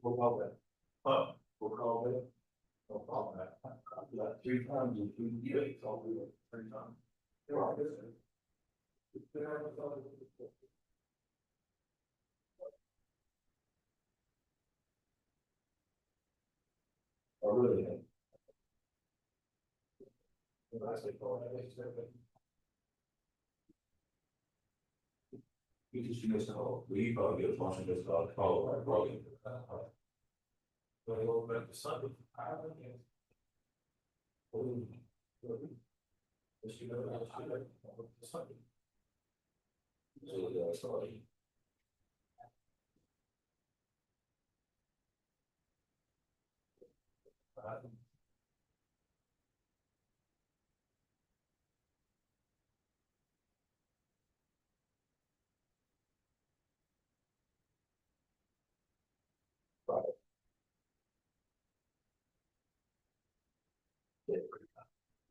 We'll call that. Huh, we'll call it. No problem. I'll do that 3 times in 2 years, I'll do it 3 times. They're all good. Oh, really? You just use the whole, we probably get a bunch of this, follow our volume. Going over back to Sunday. Yes, you know, Sunday. So, sorry.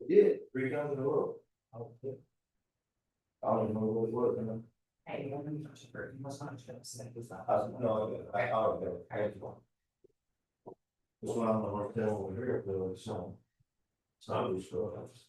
Yeah, 3 times in a row. I don't know what it was, you know. Hey, you must not have said this. No, I don't know. I had one. This one on the hotel over here, but so. So I was sure. I was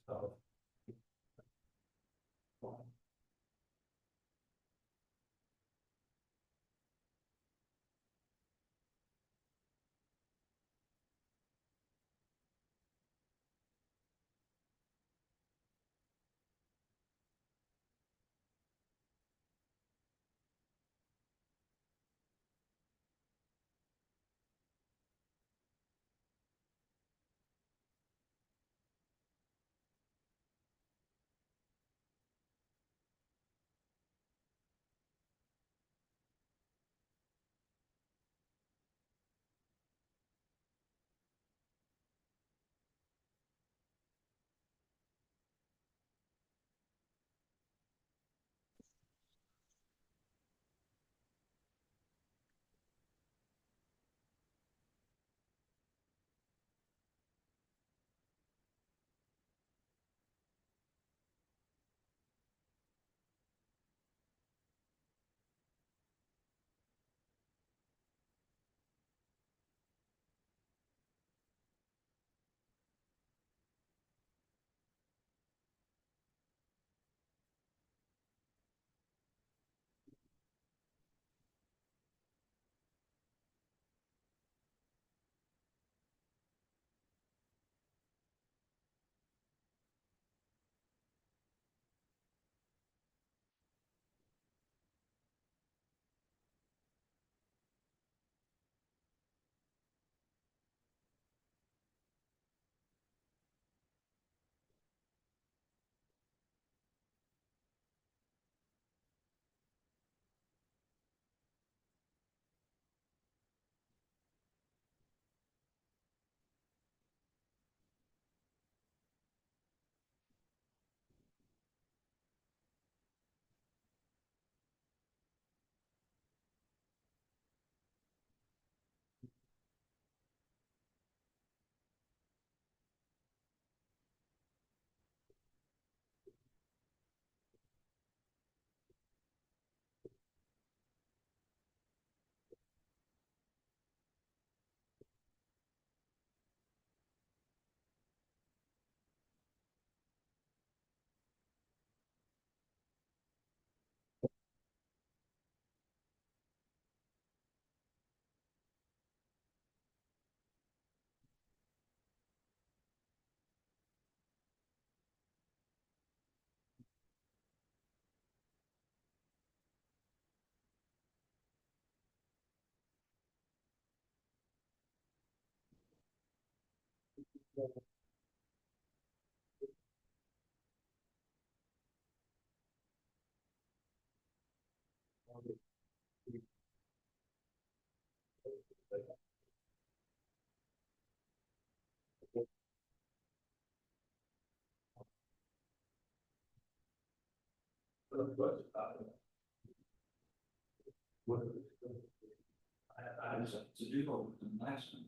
to do over the last one.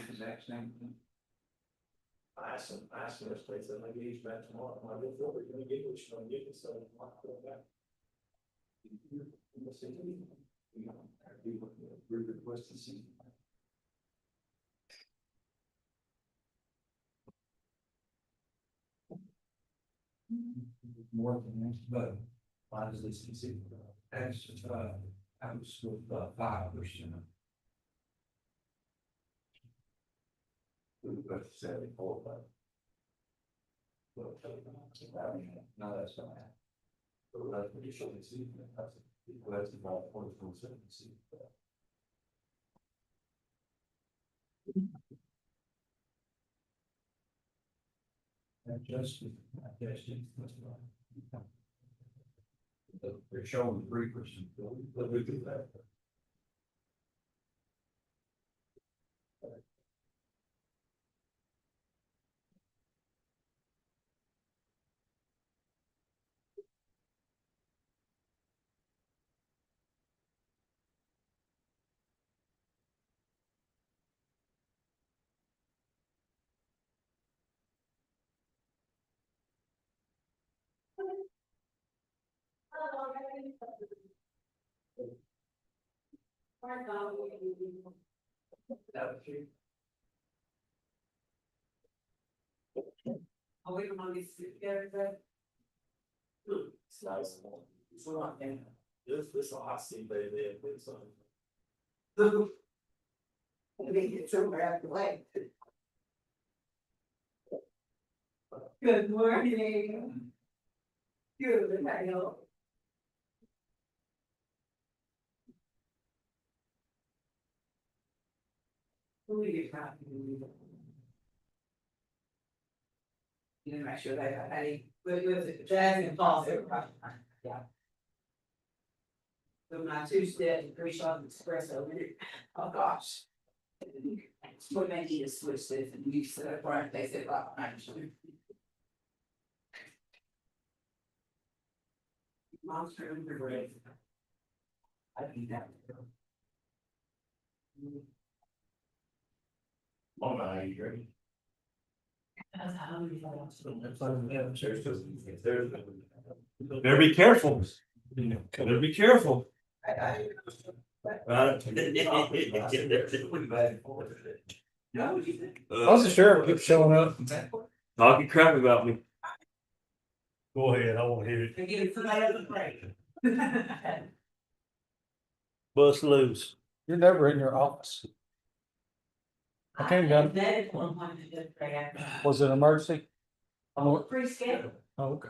Exact same thing. I asked this place that maybe he's back tomorrow. I didn't feel we're gonna get what you're gonna get, so I'm not going back. You know, request to see. More than that, but why does this easy? That's I was with 5%. But 74, but. No, that's not. But that's what you should see. That's about 44%. They're showing 3%. But we do that. Oh, we don't want to sit together, but. It's nice. It's not, and this a hot seat, baby, it's Maybe get somewhere out the way. Good morning. Good, I know. Who are you talking to? You know, make sure they got any, with Jazz and Paul, everybody, yeah. With my 2-step, 3-shot espresso in it, oh gosh. What they need to switch this and you set up right, they said, well, I'm sure. Monster and the grave. I think that. Oh, my, you ready? Better be careful. Better be careful. How's the sheriff keep showing up? Talking crap about me. Go ahead, I won't hit it. They give it somebody else a break. Bust loose. You're never in your office. I came down. Medical appointment just right after. Was it an emergency? Oh, pre-scheduled, Oh, okay.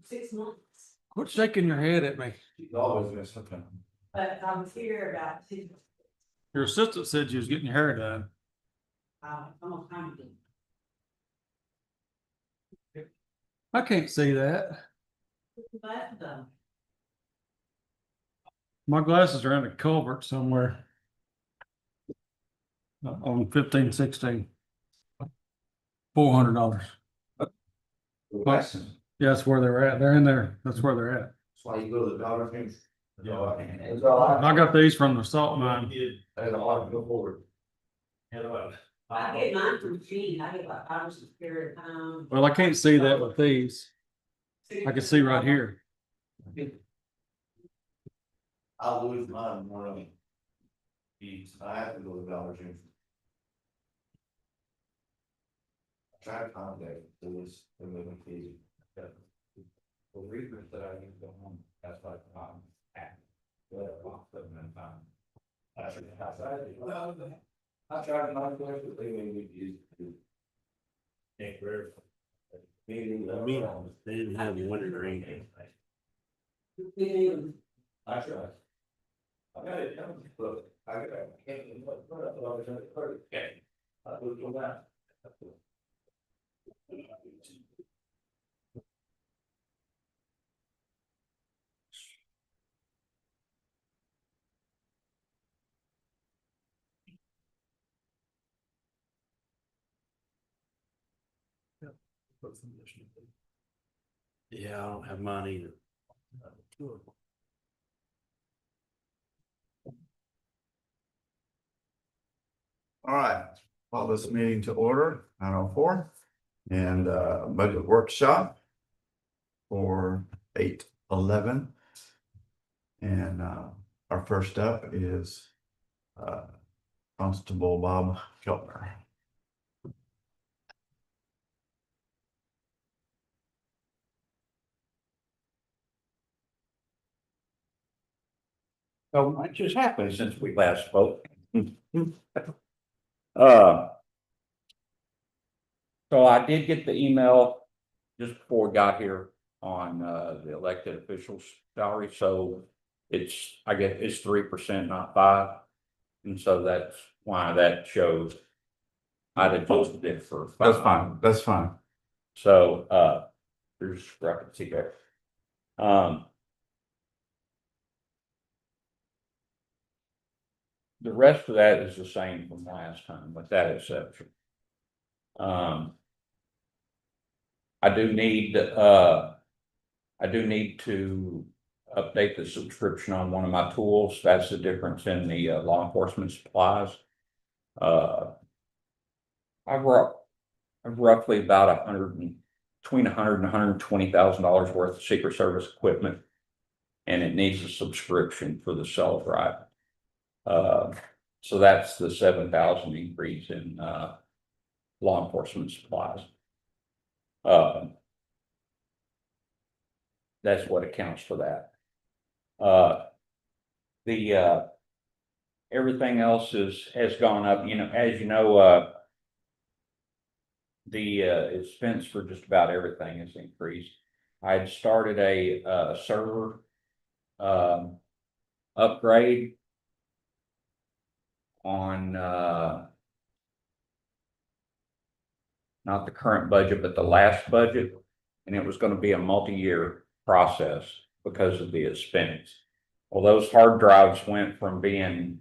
6 months, Quit shaking your head at me. You always miss something. but I was here about 6 months. Your assistant said you was getting your hair done. Almost time to. I can't see that. But, My glasses are in a culvert somewhere. On 1516. $400. That's Yeah, that's where they're at. They're in there. That's where they're at. why you go to the Dollar Tree. I got these from the salt mine. There's a lot to go forward. I get mine from Gene, I get like $5 here at Well, I can't see that with these. I can see right here. I'll lose mine more than. I have to go to the Dollar Tree. Try to contact, it was, it wasn't easy. The reason that I need to go home, that's like, I tried not to, but they made me use. Can't verify. They didn't have any winter green. I tried. I got it, look, I got it. Okay. I was doing that. Yeah, I don't have mine either. All right, call this meeting to order, 9:04, and budget workshop for 8/11. And our first up is Constable Bob Keltner. So much has happened since we last spoke. Uh. So I did get the email just before we got here on the elected officials' salary, so it's, I guess it's 3%, not 5. And so that's why that shows. I'd adjusted it for 5. That's fine, that's fine. So there's discrepancy there. The rest of that is the same from last time, with that exception. I do need to update the subscription on one of my tools. That's the difference in the law enforcement supplies. I've roughly about between $100,000 and $120,000 worth of Secret Service equipment, and it needs a subscription for the cell drive. So that's the 7,000 increase in law enforcement supplies. That's what accounts for that. Everything else has gone up. You know, as you know, the expense for just about everything has increased. I had started a server upgrade on not the current budget, but the last budget, and it was going to be a multi-year process because of the expense. Well, those hard drives went from being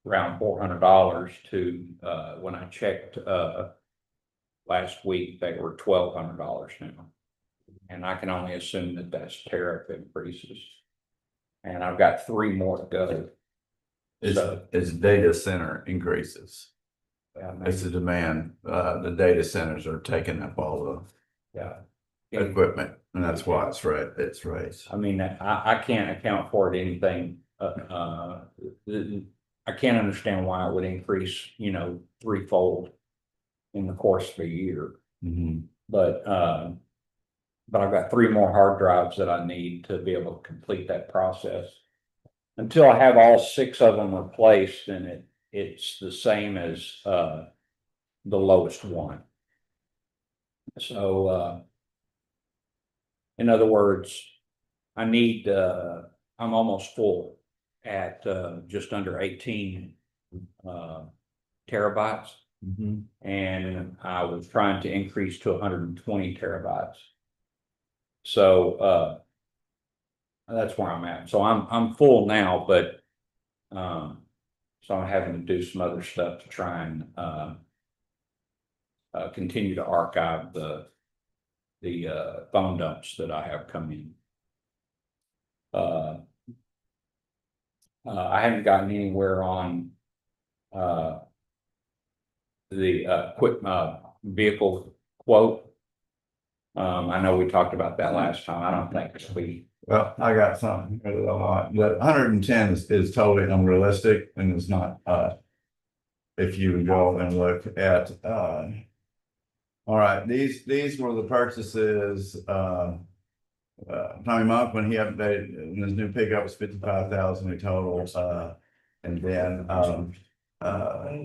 around $400 to when I checked last week, they were $1,200 now, and I can only assume that that's tariff increases. And I've got 3 more to go. It's data center increases. Yeah, It's the demand. The data centers are taking up all yeah. the equipment, and that's why it's raised. I mean, I can't account for it anything. I can't understand why it would increase, you know, 3-fold in the course of a year. Mm-hmm. But I've got 3 more hard drives that I need to be able to complete that process. Until I have all 6 of them replaced, and it's the same as the lowest one. So in other words, I'm almost full at just under 18 terabytes. Mm-hmm. And I was trying to increase to 120 terabytes. So that's where I'm at. So I'm full now, but so I'm having to do some other stuff to try and continue to archive the phone dumps that I have come in. I haven't gotten anywhere on the quick vehicle quote. I know we talked about that last time. I don't think Well, I got something here that I want. The 110 is totally unrealistic and is not, if you go and look at, all right, these were the purchases, Tommy Monk, when he updated, when his new pickup was 55,000 in total, and then,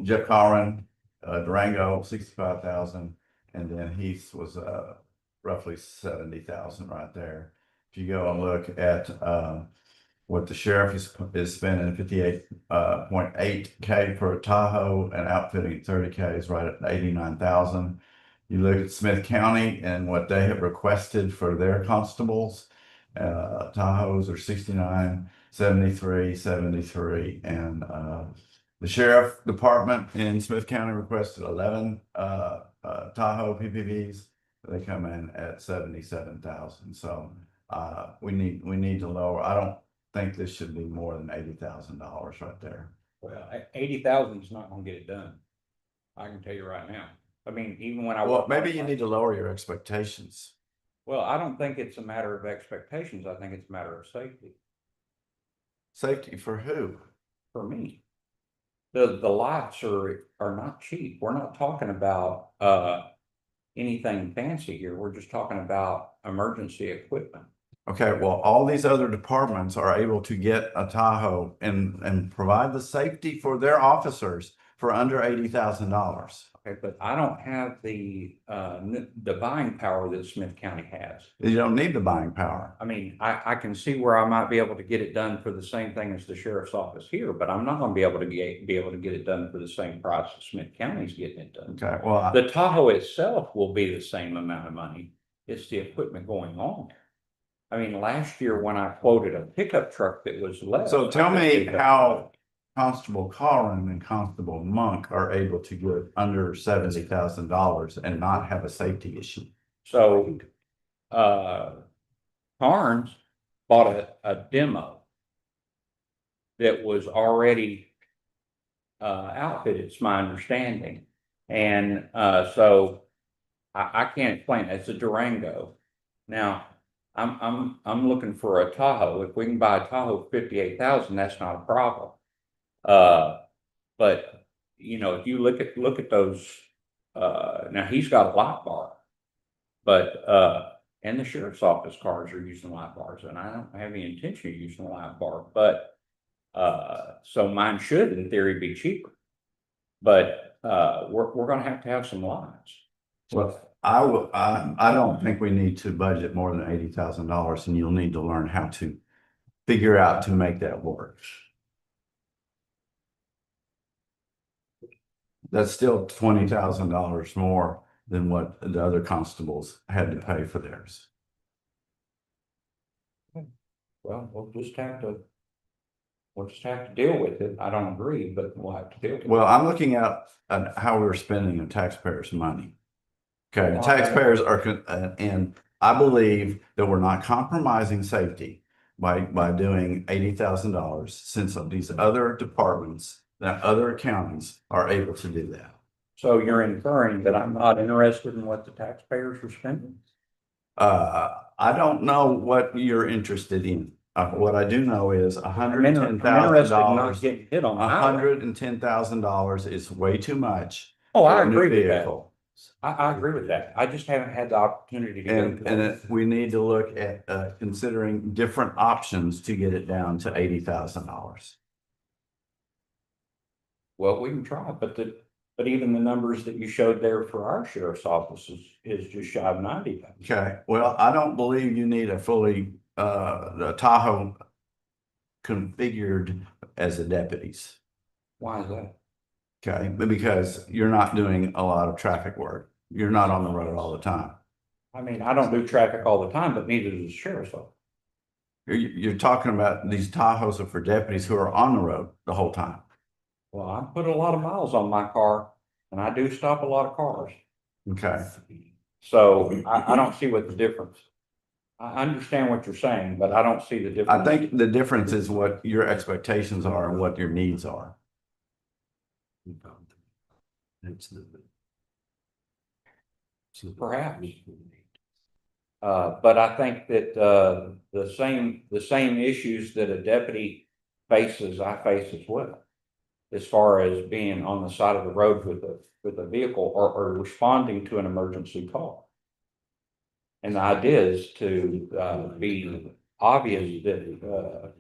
Jeff Corrin, Durango, 65,000, and then Heath was, roughly 70,000 right there. If you go and look at what the sheriff is spending, 58.8K for a Tahoe, and outfitting 30K is right at 89,000. You look at Smith County and what they have requested for their constables. Tahoes are 69, 73, 73, and the sheriff department in Smith County requested 11 Tahoe PPVs. They come in at 77,000. So we need to lower. I don't think this should be more than $80,000 right there. Well, 80,000 is not going to get it done. I can tell you right now. I mean, even when Well, maybe you need to lower your expectations. Well, I don't think it's a matter of expectations. I think it's a matter of safety. Safety for who? For me. The lights are not cheap. We're not talking about anything fancy here. We're just talking about emergency equipment. Okay, well, all these other departments are able to get a Tahoe and provide the safety for their officers for under $80,000. Okay, but I don't have the buying power that Smith County has. You don't need the buying power. I mean, I can see where I might be able to get it done for the same thing as the sheriff's office here, but I'm not gonna be able to get it done for the same price as Smith County's getting it done. Okay, well, The Tahoe itself will be the same amount of money. It's the equipment going on. I mean, last year when I quoted a pickup truck that was less. so tell me how Constable Collin and Constable Monk are able to get under $70,000 and not have a safety issue. So, Carnes bought a demo that was already outfitted, it's my understanding. And so I can't explain it. It's a Durango. Now, I'm looking for a Tahoe. If we can buy a Tahoe for 58,000, that's not a problem. But you know, if you look at those, now he's got a light bar, but and the sheriff's office cars are using light bars, and I don't have any intention of using a light bar, but so mine should in theory be cheaper. But we're gonna have to have some lights. Well, I don't think we need to budget more than $80,000, and you'll need to learn how to figure out to make that work. That's still $20,000 more than what the other constables had to pay for theirs. Well, we'll just have to deal with it. I don't agree, but we'll have to deal with it. Well, I'm looking at how we're spending the taxpayers' money. Okay, the taxpayers are, and I believe that we're not compromising safety by doing $80,000 since these other departments, that other counties are able to do that. So you're inferring that I'm not interested in what the taxpayers are spending? I don't know what you're interested in. What I do know is I'm interested in not $110,000. getting hit on the highway. $110,000 is way too much. Oh, I for a new agree with that. vehicle. I agree with that. I just haven't had the opportunity to go. And we need to look at considering different options to get it down to $80,000. Well, we can try, but even the numbers that you showed there for our sheriff's office is just shy of 90. Okay, well, I don't believe you need a fully the Tahoe configured as the deputies. Why is that? Okay, but because you're not doing a lot of traffic work. You're not on the road all the time. I mean, I don't do traffic all the time, but neither does the sheriff's office. You're talking about these Tahoes are for deputies who are on the road the whole time. Well, I put a lot of miles on my car and I do stop a lot of cars. Okay, So I don't see what the difference. I understand what you're saying, but I don't see the difference. I think the difference is what your expectations are and what your needs are. Perhaps. But I think that the same issues that a deputy faces, I face as well. As far as being on the side of the road with a vehicle or responding to an emergency call. And the idea is to be obvious that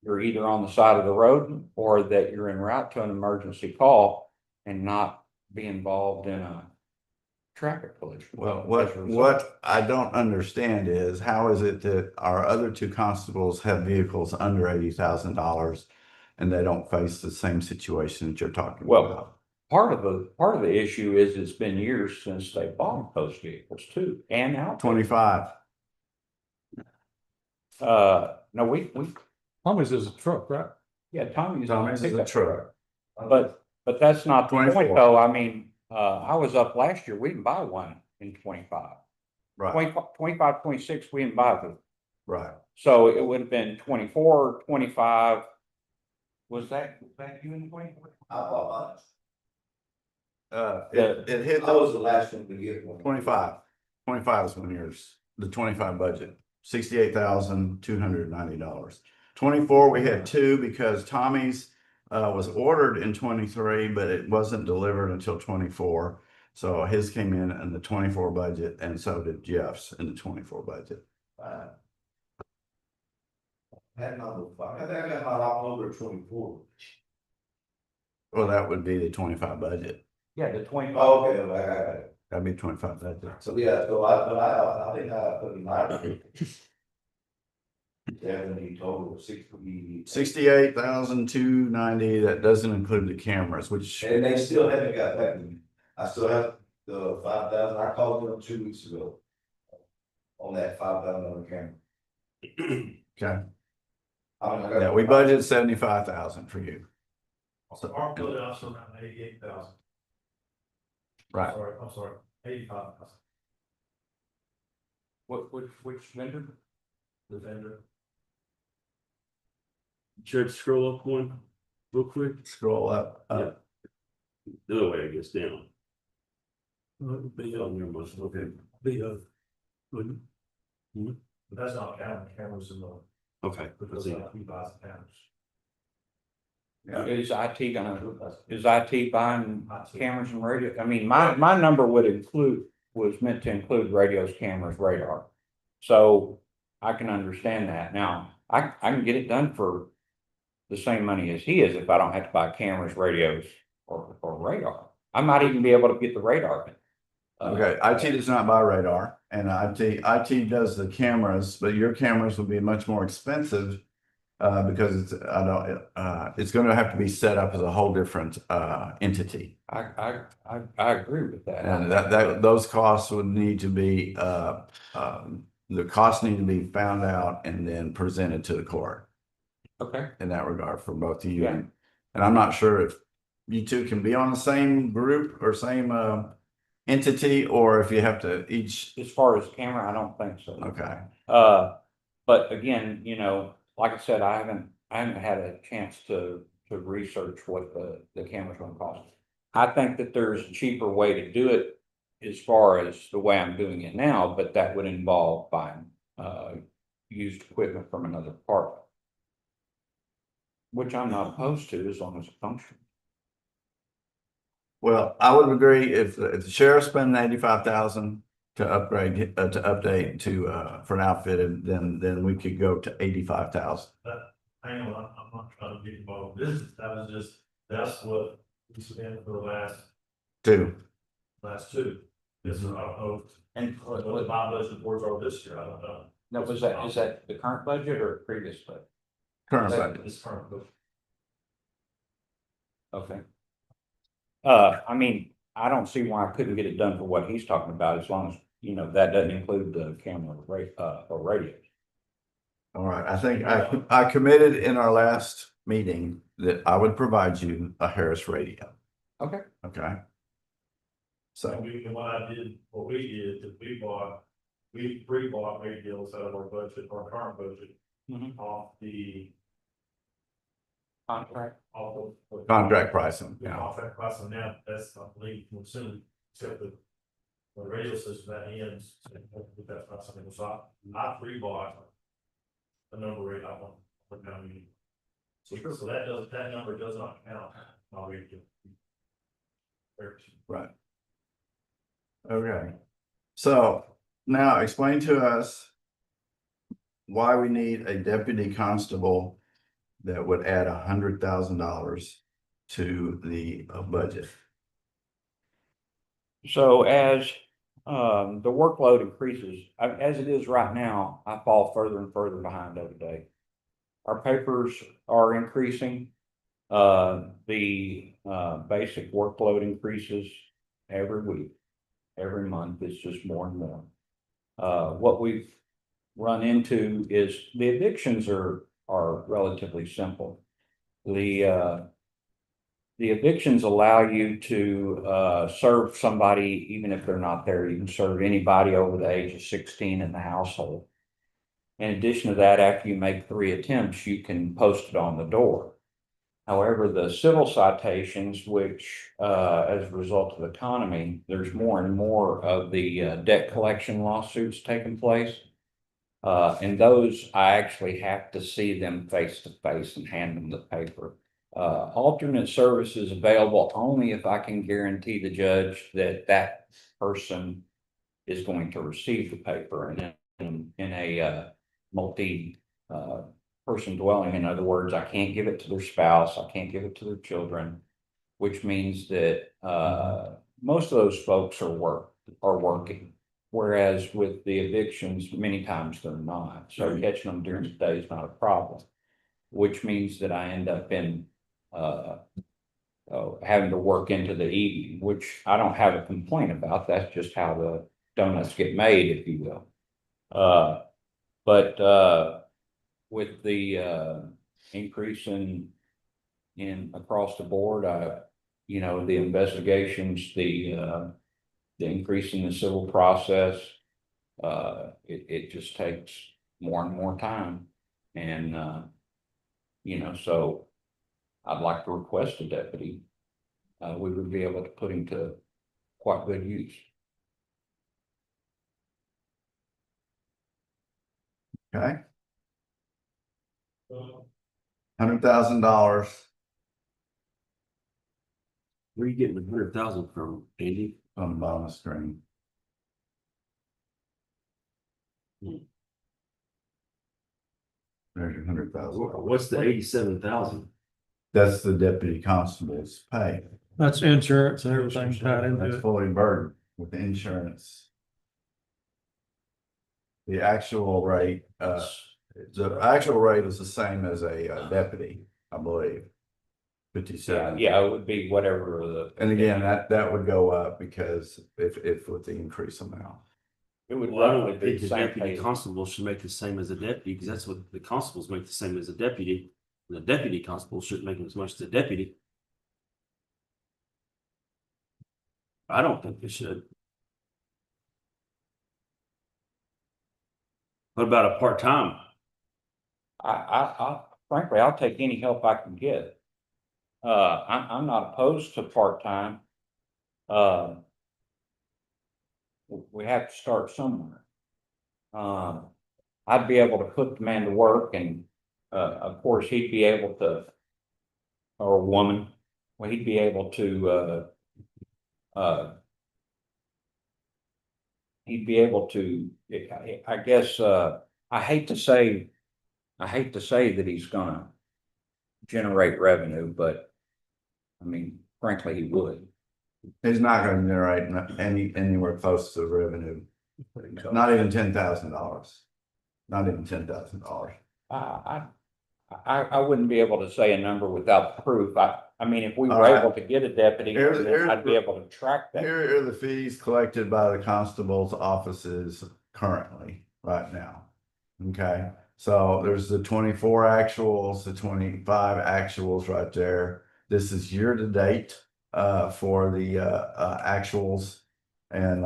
you're either on the side of the road or that you're en route to an emergency call and not be involved in a traffic collision. Well, what I don't understand is how is it that our other two constables have vehicles under $80,000 and they don't face the same situation that you're talking about? Part of the issue is it's been years since they bought those vehicles too, and out 25. No, we Tommy's is a truck, right? yeah, Tommy's Tommy's is a pickup truck. But that's not the 24. point though. I mean, I was up last year, we didn't buy one in 25. Right, 25, 26, we didn't buy them. right. So it would have been 24, 25. Was that you in 24? It hit I was the last one to get one. 25. 25 is when yours, the 25 budget, $68,290. 24, we had two because Tommy's was ordered in 23, but it wasn't delivered until 24. So his came in the 24 budget, and so did Jeff's in the 24 budget. That number, I think I got about October 24. Well, that would be the 25 budget. Yeah, the 25. Oh, okay, I got it. That'd be 25 budget. So, yeah, so I think I put in my. 70 total, 60. 68,290, that doesn't include the cameras, which, And they still haven't got back to me. I still have the 5,000, I called them 2 weeks ago. On that $5,000 camera. okay, I mean, I got. yeah, we budgeted 75,000 for you. So our building also around 88,000. Right. I'm sorry, 85,000. Which vendor? The vendor. Should scroll up one real quick. Scroll up. Yeah. The other way, I guess, down. Be on your most, okay, be good. But that's not counting cameras in the, Okay. because he buys the cameras. Is IT buying cameras and radio? I mean, my number was meant to include radios, cameras, radar. So I can understand that. Now, I can get it done for the same money as he is if I don't have to buy cameras, radios, or radar. I might even be able to get the radar. Okay, IT does not buy radar, and IT does the cameras, but your cameras will be much more expensive. Because it's gonna have to be set up as a whole different entity. I agree with that. And those costs would need to be the costs need to be found out and then presented to the court Okay, in that regard for both of you. Yeah. And I'm not sure if you two can be on the same group or same entity, or if you have to each, as far as camera, I don't think so. okay. But again, like I said, I haven't had a chance to research what the camera's gonna cost. I think that there's a cheaper way to do it as far as the way I'm doing it now, but that would involve buying used equipment from another department. Which I'm not opposed to as long as it functions. Well, I would agree if the sheriff's spending 85,000 to upgrade, to update to, for an outfitted, then we could go to 85,000. Hang on, I'm not trying to be involved in business, that's what we spent for the last two. This is, I don't know, And what my budget reports are this year, I don't know. now, is that the current budget or previous budget? Current budget. This current budget. Okay. I mean, I don't see why I couldn't get it done for what he's talking about, as long as, that doesn't include the camera, or radios. All right, I think I committed in our last meeting that I would provide you a Harris radio. Okay. Okay. So, And what we did is we pre-bought radios out of our budget, our current budget, Mhm. off the, Contract. off of. contract pricing, Yeah, yeah. off that price, and now that's, I believe, from soon, except the radio system that ends, with that price, so I pre-bought the number rate I want, for down meeting. So that number does not count, already. Right. Okay. So now explain to us why we need a deputy constable that would add $100,000 to the budget. So as the workload increases, as it is right now, I fall further and further behind every day. Our papers are increasing. The basic workload increases every week, every month. It's just more and more. What we've run into is the evictions are relatively simple. The evictions allow you to serve somebody even if they're not there. You can serve anybody over the age of 16 in the household. In addition to that, after you make 3 attempts, you can post it on the door. However, the civil citations, which as a result of the economy, there's more and more of the debt collection lawsuits taking place. And those, I actually have to see them face to face and hand them the paper. Alternate service is available only if I can guarantee the judge that that person is going to receive the paper in a multi person dwelling. In other words, I can't give it to their spouse, I can't give it to their children, which means that, most of those folks are working. Whereas with the evictions, many times they're not, so catching them during the day is not a problem. Which means that I end up in, having to work into the evening, which I don't have a complaint about. That's just how the donuts get made, if you will. But with the increase in across the board, the investigations, the increase in the civil process, it just takes more and more time. And so I'd like to request a deputy. We would be able to put him to quite good use. Okay, $100,000 Where are you getting the 100,000 from, Andy? on the bottom of the screen. There's your $100,000. What's the 87,000? That's the deputy constable's pay. That's insurance and everything tied into That's it. fully burdened with insurance. The actual rate, the actual rate is the same as a deputy, I believe. 57. Yeah, it would be whatever the. And again, that would go up because if with the increase amount. It would Well, I roughly don't be think the the same deputy pay. constable should make the same as a deputy, because that's what the constables make the same as a deputy. The deputy constable shouldn't make as much as a deputy. I don't think they should. What about a part-time? I frankly, I'll take any help I can get. I'm not opposed to part-time. We have to start somewhere. I'd be able to put the man to work, and, of course, he'd be able to, or a woman, well, he'd be able to, I guess, I hate to say that he's gonna generate revenue, but I mean, frankly, he would. He's not gonna generate anywhere close to revenue, not even $10,000. Not even $10,000. I wouldn't be able to say a number without proof. I mean, if we All were right. able to get a deputy, then I'd be able to track that. Here are the fees collected by the constable's offices currently, right now. Okay, so there's the 24 actuals, the 25 actuals right there. This is year to date for the actuals and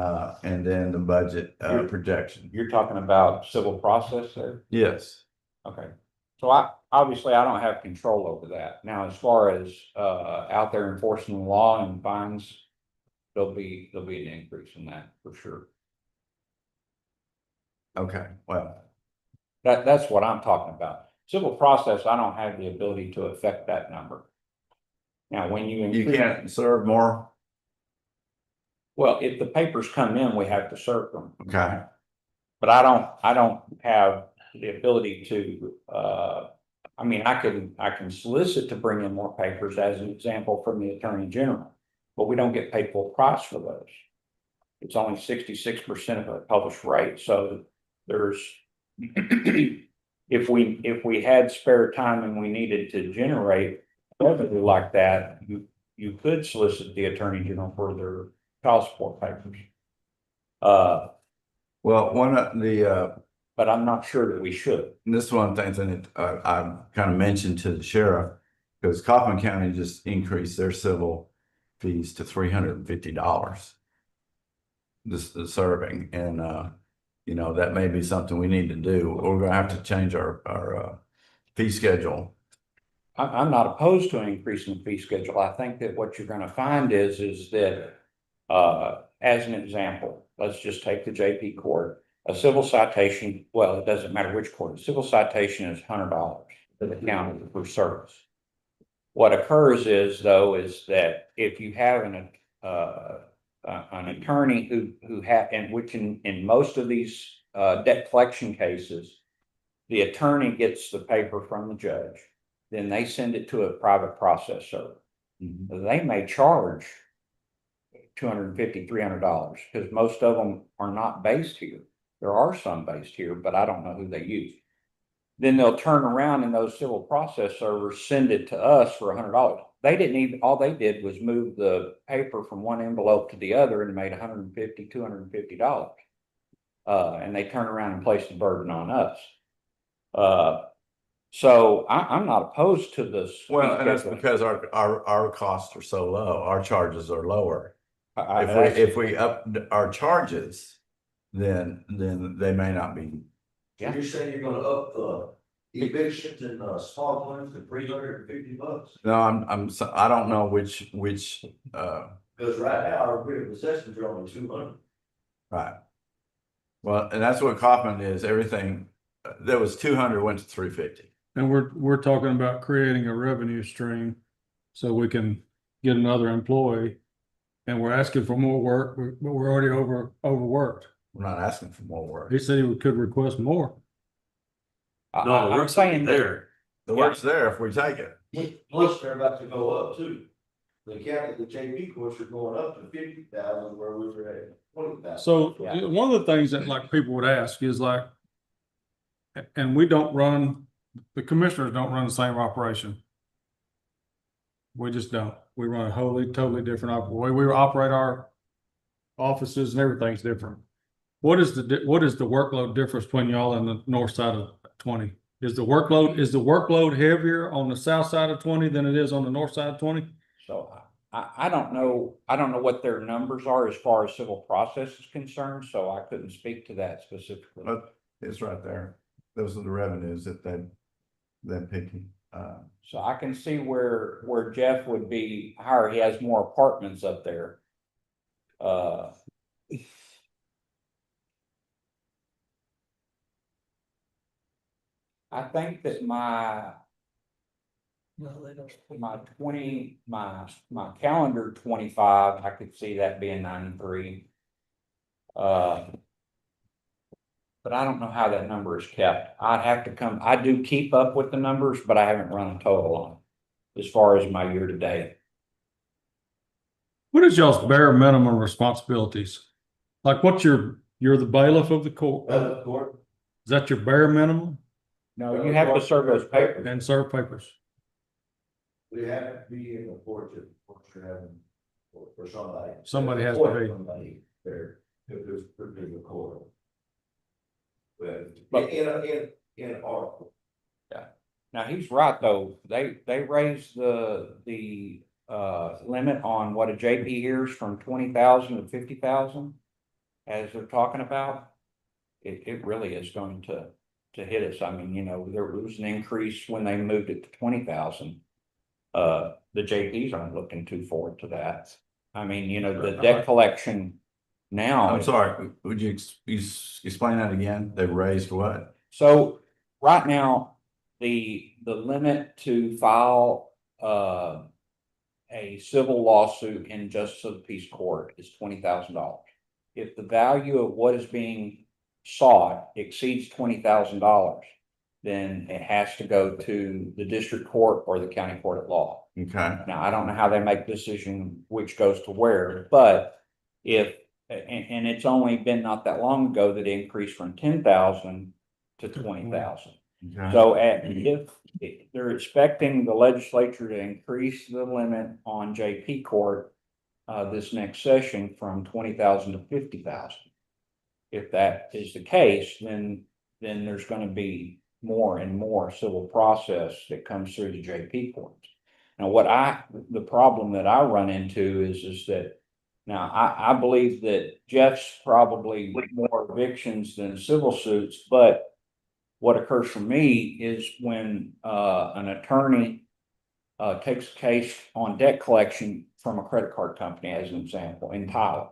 then the budget projection. You're talking about civil process there? Yes. Okay. So obviously I don't have control over that. Now, as far as out there enforcing the law and fines, there'll be an increase in that for sure. Okay, well, That's what I'm talking about. Civil process, I don't have the ability to affect that number. Now, when you you increase, can't serve more. well, if the papers come in, we have to serve them. Okay, But I don't have the ability to, I mean, I can solicit to bring in more papers as an example from the Attorney General, but we don't get paid full price for those. It's only 66% of a published rate, so there's, if we had spare time and we needed to generate revenue like that, you could solicit the Attorney General for their child support papers. well, one of the But I'm not sure that we should. this is one of the things I kind of mentioned to the sheriff, because Kaufman County just increased their civil fees to $350. This is serving, and that may be something we need to do. We're gonna have to change our fee schedule. I'm not opposed to an increase in the fee schedule. I think that what you're gonna find is that, as an example, let's just take the JP court. A civil citation, well, it doesn't matter which court, a civil citation is $100 to the county for service. What occurs is that if you have an attorney who have, and which in most of these debt collection cases, the attorney gets the paper from the judge, then they send it to a private process server. They may charge $250, $300, because most of them are not based here. There are some based here, but I don't know who they use. Then they'll turn around and those civil process servers send it to us for $100. They didn't even, all they did was move the paper from one envelope to the other and made $150, $250. And they turn around and place the burden on us. So I'm not opposed to this. Well, and that's because our costs are so low, our charges are lower. If we up our charges, then they may not be. Yeah. You're saying you're gonna up evictions and small claims to $350? No, I don't know which, Because right now, our writ of possessions are only 200. right. Well, and that's what Kaufman is, everything, there was 200, went to 350. And we're talking about creating a revenue stream so we can get another employee. And we're asking for more work, but we're already overworked. We're not asking for more work. He said he could request more. No, the I'm work's saying that there. The work's there if we take it. Plus, they're about to go up too. The JP courts are going up to 50,000 where we were at 20,000. So Yeah. one of the things that like people would ask is like, and we don't run, the commissioners don't run the same operation. We just don't. We run a totally different way we operate our offices and everything's different. What is the workload difference between y'all and the north side of 20? Is the workload heavier on the south side of 20 than it is on the north side of 20? So I don't know what their numbers are as far as civil process is concerned, so I couldn't speak to that specifically. But it's right there. Those are the revenues that they're picking. So I can see where Jeff would be higher. He has more apartments up there. I think that my calendar 25, I could see that being 93. But I don't know how that number is kept. I do keep up with the numbers, but I haven't run a total on it as far as my year to date. What is y'all's bare minimum responsibilities? Like you're the bailiff of the court. Is that your bare minimum? No, you have to serve those papers. And serve papers. We have to be in the court to, you're having, for somebody. Somebody has to be. Somebody there, if there's a court. But- In our. Now, he's right, though. They raised the limit on what a JP hears from 20,000 to 50,000. As they're talking about, it really is going to hit us. I mean, there was an increase when they moved it to 20,000. The JPs aren't looking too forward to that. I mean, the debt collection now. I'm sorry, would you explain that again? They raised what? So right now, the limit to file a civil lawsuit in justice of the peace court is $20,000. If the value of what is being sought exceeds $20,000, then it has to go to the district court or the county court at law. Okay. Now, I don't know how they make the decision which goes to where, but and it's only been not that long ago that it increased from 10,000 to 20,000. Okay. So if they're expecting the legislature to increase the limit on JP court this next session from 20,000 to 50,000. If that is the case, then there's going to be more and more civil process that comes through the JP courts. Now, the problem that I run into is that now I believe that Jeff's probably more evictions than civil suits, but what occurs for me is when an attorney takes a case on debt collection from a credit card company, as an example, in Tyler.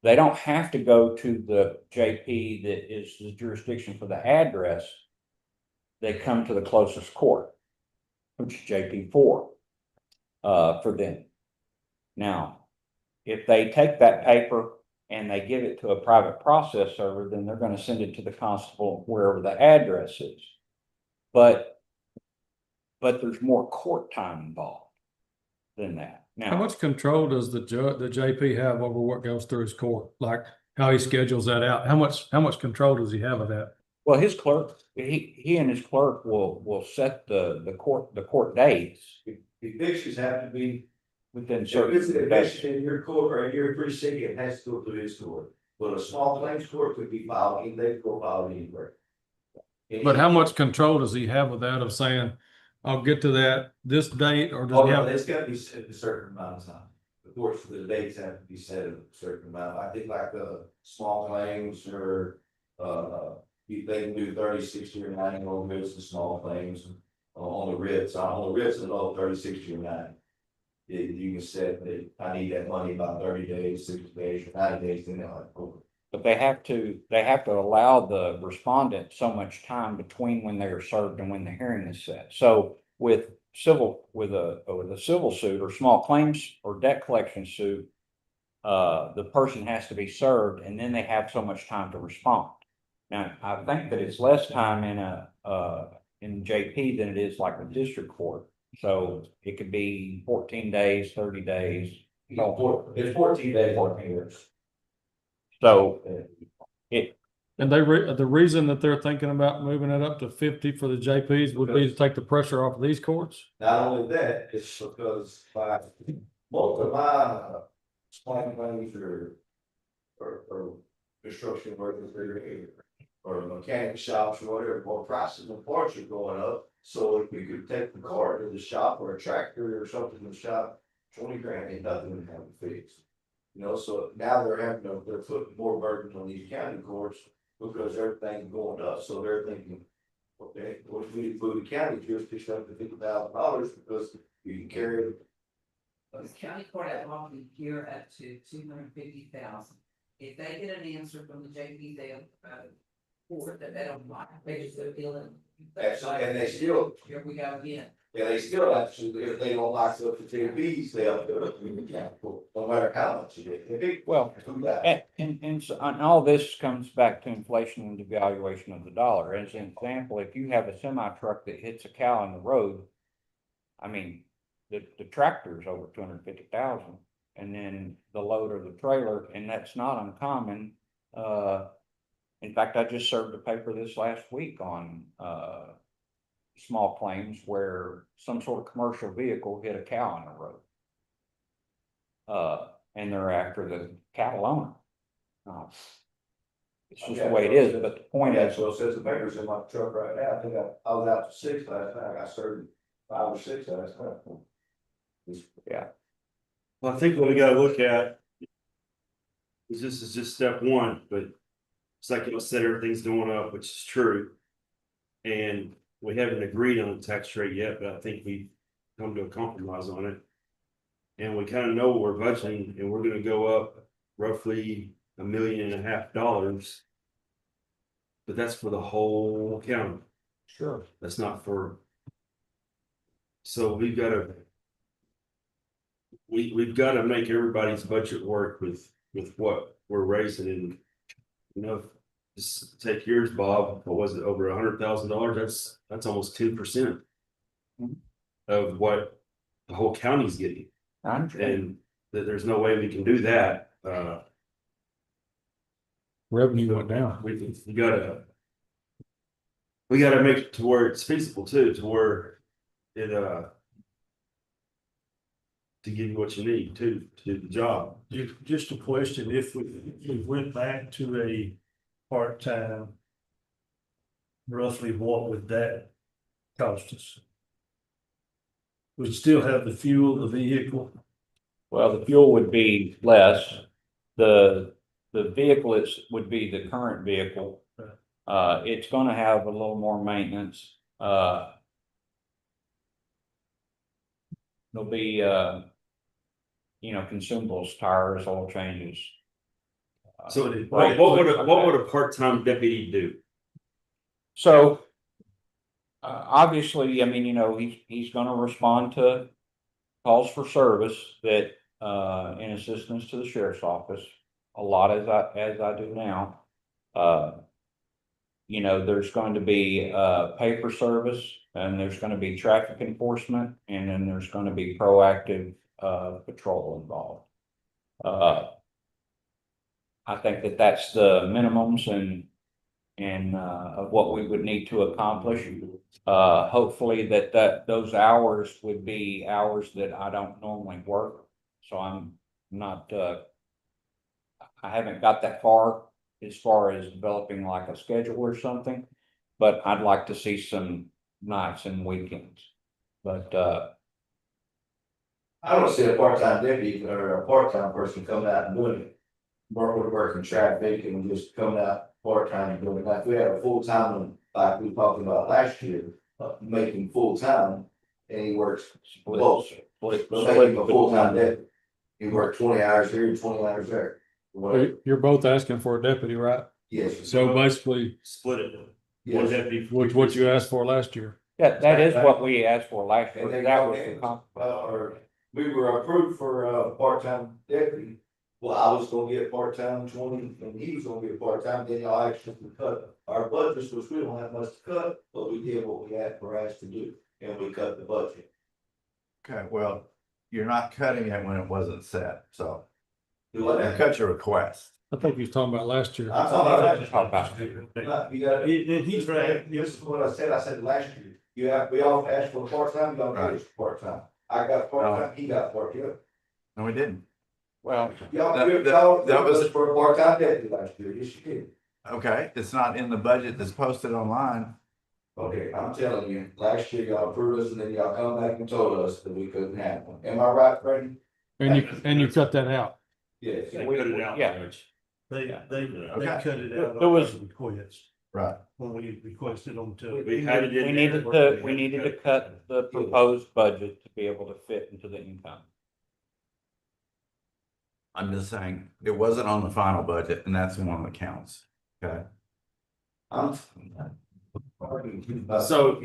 They don't have to go to the JP that is the jurisdiction for the address. They come to the closest court, which is JP4 for them. Now, if they take that paper and they give it to a private process server, then they're gonna send it to the constable wherever the address is. But there's more court time involved than that. How Now, much control does the JP have over what goes through his court? Like how he schedules that out? How much control does he have of that? well, his clerk, he and his clerk will set the court dates Evictions have to be, within if certain it's an days. eviction in your court or in your precinct, it has to go through his court. But a small claims court could be filed, and they go filed anywhere. But how much control does he have with that of saying, I'll get to that this date, or does Oh, he no, have? it's gotta be set a certain amount of time. Of course, the dates have to be set a certain amount. I think like small claims or, they can do 30, 60, or 90 on writs and small claims on the writs. On the writs, it's 30, 60, or 90. You can set that I need that money by 30 days, 60 days, or 90 days, then they'll have over. But they have to allow the respondent so much time between when they are served and when the hearing is set. So with a civil suit or small claims or debt collection suit, the person has to be served and then they have so much time to respond. Now, I think that it's less time in JP than it is like the district court. So it could be 14 days, 30 days. It's 14 days, 14 years. So And the reason that they're thinking about moving it up to 50 for the JPs would be to take the pressure off of these courts? Not only that, it's because by most of my small claims or construction workers or mechanic shops or whatever, more prices of parts are going up. So if we could take the car to the shop or a tractor or something to the shop, 20 grand ain't nothing to have it fixed. You know, so now they're putting more burden on these county courts because everything's going up. So they're thinking, okay, well, if we move the county jurisdiction up to $50,000 because you can carry it. This county court at Longview here up to 250,000. If they get an answer from the JP, they'll court that they don't like, they just go deal it. And they still, Here we go again. yeah, they still actually, if they don't like stuff to TVs, they'll do it, no matter how much it is. well, Do that. and all this comes back to inflation and devaluation of the dollar. As an example, if you have a semi truck that hits a cow in the road, I mean, the tractor's over 250,000, and then the load or the trailer, and that's not uncommon. In fact, I just served a paper this last week on small claims where some sort of commercial vehicle hit a cow on the road. And they're after the cattle owner. It's just the way it is, but the point Yeah, is, so it says the papers in my truck right now. I think I was out to 6 last night. I served 5 or 6 last night. yeah, Well, I think what we gotta look at is this is just step one, but it's like you said, everything's going up, which is true. And we haven't agreed on the tax rate yet, but I think we've come to a compromise on it. And we kind of know what we're budgeting, and we're gonna go up roughly $1.5 million. But that's for the whole county. sure. That's not for. So we've gotta. We've gotta make everybody's budget work with what we're raising, and you know, just take yours, Bob. What was it, over $100,000? That's almost 10% of what the whole county's getting, I understand. and there's no way we can do that. Revenue went down. We gotta make it to where it's feasible too, to where it to give you what you need to do the job. Just a question, if we went back to a part-time, roughly what would that cost us? We'd still have the fuel, the vehicle. Well, the fuel would be less. The vehicle would be the current vehicle. It's gonna have a little more maintenance. There'll be, consumables, tires, oil changes. So what would a part-time deputy do? So, obviously, I mean, he's gonna respond to calls for service that, in assistance to the sheriff's office. a lot as I do now. You know, there's going to be, paper service, and there's gonna be traffic enforcement, and then there's gonna be proactive, patrol involved. I think that that's the minimums and of what we would need to accomplish. Hopefully those hours would be hours that I don't normally work. So I'm not, I haven't got that far as developing like a schedule or something. But I'd like to see some nights and weekends. But, I don't see a part-time deputy or a part-time person coming out and doing it. Working traffic and just coming out part-time and doing it. Like we had a full-time, like we talked about last year, making full-time, and he works both. But making a full-time deputy. He worked 20 hours here and 20 hours there. Whatever. You're both asking for a deputy, right? Yes. So basically, Split it. Yes. One deputy. what you asked for last year. that is what we asked for last year. And then That was the or we were approved for a part-time deputy. Well, I was gonna get part-time 20, and he was gonna get part-time, then y'all actually cut our budgets, which we don't have much to cut, but we did what we had for us to do, and we cut the budget. Okay, well, you're not cutting it when it wasn't set, so Do what you now? cut your request. I think he was talking about last year. I'm talking about last Talk about year. You gotta, He's right. this is what I said last year, we all asked for part-time, y'all gave us part-time. I got part-time, he got part-time. No, we didn't. Well, Y'all, That that was- was for a part-time deputy last year, yes, you did. Okay, it's not in the budget that's posted online. Okay, I'm telling you, last year y'all approved us and then y'all come back and told us that we couldn't have one. Am I right, Freddie? And you cut that out. Yes. They cut it out, Yeah. Judge. They Okay. cut it out. There was- on our request Right. when we requested them to. We had it in we there. needed to cut the proposed budget to be able to fit into the income. I'm just saying, it wasn't on the final budget, and that's the one that counts. Okay. I'm. So,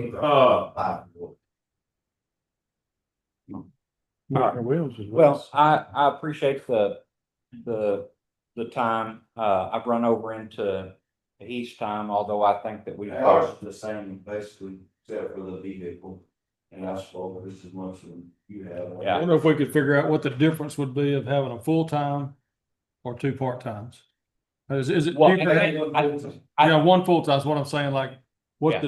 Well, I appreciate the time. I've run over into the East time, although I think that we. Ours is the same, basically, except for the vehicle. And I spoke this as much as you have. Yeah. I wonder if we could figure out what the difference would be of having a full-time or two part-times. Is it? Well, cheaper to have- Yeah, one full-time is what I'm saying, like, what's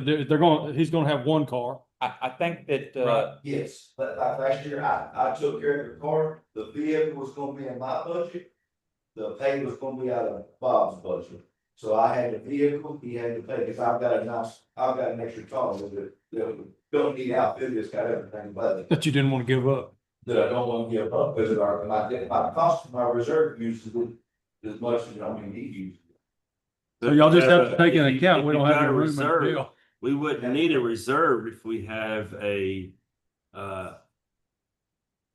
he's gonna have one car. I think that, Right. Yes, but like last year, I took care of the car, the vehicle was gonna be in my budget. The pay was gonna be out of Bob's budget, so I had the vehicle, he had to pay, cause I've got an extra car with it. That don't need outfit, it's got everything, but That you didn't want to give up. that I don't wanna give up, cause my cost, my reserve uses it as much as, he uses. So y'all just have to take into If you- account, we if don't you've have got any a room in the reserve, deal. We wouldn't need a reserve if we have a,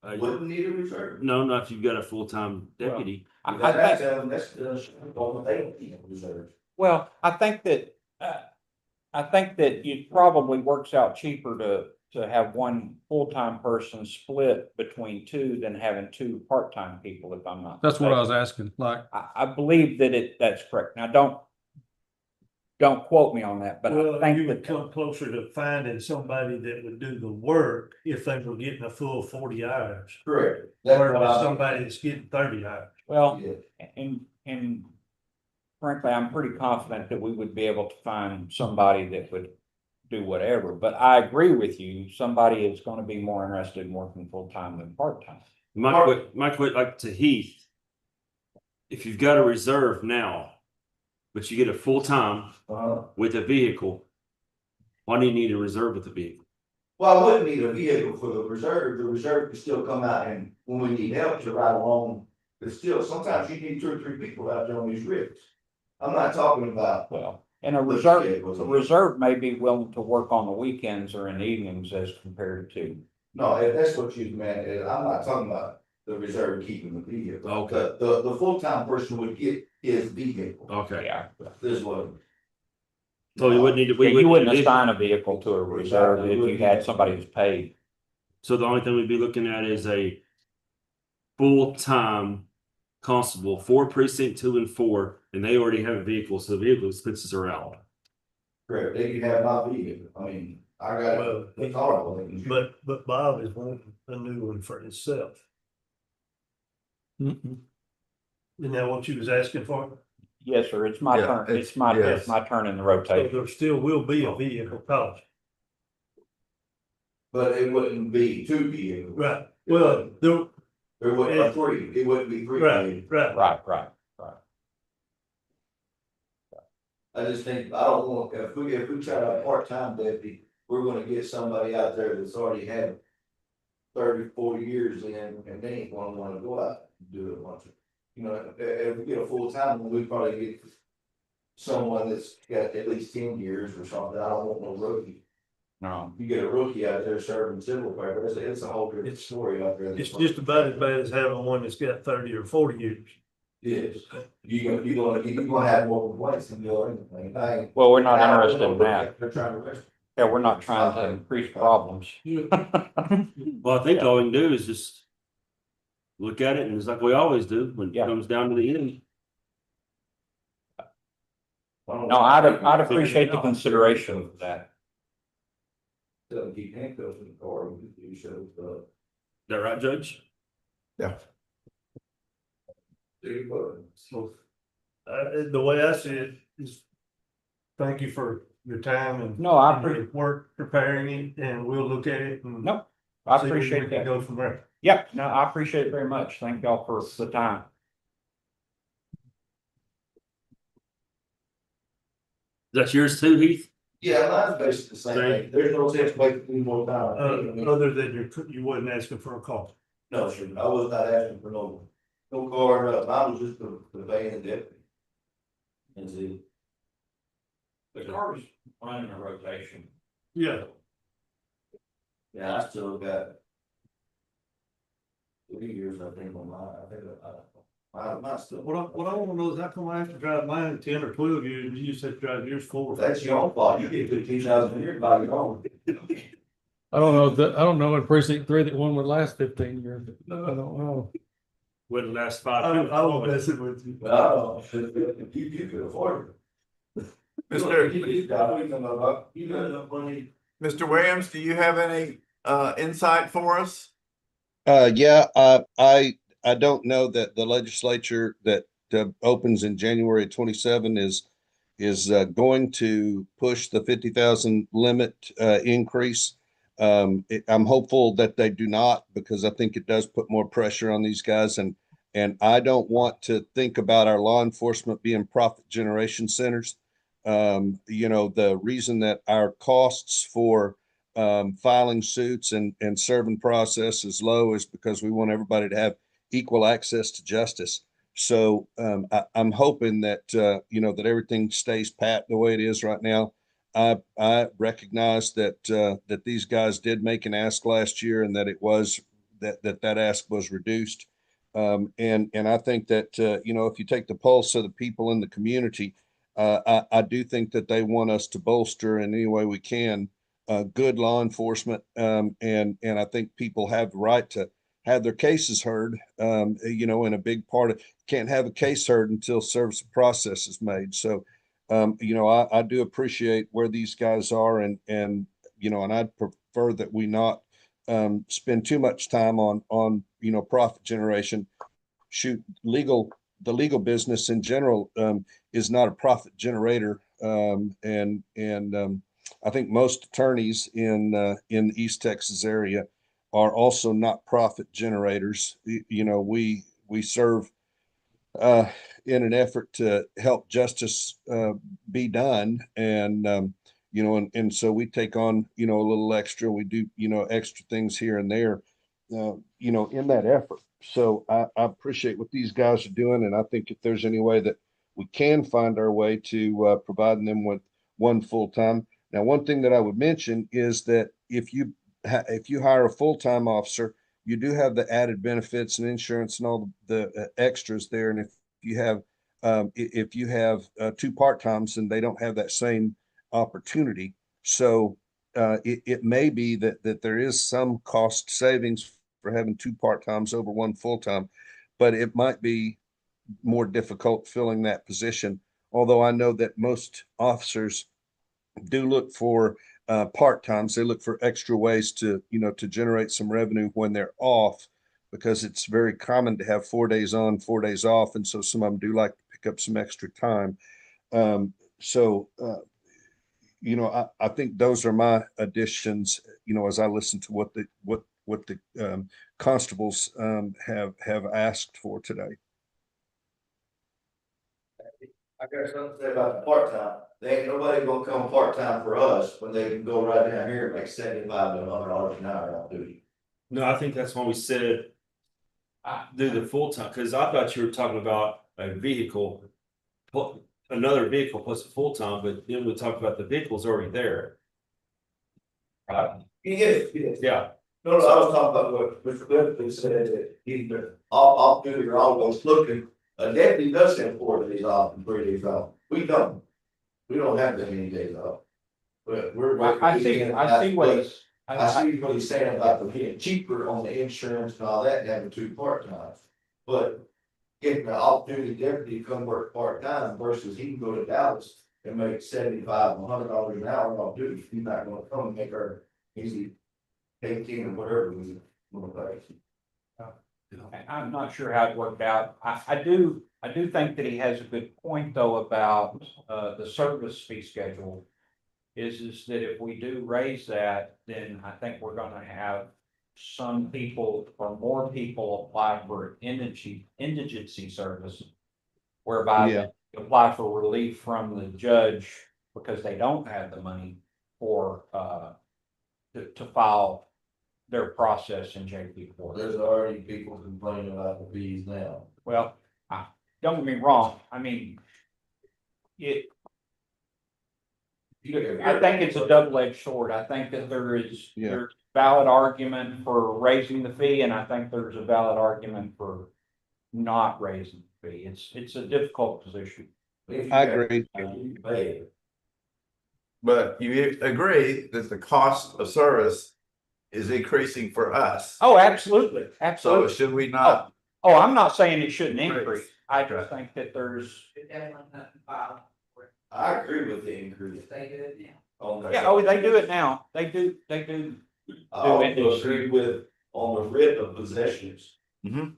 Wouldn't need a reserve. no, not if you've got a full-time deputy. I That's, think, that's, they don't need a reserve. well, I think that it probably works out cheaper to have one full-time person split between two than having two part-time people, if I'm not. That's what I was mistaken. asking, like, I believe that that's correct. Now, don't quote me on that, but I Well, you think would that, come closer to finding somebody that would do the work if they were getting a full 40 hours. Correct. That's what Versus I, somebody that's getting 30 hours. well, yeah. and frankly, I'm pretty confident that we would be able to find somebody that would do whatever, but I agree with you, somebody is gonna be more interested in working full-time than part-time. My quick, like to Heath. If you've got a reserve now, but you get a full-time with a vehicle, why do you need a reserve with a vehicle? Well, I wouldn't need a vehicle for the reserve could still come out and when we need help to ride along. But still, sometimes you need 2 or 3 people out there on these rigs. I'm not talking about, Well, and a Let's reserve, see, it was a a- reserve may be willing to work on the weekends or in the evenings as compared to. no, if that's what you meant, I'm not talking about the reserve keeping the vehicle. Okay. The full-time person would get his vehicle, Okay, Yeah. this was. so we wouldn't need to, we You wouldn't wouldn't, assign a vehicle to a reserve if you had somebody who's paid. so the only thing we'd be looking at is a full-time constable for precinct 2 and 4, and they already have a vehicle, so the vehicle expenses are out. Correct, they can have my vehicle, I mean, I got, Well, it's horrible. but Bob is wanting a new one for himself. Isn't that what you was asking for? Yes, sir. It's my Yeah, turn. it's- It's my, yes. it's my turn in the So rotation. there still will be a vehicle cost. But it wouldn't be two vehicles. Right, well, There wouldn't be three, it wouldn't be three vehicles. Right, right. I just think, I don't want, if we try to part-time deputy, we're gonna get somebody out there that's already had 30, 40 years in, and they ain't gonna wanna go out and do it once. You know, if we get a full-time, one, we probably get someone that's got at least 10 years or something. I don't want no rookie. No, You get a rookie out there serving civil paper, it's a whole different It's- story out there. it's just about as bad as having one that's got 30 or 40 years. Yes, you're gonna have more complaints than you'll anything. well, we're not interested in that. They're trying to arrest. Yeah, we're not trying to increase problems. Well, I think all we can do is just look at it, and it's like we always do when it Yeah. comes down to the end. No, I'd appreciate the consideration of that. Doesn't keep handcuffs in the car, you show, Is that right, Judge? So, the way I see it is, thank you for your time and. No, I and your work preparing it, and we'll look at it and. No, I see where we appreciate can that. Go from there. Yep, no, I appreciate it very much. Thank y'all for the time. That's yours too, Heath? Yeah, mine's basically the same thing, there's no sense wasting any more time. Other than you wasn't asking for a call. No, sir, I was not asking for no car, I was just the van and deputy. And see, The car's running a rotation. Yeah. yeah, I still got 3 years, I think, on mine, I think, mine's still. What I wanna know is how come I have to drive mine 10 or 12 years, and you said to drive yours 4? That's your own fault, you get 15,000 a year by your own. I don't know in precinct 3 that one would last 15 years. I don't know. Wouldn't last I 5 minutes. was messing with you. Well, you could afford it. You got enough money. Mr. Williams, do you have any insight for us? I don't know that the legislature that opens in January 27 is going to push the 50,000 limit increase. I'm hopeful that they do not, because I think it does put more pressure on these guys, and I don't want to think about our law enforcement being profit generation centers. The reason that our costs for filing suits and serving process is low is because we want everybody to have equal access to justice. So I'm hoping that that everything stays pat the way it is right now. I recognize that these guys did make an ask last year, and that it was that ask was reduced. And I think that if you take the pulse of the people in the community, I do think that they want us to bolster in any way we can good law enforcement, and I think people have the right to have their cases heard. And a big part of can't have a case heard until service of process is made. So, I do appreciate where these guys are, and I'd prefer that we not spend too much time on profit generation. Shoot, the legal business in general is not a profit generator, and I think most attorneys in the East Texas area are also not profit generators. We serve in an effort to help justice be done, and and so we take on a little extra. We do extra things here and there, in that effort. So I appreciate what these guys are doing, and I think if there's any way that we can find our way to providing them with one full time. Now, one thing that I would mention is that if you hire a full-time officer, you do have the added benefits and insurance and all the extras there. And if you have two part-times, then they don't have that same opportunity. So it may be that there is some cost savings for having two part-times over one full-time, but it might be more difficult filling that position. Although I know that most officers do look for part-times, they look for extra ways to, to generate some revenue when they're off, because it's very common to have 4 days on, 4 days off. And so some of them do like to pick up some extra time. So, I think those are my additions, as I listen to what the constables have asked for today. I got something to say about the part-time. There ain't nobody gonna come part-time for us when they can go right down here and make $75 to $100 an hour on duty. No, I think that's when we said do the full time, because I thought you were talking about a vehicle, another vehicle plus a full time, but then we talked about the vehicle's already there. You get it, Yeah, No, I was talking about what Mr. Clifton said, that he's been off duty or almost looking. A deputy does have 4 days off and 3 days off. We don't. We don't have that many days off. But we're. I see what he's. I see what he's saying about them being cheaper on the insurance and all that, and having 2 part-times. But getting an off-duty deputy to come work part-time versus he can go to Dallas and make $75, $100 an hour off duty. He's not gonna come and make our easy 18 or whatever we want to pay. I'm not sure how it worked out. I do think that he has a good point though about the service fee schedule. Is that if we do raise that, then I think we're gonna have some people or more people apply for indigency service. Whereby they apply for relief from the judge because they don't have the money for to file their process in JP court. There's already people complaining about the fees now. Well, don't get me wrong, I mean, I think it's a double-edged sword. I think that there's valid argument for raising the fee, and I think there's a valid argument for not raising the fee. It's a difficult position. I agree. But you agree that the cost of service is increasing for us. Oh, absolutely, So absolutely. should we not? Oh, I'm not saying it shouldn't increase. I just think that there's. I agree with the increase. They do it now. They do it now. They do. I also agree with on the writ of possessions. Mhm.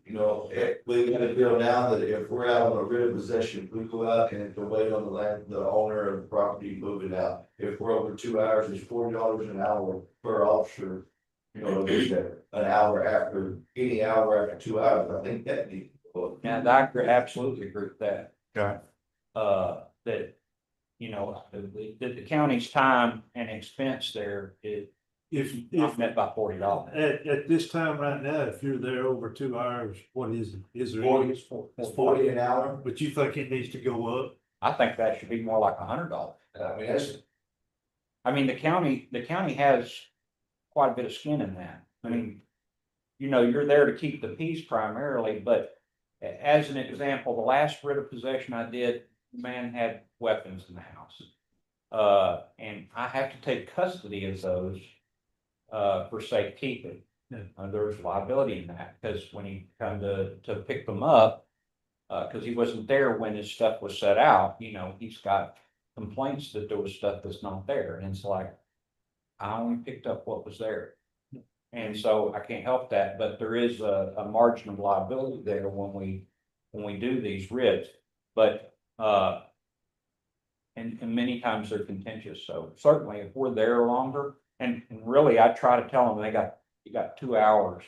We got a deal now that if we're out on a writ of possession, we go out and to wait on the owner of the property, move it out. If we're over 2 hours, it's $40 an hour per officer. An hour after, any hour after 2 hours, I think that needs. Yeah, I absolutely agree with that. Okay. That, that the county's time and expense there is not met by $40. At this time right now, if you're there over 2 hours, what is it? Is there? 40, It's It's 40 an hour. But you think it needs to go up? I think that should be more like $100. I mean, the county has quite a bit of skin in that. I mean, you're there to keep the peace primarily, but as an example, the last writ of possession I did, the man had weapons in the house. And I have to take custody of those for safekeeping. There's liability in that, because when he come to pick them up, because he wasn't there when his stuff was set out, he's got complaints that there was stuff that's not there. And it's like, I only picked up what was there. And so I can't help that, but there is a margin of liability there when we do these writs. But and many times they're contentious. So certainly if we're there longer, and really I try to tell them you got 2 hours.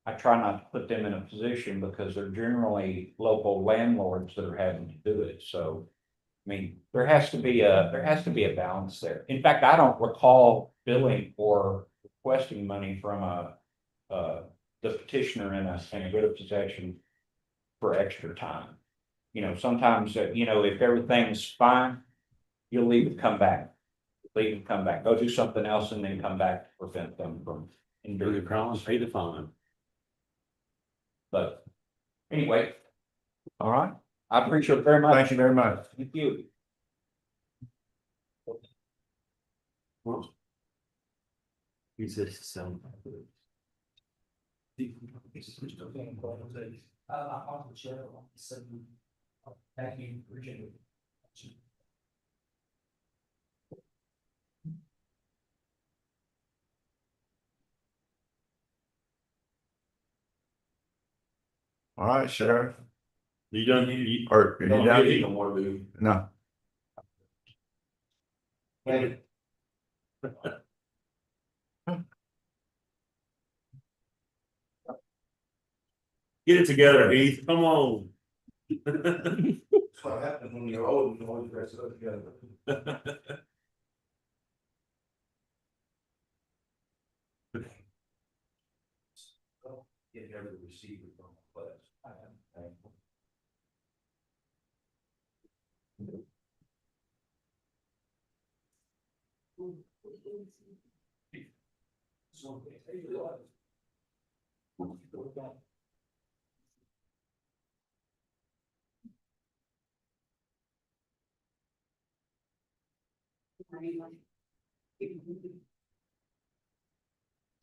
I try not to put them in a position because they're generally local landlords that are having to do it. So I mean, there has to be a balance there. In fact, I don't recall billing or requesting money from the petitioner in a writ of possession for extra time. Sometimes if everything's fine, you'll leave and come back. Go do something else and then come back to prevent them from do the crime, pay the fine. But anyway, all right. I appreciate it very much. Thank you very much. Thank you. He says so. I called the chair, said, thank you, Virginia. All right, Sheriff, You done, you, or are you don't done? get any more, do you? No, Hey. Get it together, Heath, come on. That's what happens when you're old, you always dress up together. Get every receiver from the class.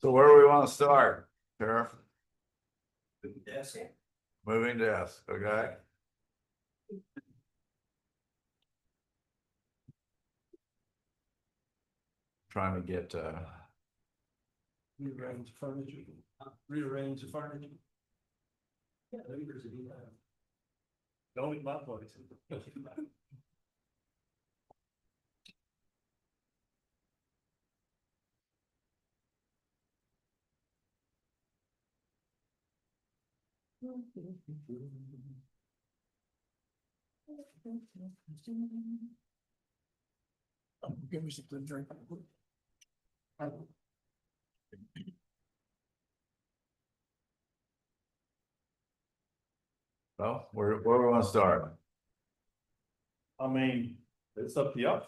so where do we want to start, Sheriff? Yes. Moving desk, okay? Trying to get, Rearrange the furniture. Rearrange the furniture. Yeah, neighbors do that. Don't eat my place. Give me something to drink. well, where do we want to start? I mean, it's up to y'all.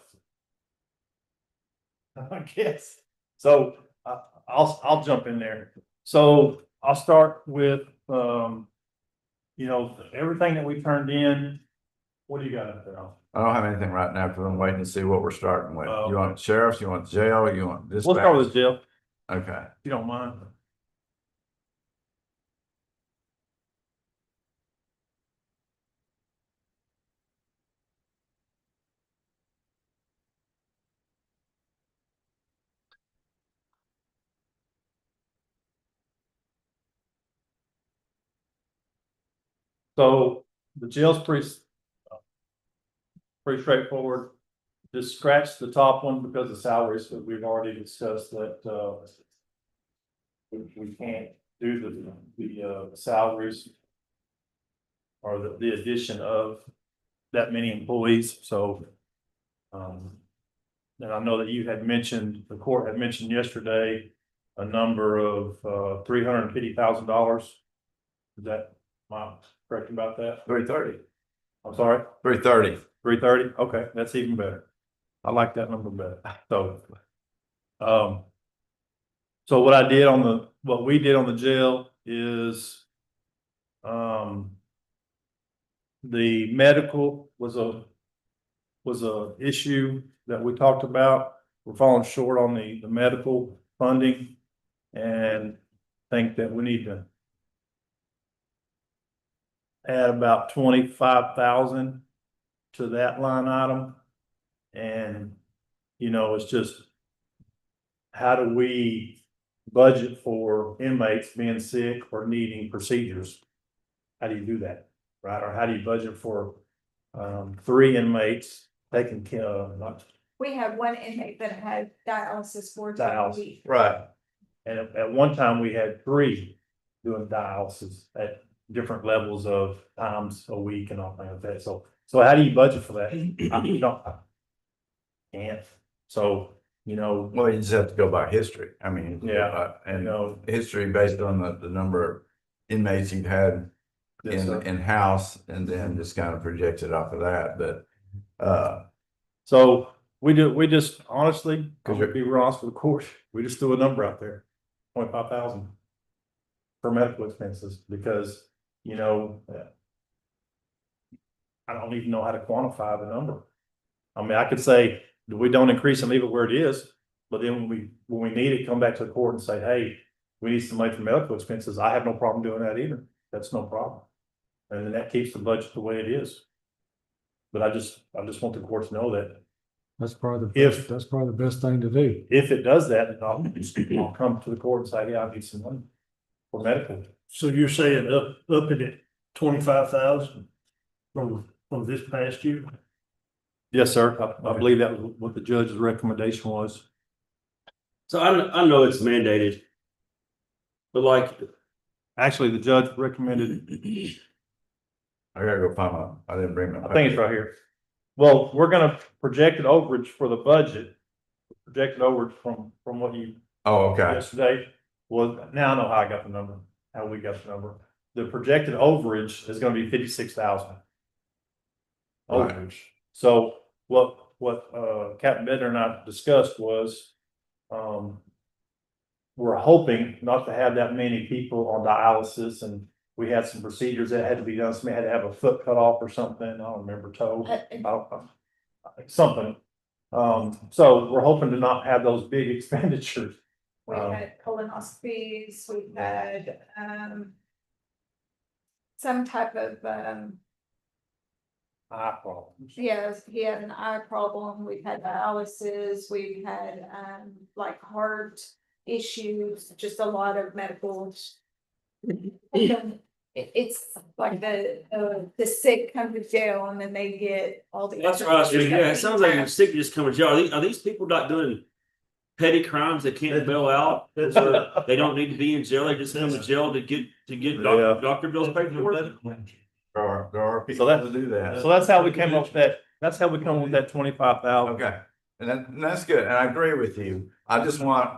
I guess. So I'll jump in there. So I'll start with, you know, everything that we turned in. What do you got up there? I don't have anything right now because I'm waiting to see what we're starting with. Oh. You want sheriffs, you want jail, you want this? We'll start with jail, Okay, if you don't mind. So the jail's pretty straightforward. Just scratch the top one because of salaries that we've already discussed that, we can't do the salaries or the addition of that many employees, so. And I know that you had mentioned, the court had mentioned yesterday, a number of, $350,000. Is that, am I correct about that? 330. I'm sorry? 330. 330, okay, that's even better. I like that number better, so. So what we did on the jail is. The medical was a issue that we talked about. We're falling short on the medical funding. And think that we need to add about 25,000 to that line item. And, you know, it's just, how do we budget for inmates being sick or needing procedures? How do you do that, right? Or how do you budget for 3 inmates taking care of? We have one inmate that had dialysis 4 times a Dialysis. week. Right. And at one time, we had 3 doing dialysis at different levels of times a week and all things like that. So how do you budget for that? I can't. So, you know. Well, you just have to go by history. I mean, Yeah, and you know. history based on the number of inmates you've had in house, and then just kind of project it off of that. But so we just honestly, Cause to be real honest with the court, we just threw a number out there, 25,000 for medical expenses, because, you know, I don't even know how to quantify the number. I mean, I could say we don't increase and leave it where it is, but then when we need it, come back to the court and say, hey, we need some money for medical expenses, I have no problem doing that either. That's no problem. And then that keeps the budget the way it is. But I just want the court to know that That's probably If- that's probably the best thing to do. if it does that, then I'll come to the court and say, yeah, I need some money for medical. So you're saying up it 25,000 from this past year? Yes, sir. I believe that was what the judge's recommendation was. So I know it's mandated. But like, Actually, the judge recommended, I gotta go find my, I didn't bring my. I think it's right here. Well, we're gonna project an overage for the budget. Projected overage from what you Oh, okay. yesterday was, now I know how I got the number, how we got the number. The projected overage is gonna be 56,000. Right. Overage. So what Captain Bender and I discussed was, we're hoping not to have that many people on dialysis, and we had some procedures that had to be done. Somebody had to have a foot cut off or something. I don't remember, toe, something. So we're hoping to not have those big expenditures. We had colonoscopies, we had, some type of, Eye problems. yes, he had an eye problem, we've had dialysis, we've had, like heart issues, just a lot of medical. It's like the sick come to jail and then they get all the. that's what I was thinking. Yeah, it sounds like you're sick, you just come to jail. Are these people not doing petty crimes that can't bail out? So they don't need to be in jail. They just come to jail to get Yeah. doctor bills paid for. There are So people that- that do that. So that's how we came up with that. That's how we come up with that 25,000. Okay, and that's good, and I agree with you. I just want,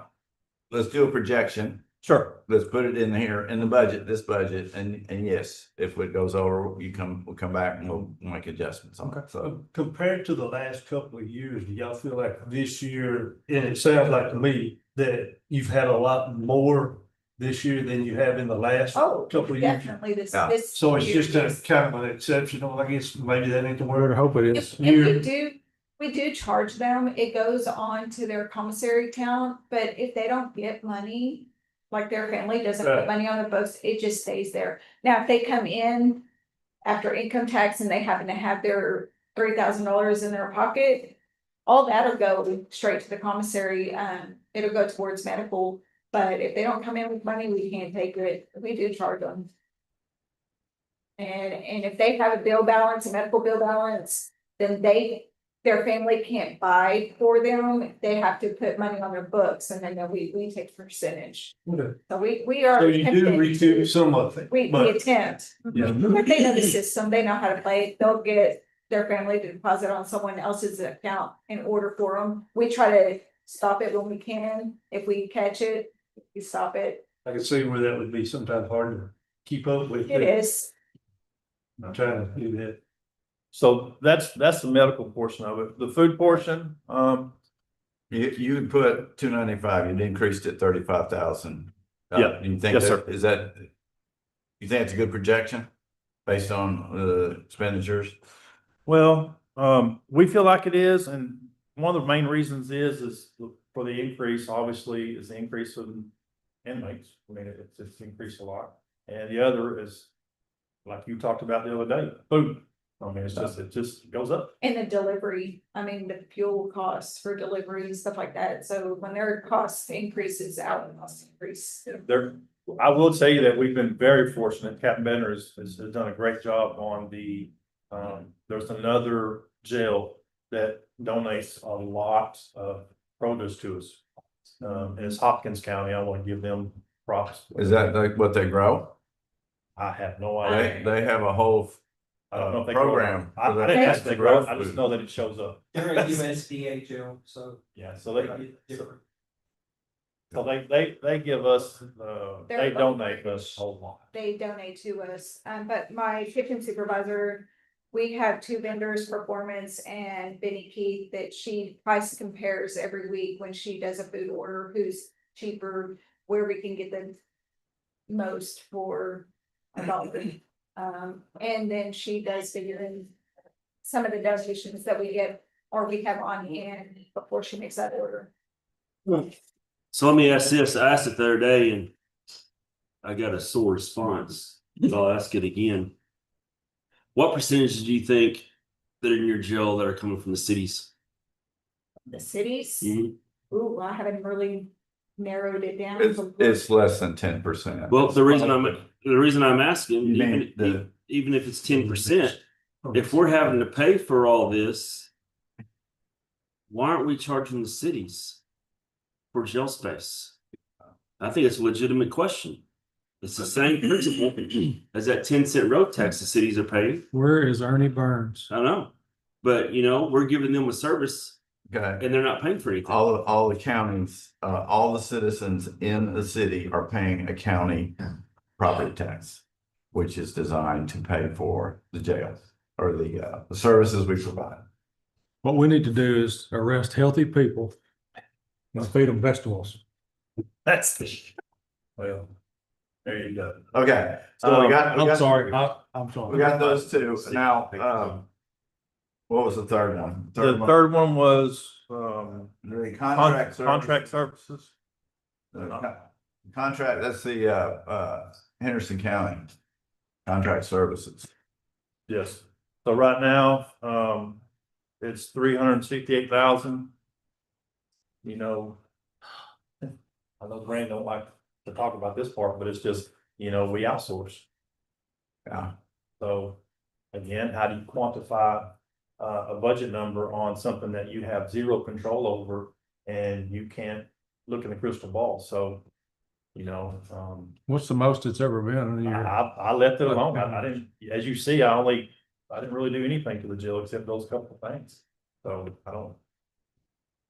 let's do a projection. Sure. Let's put it in here, in the budget, this budget, and yes, if it goes over, we'll come back and we'll make adjustments on it, so. Compared to the last couple of years, do y'all feel like this year, and it sounds like to me that you've had a lot more this year than you have in the last Oh, couple of years? definitely this, Yeah. this. So it's year just a is- kind of an exceptional, I guess, maybe that ain't the Where to word. hope it is. If we do charge them, it goes on to their commissary account, but if they don't get money. Like their family doesn't Right. put money on the books, it just stays there. Now, if they come in after income tax and they happen to have their $3,000 in their pocket. All that'll go straight to the commissary, it'll go towards medical, but if they don't come in with money, we can't take it, we do charge them. And if they have a bill balance, a medical bill balance, then their family can't buy for them, they have to put money on their books, and then we take percentage. Okay. So we are. So you do tempted recoup to- some of it. We but- attempt, Yeah. but they know the system, they know how to play it, they'll get their family to deposit on someone else's account in order for them. We try to stop it when we can, if we catch it, we stop it, I can see where that would be sometimes hard to keep up with. it is. I'm trying to do that. So that's the medical portion of it. The food portion, You would put 295, you'd increased it 35,000. Yeah. You think Yes, that, sir. you think it's a good projection based on the expenditures? well, we feel like it is, and one of the main reasons is for the increase, obviously, is the increase in inmates. I mean, it's increased a lot. And the other is, like you talked about the other day, food. I mean, it just goes up. And the delivery, I mean, the fuel costs for delivery and stuff like that, so when their cost increases, our costs increase. There, I will tell you that we've been very fortunate. Captain Benner has done a great job on the, there's another jail that donates a lot of produce to us. And it's Hopkins County. I want to give them props. Is that like what they grow? I have no They, idea. they have a whole I don't know if they grow it. program. I for didn't that. ask if they grow it. I just know that it shows up. They're a USDA jail, so. Yeah, so they give us, They're they local. donate us a whole lot. They donate to us, but my kitchen supervisor, we have two vendors, Performance and Benny Keith, that she price compares every week when she does a food order, who's cheaper, where we can get the most for a dollar. And then she does figure in some of the donations that we get or we have on hand before she makes that order. So let me ask this, I asked it the other day and I got a sore response, but I'll ask it again. What percentage do you think that are in your jail that are coming from the cities? The cities, Mhm. ooh, I haven't really narrowed it down. It's less than 10%. Well, the reason I'm asking, You mean even if it's 10%, if we're having to pay for all this, why aren't we charging the cities for jail space? I think it's a legitimate question. It's the same principle as that 10-cent road tax the cities are paying. Where is Ernie Burns? I don't know. But we're giving them a service Okay. and they're not paying for anything. All the counties, all the citizens in the city are paying a county property tax, which is designed to pay for the jail or the services we provide. What we need to do is arrest healthy people and feed them vegetables. That's the, well, there you go. Okay, so we got. I'm sorry. I'm sorry. We got those two. Now, what was the third one? The third one was, The contract contract services. Contract, that's the Henderson County contract services. Yes. So right now, it's 368,000. You know, I know Brandon don't like to talk about this part, but it's just, we outsource. Yeah. So again, how do you quantify a budget number on something that you have zero control over and you can't look in the crystal ball? So, What's the most it's ever been in a year? I left it alone. I didn't, as you see, I didn't really do anything to the jail except those couple of things. So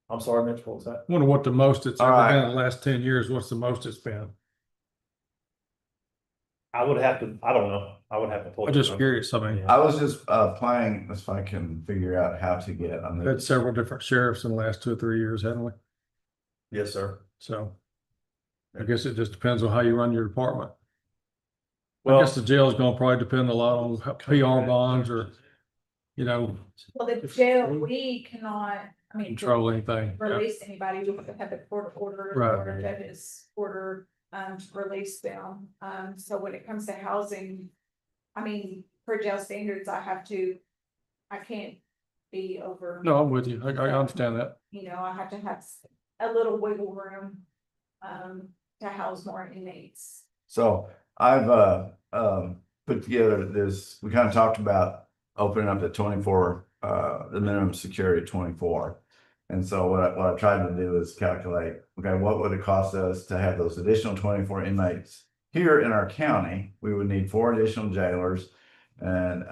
I'm sorry, Mitch, what was that? Wonder what the most it's All ever right. been in the last 10 years. What's the most it's been? I don't know. I would have to pull. I'm just curious. I mean, I was just playing, if I can figure out how to get on we've had the. several different sheriffs in the last 2 or 3 years, haven't we? Yes, sir. So I guess it just depends on how you run your department. I Well, guess the jail is gonna probably depend a lot on PR bonds or, Well, the jail, we cannot, control anything. Yeah. release anybody, we have to have the court order, Right. or judge's order, to release them. So when it comes to housing, for jail standards, I can't be over. No, I'm with you. I understand that. I have to have a little wiggle room, to house more inmates. So I've put together this, we kind of talked about opening up the 24, the minimum security 24. And so what I tried to do is calculate, okay, what would it cost us to have those additional 24 inmates here in our county? We would need 4 additional jailers and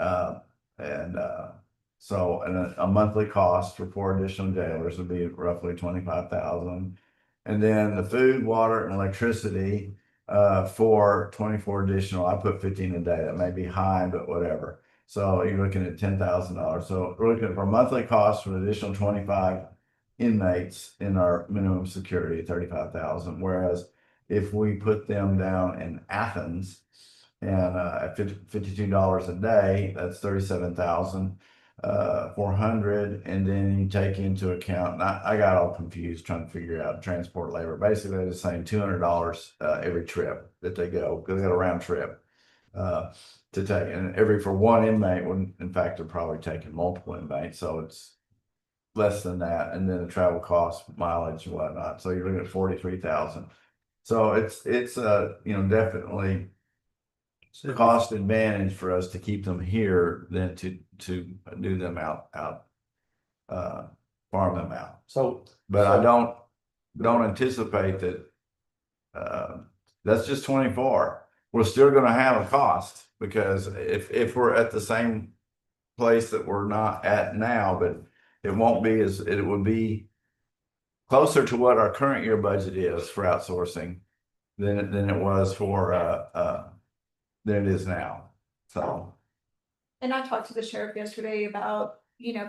so a monthly cost for 4 additional jailers would be roughly 25,000. And then the food, water, and electricity for 24 additional, I put 15 a day. That may be high, but whatever. So you're looking at $10,000. So we're looking for monthly cost for an additional 25 inmates in our minimum security, 35,000. Whereas if we put them down in Athens and at $52 a day, that's 37,400. And then you take into account, and I got all confused trying to figure out transport labor. Basically, they're just saying $200 every trip that they go, because they got a round trip to take, and for one inmate, when in fact they're probably taking multiple inmates, so it's less than that, and then the travel costs, mileage and whatnot. So you're looking at 43,000. So it's definitely cost advantage for us to keep them here than to do them out, farm them out. so, But I don't anticipate that. That's just 24. We're still going to have a cost, because if we're at the same place that we're not at now, but it won't be it would be closer to what our current year budget is for outsourcing than it was for than it is now. So. And I talked to the sheriff yesterday about,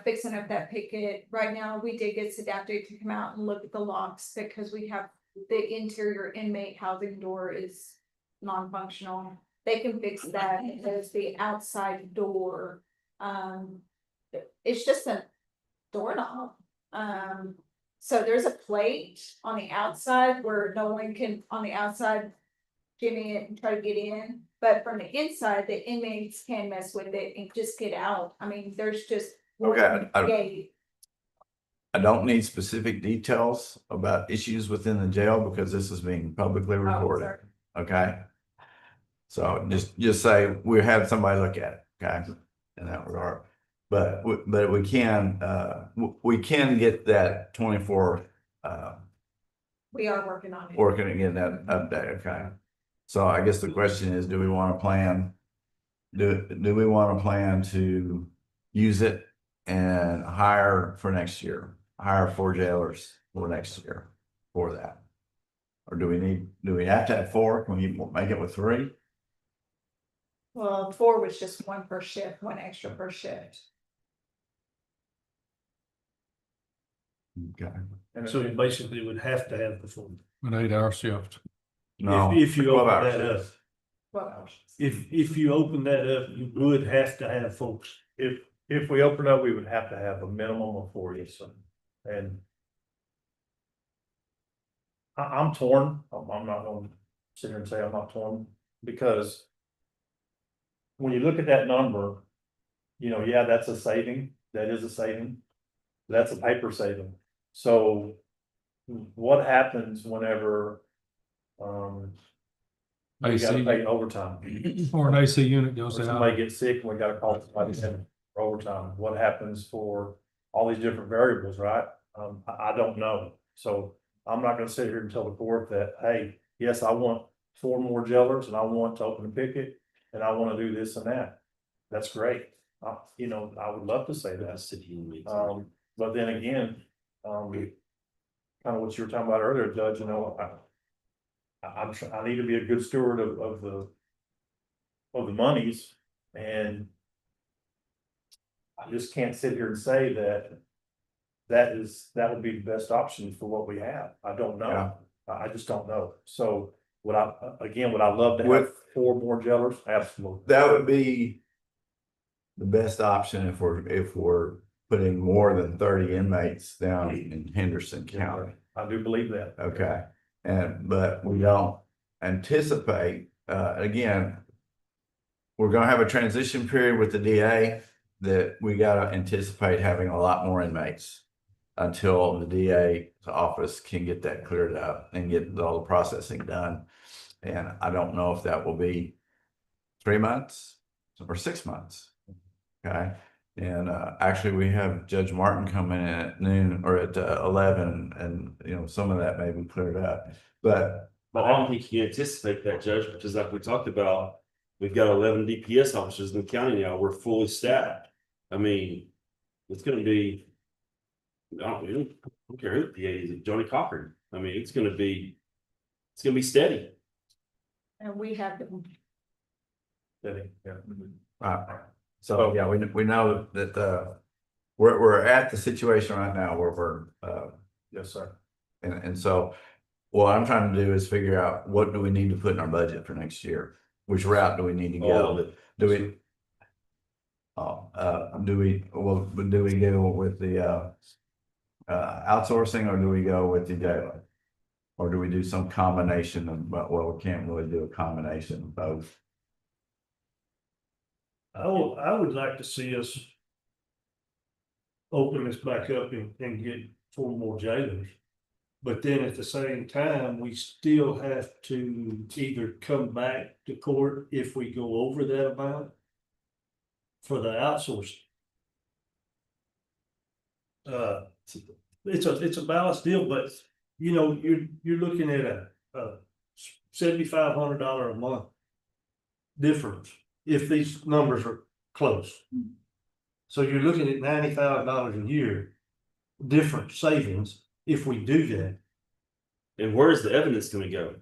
fixing up that picket. Right now, we did get Adapted to come out and look at the locks, because we have the interior inmate housing door is non-functional. They can fix that, because the outside door, it's just a doorknob. So there's a plate on the outside where no one can, on the outside, jimmy it and try to get in. But from the inside, the inmates can mess with it and just get out. I mean, there's just. Okay, one gate. I don't need specific details about issues within the jail because this is being publicly recorded, sorry. okay? So just say we had somebody look at it, okay, in that regard. But we can get that 24, We are working on it. working to get that update, okay? So I guess the question is, do we want to plan? Do we want to plan to use it and hire for next year? Hire 4 jailers for next year for that? Or do we have to have 4? Can we make it with 3? Well, 4 was just 1 per shift, 1 extra per shift. Okay. And So you basically would have to have the full. An 8-hour shift. No. If you 12 open hours. that up, Well, if you open that up, you would have to have folks. if we open up, we would have to have a minimum of 4, yes, sir. And I'm torn. I'm not gonna sit here and say I'm not torn, because when you look at that number, you know, yeah, that's a saving. That is a saving. That's a paper saving. So what happens whenever we gotta AC. pay overtime? Or an AC unit Or goes somebody out. gets sick and we gotta call somebody in for overtime. What happens for all these different variables, right? I don't know. So I'm not gonna sit here and tell the court that, hey, yes, I want 4 more jailers and I want to open a picket and I wanna do this and that. That's great. You know, I would love to say that. But then again, kind of what you were talking about earlier, Judge, you know, I need to be a good steward of the monies, and I just can't sit here and say that would be the best option for what we have. I don't know. I just don't know. So would I love to have 4 more jailers? Absolutely. That would be the best option if we're putting more than 30 inmates down in Henderson County. I do believe that. Okay, but we don't anticipate, again, we're gonna have a transition period with the DA that we gotta anticipate having a lot more inmates until the DA's office can get that cleared up and get all the processing done. And I don't know if that will be 3 months or 6 months. Okay, and actually we have Judge Martin coming in at noon or at 11, and you know, some of that may be cleared up, but But I don't think you anticipate that, Judge, because like we talked about, we've got 11 DPS officers in the county now. We're fully staffed. I mean, it's gonna be, I don't care who the PA is, Johnny Cochran. I mean, it's gonna be steady. and we have them. Yeah. so yeah, we know that we're at the situation right now where we're Yes, sir. and so what I'm trying to do is figure out what do we need to put in our budget for next year? Which route do we need to go? Do we go with the outsourcing, or do we go with the jailer? Or do we do some combination of, well, we can't really do a combination of both. I would like to see us open this back up and get 4 more jailers. But then at the same time, we still have to either come back to court if we go over that amount for the outsourcing. It's a balanced deal, but you know, you're looking at a $7,500 a month difference if these numbers are close. So you're looking at $90,000 a year different savings if we do that. And where's the evidence gonna go?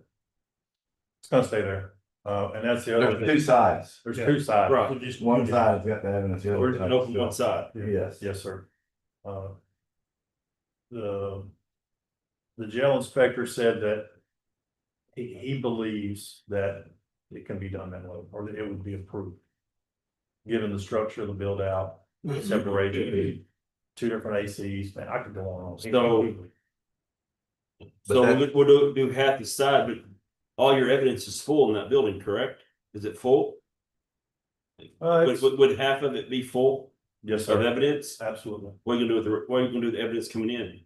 It's gonna stay there. And that's the other There's thing. 2 sides. There's 2 sides. Right. So just One side's got the evidence. The We're other just open side. one side. Yes. Yes, sir. The jail inspector said that he believes that it can be done that way, or that it would be approved. Given the structure of the build out, separation, 2 different ACs, man, I could go on. So we'll do half the side, but all your evidence is full in that building, correct? Is it full? Would half of it be full Yes, of sir, evidence? absolutely. What are you gonna do with what are you gonna do with the evidence coming in?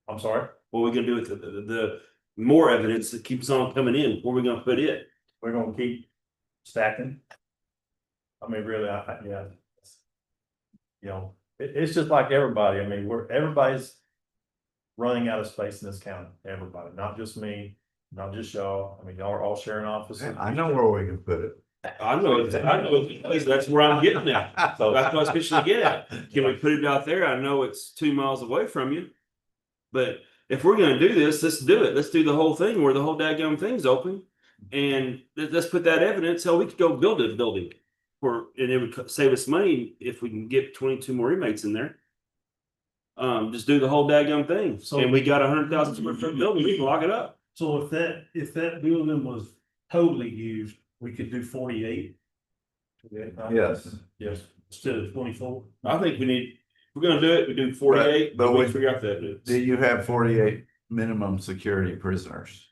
I'm sorry, What are we gonna do with the more evidence that keeps on coming in? Where are we gonna put it? we're gonna keep stacking. I mean, really, yeah. You know, it's just like everybody. I mean, everybody's running out of space in this county, everybody, not just me, not just y'all. I mean, y'all are all sharing offices. I know where we can put it. I know, that's where I'm getting at. So That's what I was fishing to get at. Can we put it out there? I know it's 2 miles away from you. But if we're gonna do this, let's do it. Let's do the whole thing where the whole daggone thing's open. And let's put that evidence, so we could go build a building. And it would save us money if we can get 22 more inmates in there. Just do the whole daggone thing. So- And we got 100,000 square foot building, we can lock it up. So if that building was totally used, we could do 48. Yes. yes, Instead of 24. I think if we're gonna do it, we do 48, But but we we- figure out the evidence. Do you have 48 minimum security prisoners?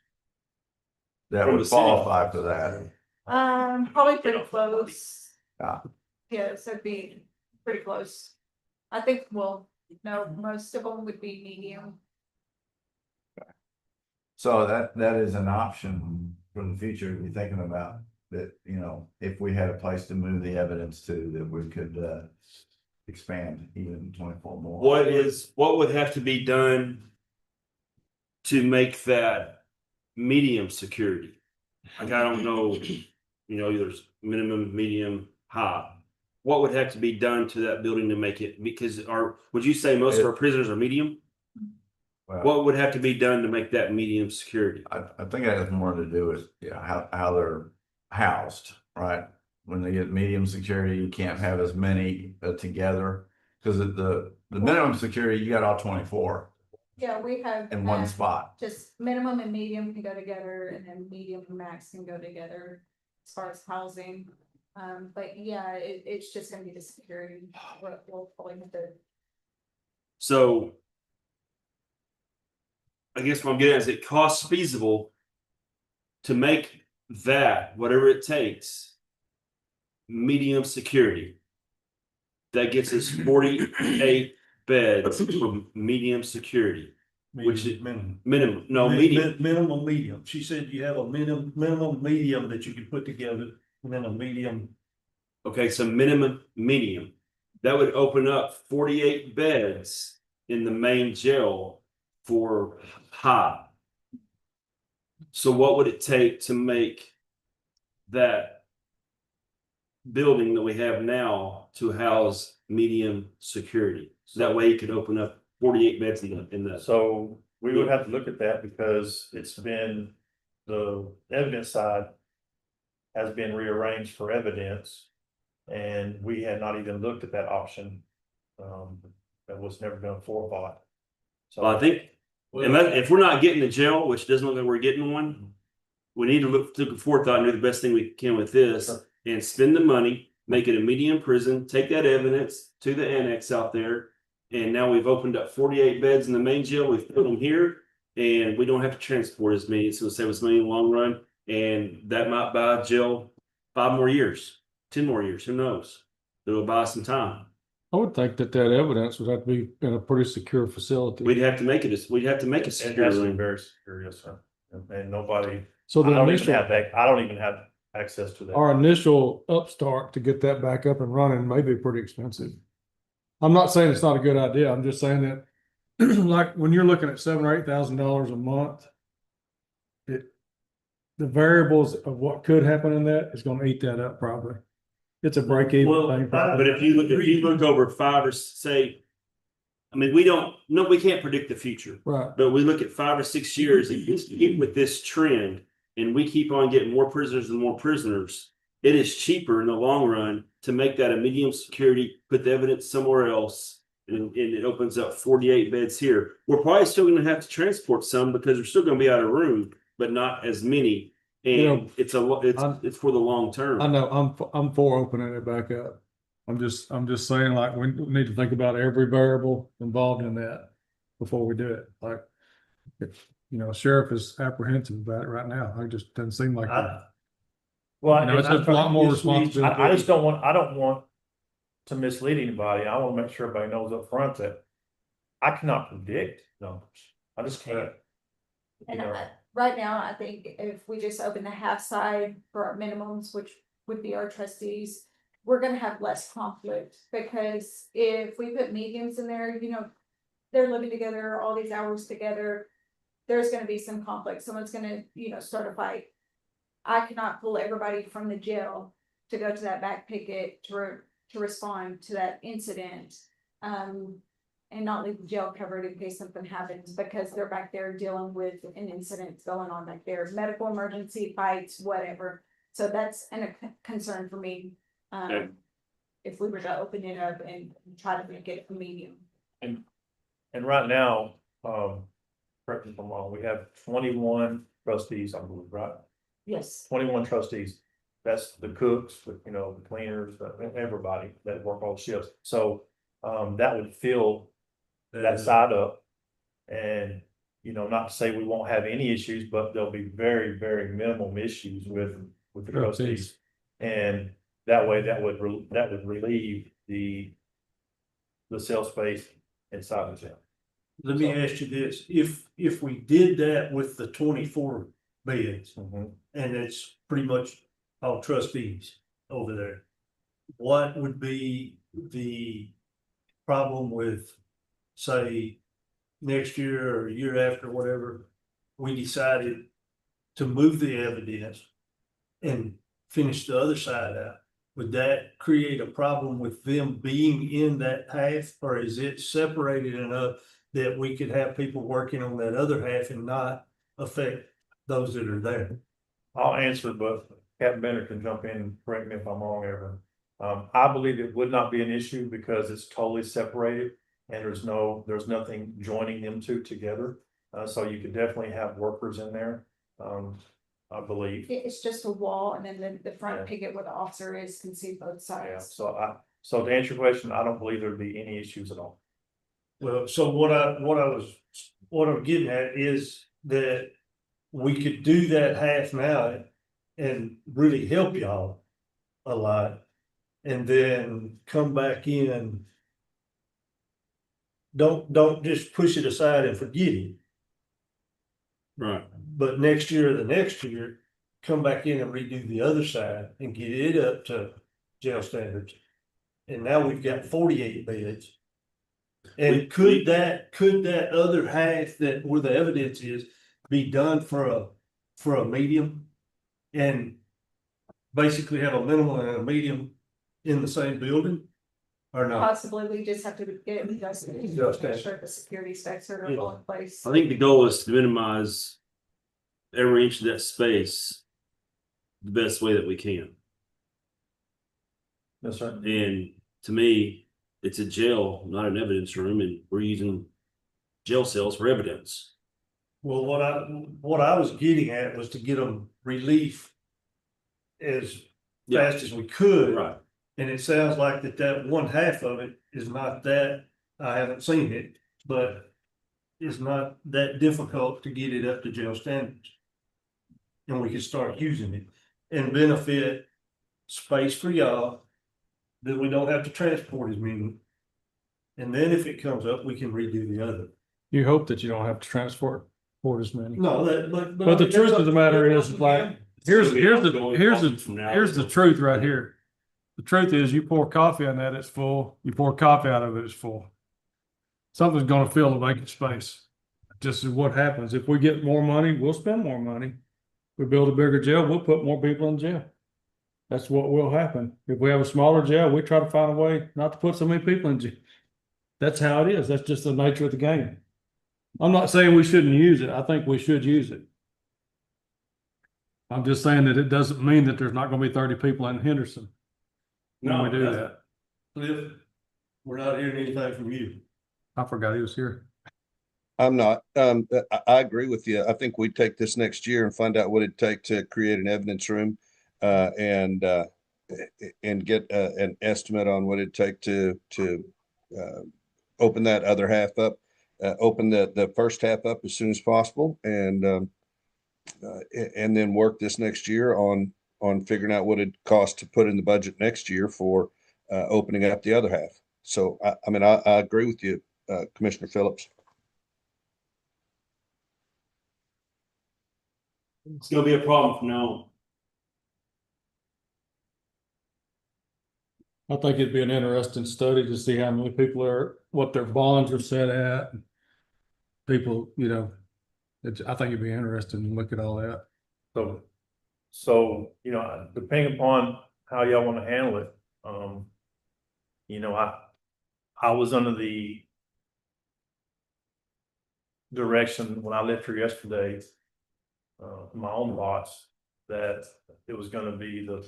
That From the would city. qualify for that. Probably pretty close. Yeah. Yeah, so it'd be pretty close. I think, well, no, most of them would be medium. So that is an option for the future to be thinking about, that, you know, if we had a place to move the evidence to, that we could expand even 24 more. What would have to be done to make that medium security? Like, I don't know, there's minimum, medium, high. What would have to be done to that building to make it, would you say most of our prisoners are medium? Well, What would have to be done to make that medium security? I think that has more to do with, how they're housed, right? When they get medium security, you can't have as many together, because the minimum security, you got all 24 Yeah, we have. in one spot. Just minimum and medium can go together, and then medium and max can go together as far as housing. But yeah, it's just gonna be the security. We'll probably have to. So I guess what I'm getting at is, it costs feasible to make that, whatever it takes, medium security. That gets us 48 beds from medium security, which is minimum. medium. Minimum medium. She said you have a minimum medium that you can put together, and then a medium. Okay, so minimum medium. That would open up 48 beds in the main jail for high. So what would it take to make that building that we have now to house medium security? So that way you could open up 48 beds in the. so we would have to look at that, because it's been, the evidence side has been rearranged for evidence. And we had not even looked at that option. That was never done forethought. So Well, I think, if we're not getting the jail, which doesn't look like we're getting one, we need to look forethought and do the best thing we can with this, Sure. and spend the money, make it a medium prison, take that evidence to the annex out there. And now we've opened up 48 beds in the main jail. We've put them here, and we don't have to transport as many. It's going to save us money in the long run. And that might buy jail 5 more years, 10 more years. Who knows? It'll buy some time. I would think that evidence would have to be in a pretty secure facility. We'd have to make it. We'd have to make a it secure has to be room. very secure, yes, sir. And nobody, So I the don't even initial, have that, I don't even have access to that. our initial upstart to get that back up and running may be pretty expensive. I'm not saying it's not a good idea. I'm just saying that like when you're looking at $7,000 or $8,000 a month, the variables of what could happen in that is gonna eat that up probably. It's a break even Well, thing. But if you look over 5 or say, I mean, we can't predict the future, Right. but we look at 5 or 6 years, and we keep with this trend, and we keep on getting more prisoners and more prisoners. It is cheaper in the long run to make that a medium security, put the evidence somewhere else, and it opens up 48 beds here. We're probably still going to have to transport some, because we're still going to be out of room, but not as many. And You know, it's for the long term. I know, I'm for opening it back up. I'm just saying, like, we need to think about every variable involved in that before we do it. Like, You know, sheriff is apprehensive about it right now. It just doesn't seem like that. Well, You know, it's and just a lot more I responsibility. just I don't want to mislead anybody. I want to make sure everybody knows up front that I cannot predict numbers. I just can't. And You know. right now, I think if we just open the half side for our minimums, which would be our trustees, we're gonna have less conflict, because if we put mediums in there, you know, they're living together, all these hours together, there's gonna be some conflict. Someone's gonna, you know, start a fight. I cannot pull everybody from the jail to go to that back picket to respond to that incident. And not leave the jail covered in case something happens, because they're back there dealing with an incident going on back there, medical emergency, fights, whatever. So that's a concern for me. Okay. If we were to open it up and try to make it a medium. And right now, correct me if I'm wrong, we have 21 trustees, I believe, right? Yes. 21 trustees. That's the cooks, you know, the cleaners, everybody that work all shifts. So that would fill that side up. And, you know, not to say we won't have any issues, but there'll be very, very minimum issues with the trustees. And that way, that would relieve the cell space inside the jail. Let me ask you this, if we did that with the 24 beds, and it's pretty much all trustees over there, what would be the problem with, say, next year or year after, whatever, we decided to move the evidence and finish the other side out? Would that create a problem with them being in that half, or is it separated enough that we could have people working on that other half and not affect those that are there? I'll answer, but Captain Bennett can jump in and correct me if I'm wrong, Evan. I believe it would not be an issue because it's totally separated and there's nothing joining them two together. So you could definitely have workers in there. I believe. It's just a wall, and then the front picket where the officer is can see both Yeah, sides. so to answer your question, I don't believe there'd be any issues at all. Well, so what I'm getting at is that we could do that half now and really help y'all a lot. And then come back in. Don't just push it aside and forget it. Right. But next year or the next year, come back in and redo the other side and get it up to jail standards. And now we've got 48 beds. And could that other half that where the evidence is be done for a medium? And basically have a minimum and a medium in the same building? Or not? Possibly, we just have to get it adjusted, make sure the security specs are all in place. I think the goal is to minimize every inch of that space the best way that we can. Yes, sir. And to me, it's a jail, not an evidence room, and we're using jail cells for evidence. Well, what I was getting at was to get them relief as fast as we could. Right. And it sounds like that one half of it is not that, I haven't seen it, but it's not that difficult to get it up to jail standards. And we can start using it and benefit space for y'all, that we don't have to transport as many. And then if it comes up, we can redo the other. You hope that you don't have to transport as many. No, But the truth of the matter is, like, here's the truth right here. The truth is, you pour coffee on that, it's full. You pour coffee out of it, it's full. Something's gonna fill the vacant space. Just is what happens. If we get more money, we'll spend more money. We build a bigger jail, we'll put more people in jail. That's what will happen. If we have a smaller jail, we try to find a way not to put so many people in jail. That's how it is. That's just the nature of the game. I'm not saying we shouldn't use it. I think we should use it. I'm just saying that it doesn't mean that there's not gonna be 30 people in Henderson when we do that. Cliff, we're not hearing anything from you. I forgot he was here. I'm not. I agree with you. I think we take this next year and find out what it'd take to create an evidence room, and get an estimate on what it'd take to open that other half up. open the first half up as soon as possible and then work this next year on figuring out what it costs to put in the budget next year for opening up the other half. So I mean, I agree with you, Commissioner Phillips. It's gonna be a problem from now on. I think it'd be an interesting study to see how many people are, what their bonds are set at. People, you know, I think it'd be interesting to look at all that. So, you know, depending upon how y'all want to handle it, you know, I was under the direction when I left here yesterday, my own thoughts, that it was gonna be the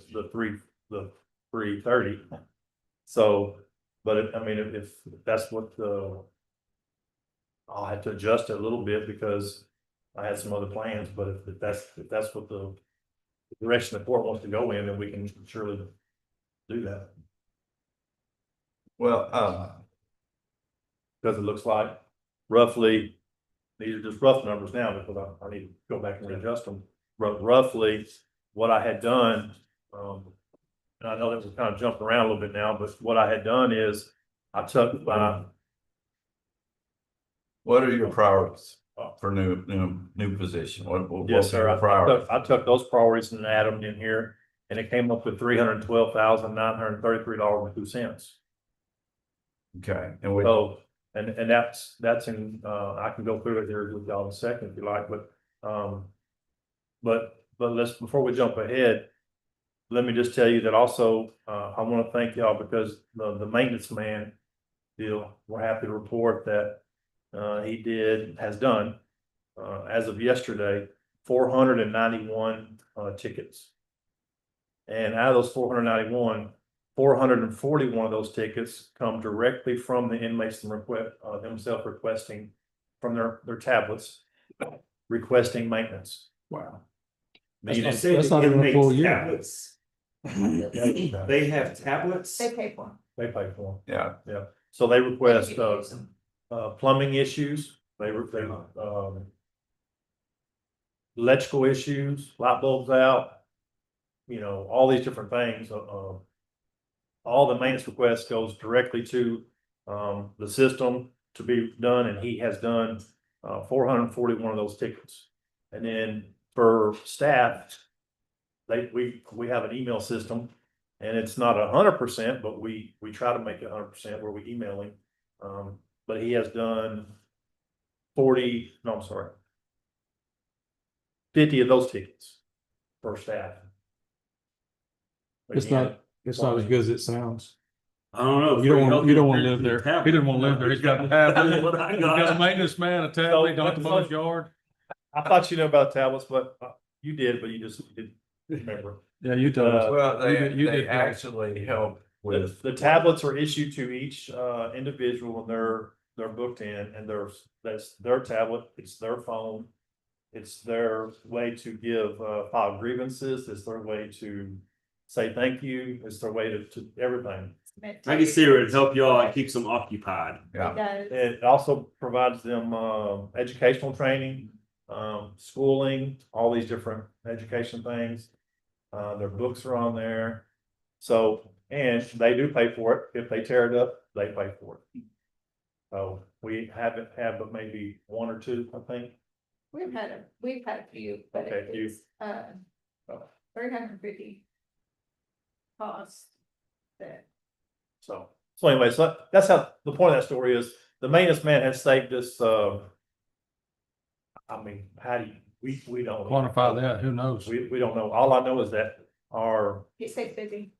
330. So, but I mean, if that's what I'll have to adjust it a little bit because I had some other plans, but if that's what the direction the court wants to go in, then we can surely do that. Well, Because it looks like roughly, these are just rough numbers now because I need to go back and readjust them. But roughly what I had done, and I know that we're kind of jumping around a little bit now, but what I had done is I took my, what are your priorities for new position? What yes, sir, your priorities? I took those priorities and added them in here, and it came up with $312,933.02. Okay, and we, So, and that's in, I can go through it here with y'all in a second if you like, but let's, before we jump ahead, let me just tell you that also, I want to thank y'all because the maintenance man deal, we're happy to report that, has done, as of yesterday, 491 tickets. And out of those 491, 441 of those tickets come directly from the inmates themselves requesting from their tablets, requesting maintenance. Wow. Meaning- That's not even a full year. Tablets. They have tablets? They pay for them. They pay for yeah, them, so they request, They can use them. plumbing issues, electrical issues, light bulbs out, you know, all these different things. All the maintenance requests goes directly to the system to be done, and he has done 441 of those tickets. And then for staff, we have an email system, and it's not 100%, but we try to make it 100% where we email him. But he has done 50 of those tickets for staff. It's not as good as it sounds. I don't know. You don't want to live there. He didn't want to live there. He's got a tablet. He's got a maintenance man, a tablet, don't have to mow his yard. I thought you knew about tablets, but you did, but you just didn't remember. Yeah, you told us. well, You they did tell us. actually help with. The tablets are issued to each individual when they're booked in, and that's their tablet, it's their phone. It's their way to give file grievances, it's their way to say thank you, it's their way to everything. I can see where it'd help y'all and keeps them occupied. Yeah. It does. It also provides them educational training, schooling, all these different education things. Their books are on there. So, and they do pay for it. If they tear it up, they pay for it. So we haven't had but maybe one or two, I think. We've had a few, but Okay, few. it's, 350 cost that. So anyway, so that's how the point of that story is. The maintenance man has saved us, I mean, how do you, we don't. Quantify that, who knows? We don't know. All I know is that He stays busy.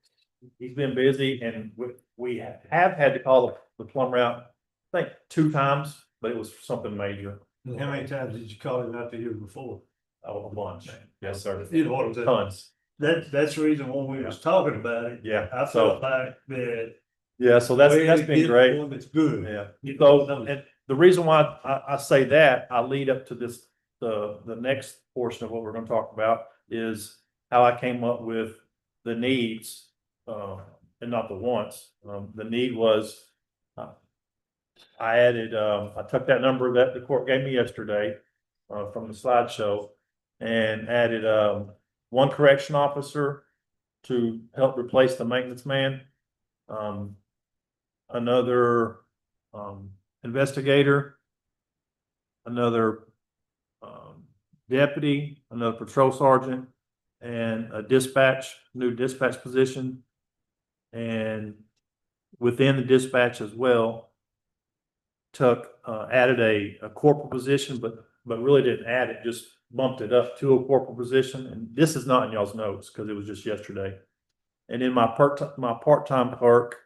he's been busy, and we have had to call the plumber out, I think 2 times, but it was something major. And how many times did you call him out the year before? Oh, a bunch. Yes, sir. You know what I'm saying? Tons. That's the reason when we was talking about it, Yeah. I felt like that. Yeah, so that's we had to been get great. one that's good. Yeah. So, and the reason why I say that, I lead up to this, the next portion of what we're gonna talk about is how I came up with the needs, and not the wants. The need was, I added, I took that number that the court gave me yesterday, from the slideshow and added, one correction officer to help replace the maintenance man. Another, investigator, another, deputy, another patrol sergeant, and a new dispatch position. And within the dispatch as well, added a corporal position, but really didn't add it, just bumped it up to a corporal position. And this is not in y'all's notes because it was just yesterday. And in my part-time clerk,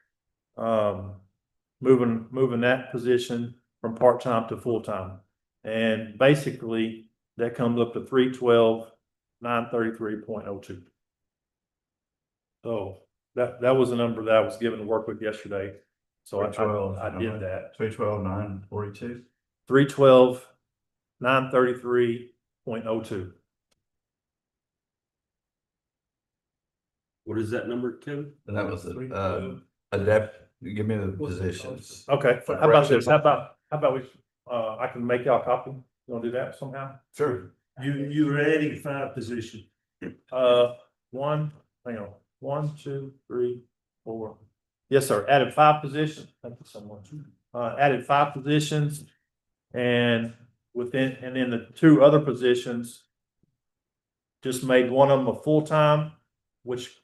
moving that position from part-time to full-time. And basically that comes up to 312,933.02. So that was the number that I was given to work with yesterday. So I did that. 312,942. 312,933.02. What is that number, Kevin? And that was give me the positions. Okay, how about this? How about we, I can make y'all a copy. You wanna do that somehow? Sure. You were adding 5 positions. Hang on, 1, 2, 3, 4. Yes, sir, added 5 positions. Thank you so much. Added 5 positions and then the 2 other positions just made one of them a full-time, which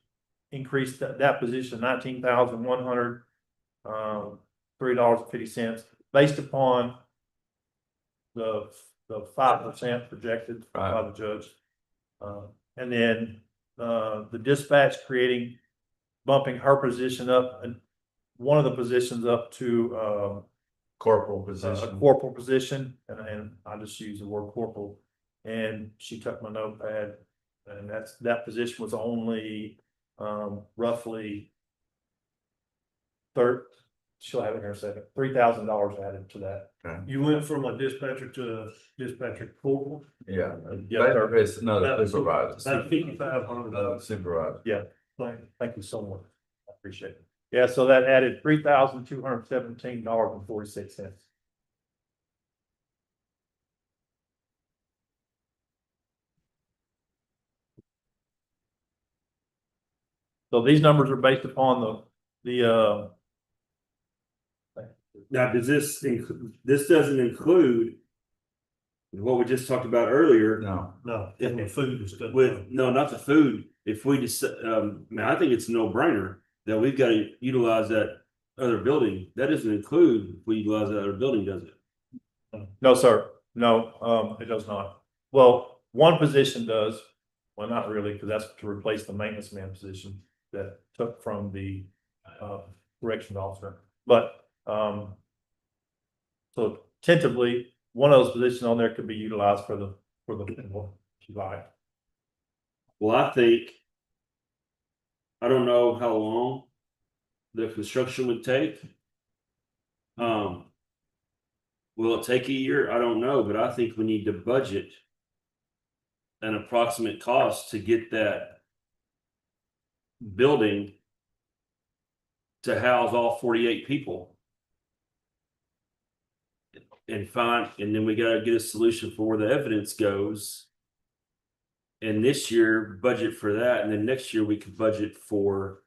increased that position $19,100, $3.50 based upon the 5% projected by the judge. And then the dispatch bumping her position up and one of the positions up to Corporal a position. corporal position, and I just use the word corporal. And she took my notepad, and that position was only roughly she'll have it here in a second, $3,000 added to that. You went from a dispatcher to a dispatcher corporal. Yeah. Yes, sir. It's another supervisor. About $5,500. Supervisor. Yeah, thank you so much. I appreciate it. Yeah, so that added $3,217.46. So these numbers are based upon the Now, does this doesn't include what we just talked about earlier No. No, and the food and stuff. not the food. If we just, I think it's a no-brainer that we've got to utilize that other building. That doesn't include if we utilize that other building, does it? No, sir. No, it does not. Well, one position does. Well, not really, because that's to replace the maintenance man position that took from the correction officer. But so tentatively, one of those positions on there could be utilized for the if you like. Well, I don't know how long the construction would take. Will it take a year? I don't know, but I think we need to budget an approximate cost to get that building to house all 48 people. And then we gotta get a solution for where the evidence goes. And this year, budget for that, and then next year we could budget for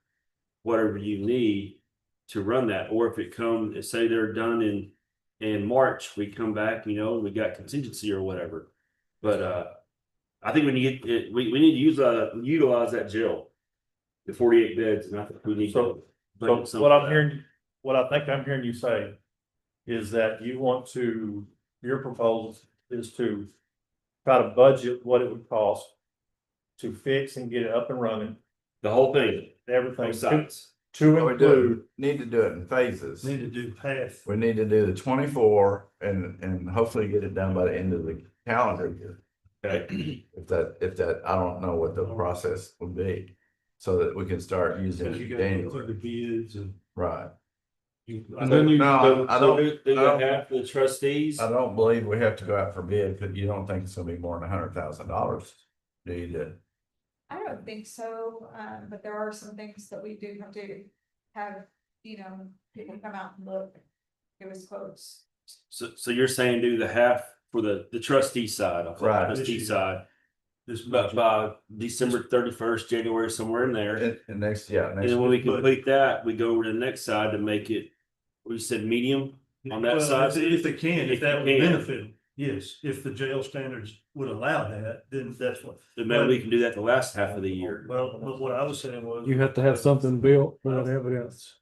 whatever you need to run that. Or if it comes, say they're done in March, we come back, we got contingency or whatever. But I think we need to utilize that jail, the 48 beds, and I think we need to. So what I think I'm hearing you say is that your proposal is to try to budget what it would cost to fix and get it up and running, The whole thing, everything sides. to include. Need to do it in phases. Need to do half. We need to do the 24 and hopefully get it done by the end of the calendar year. Okay. If that, I don't know what the process would be, so that we can start using Because you it got to annually. include the bids and. Right. And then you, No, I don't, Do you have the trustees? I don't believe we have to go out for bid, but you don't think it's gonna be more than $100,000, do you? I don't think so, but there are some things that we do have to have, people come out and look. It was close. So you're saying do the half for the trustee side, I'll call it Right. trustee side, This but budget. by December 31st, January, somewhere in there. And next, yeah, And next, then when we budget. complete that, we go over to the next side to make it, we said medium on that Well, side. if they can, if that would you can, benefit them, yes, if the jail standards would allow that, then that's what. then maybe we can do that the last half of the year. Well, but what I was saying was. You have to have something built for that evidence.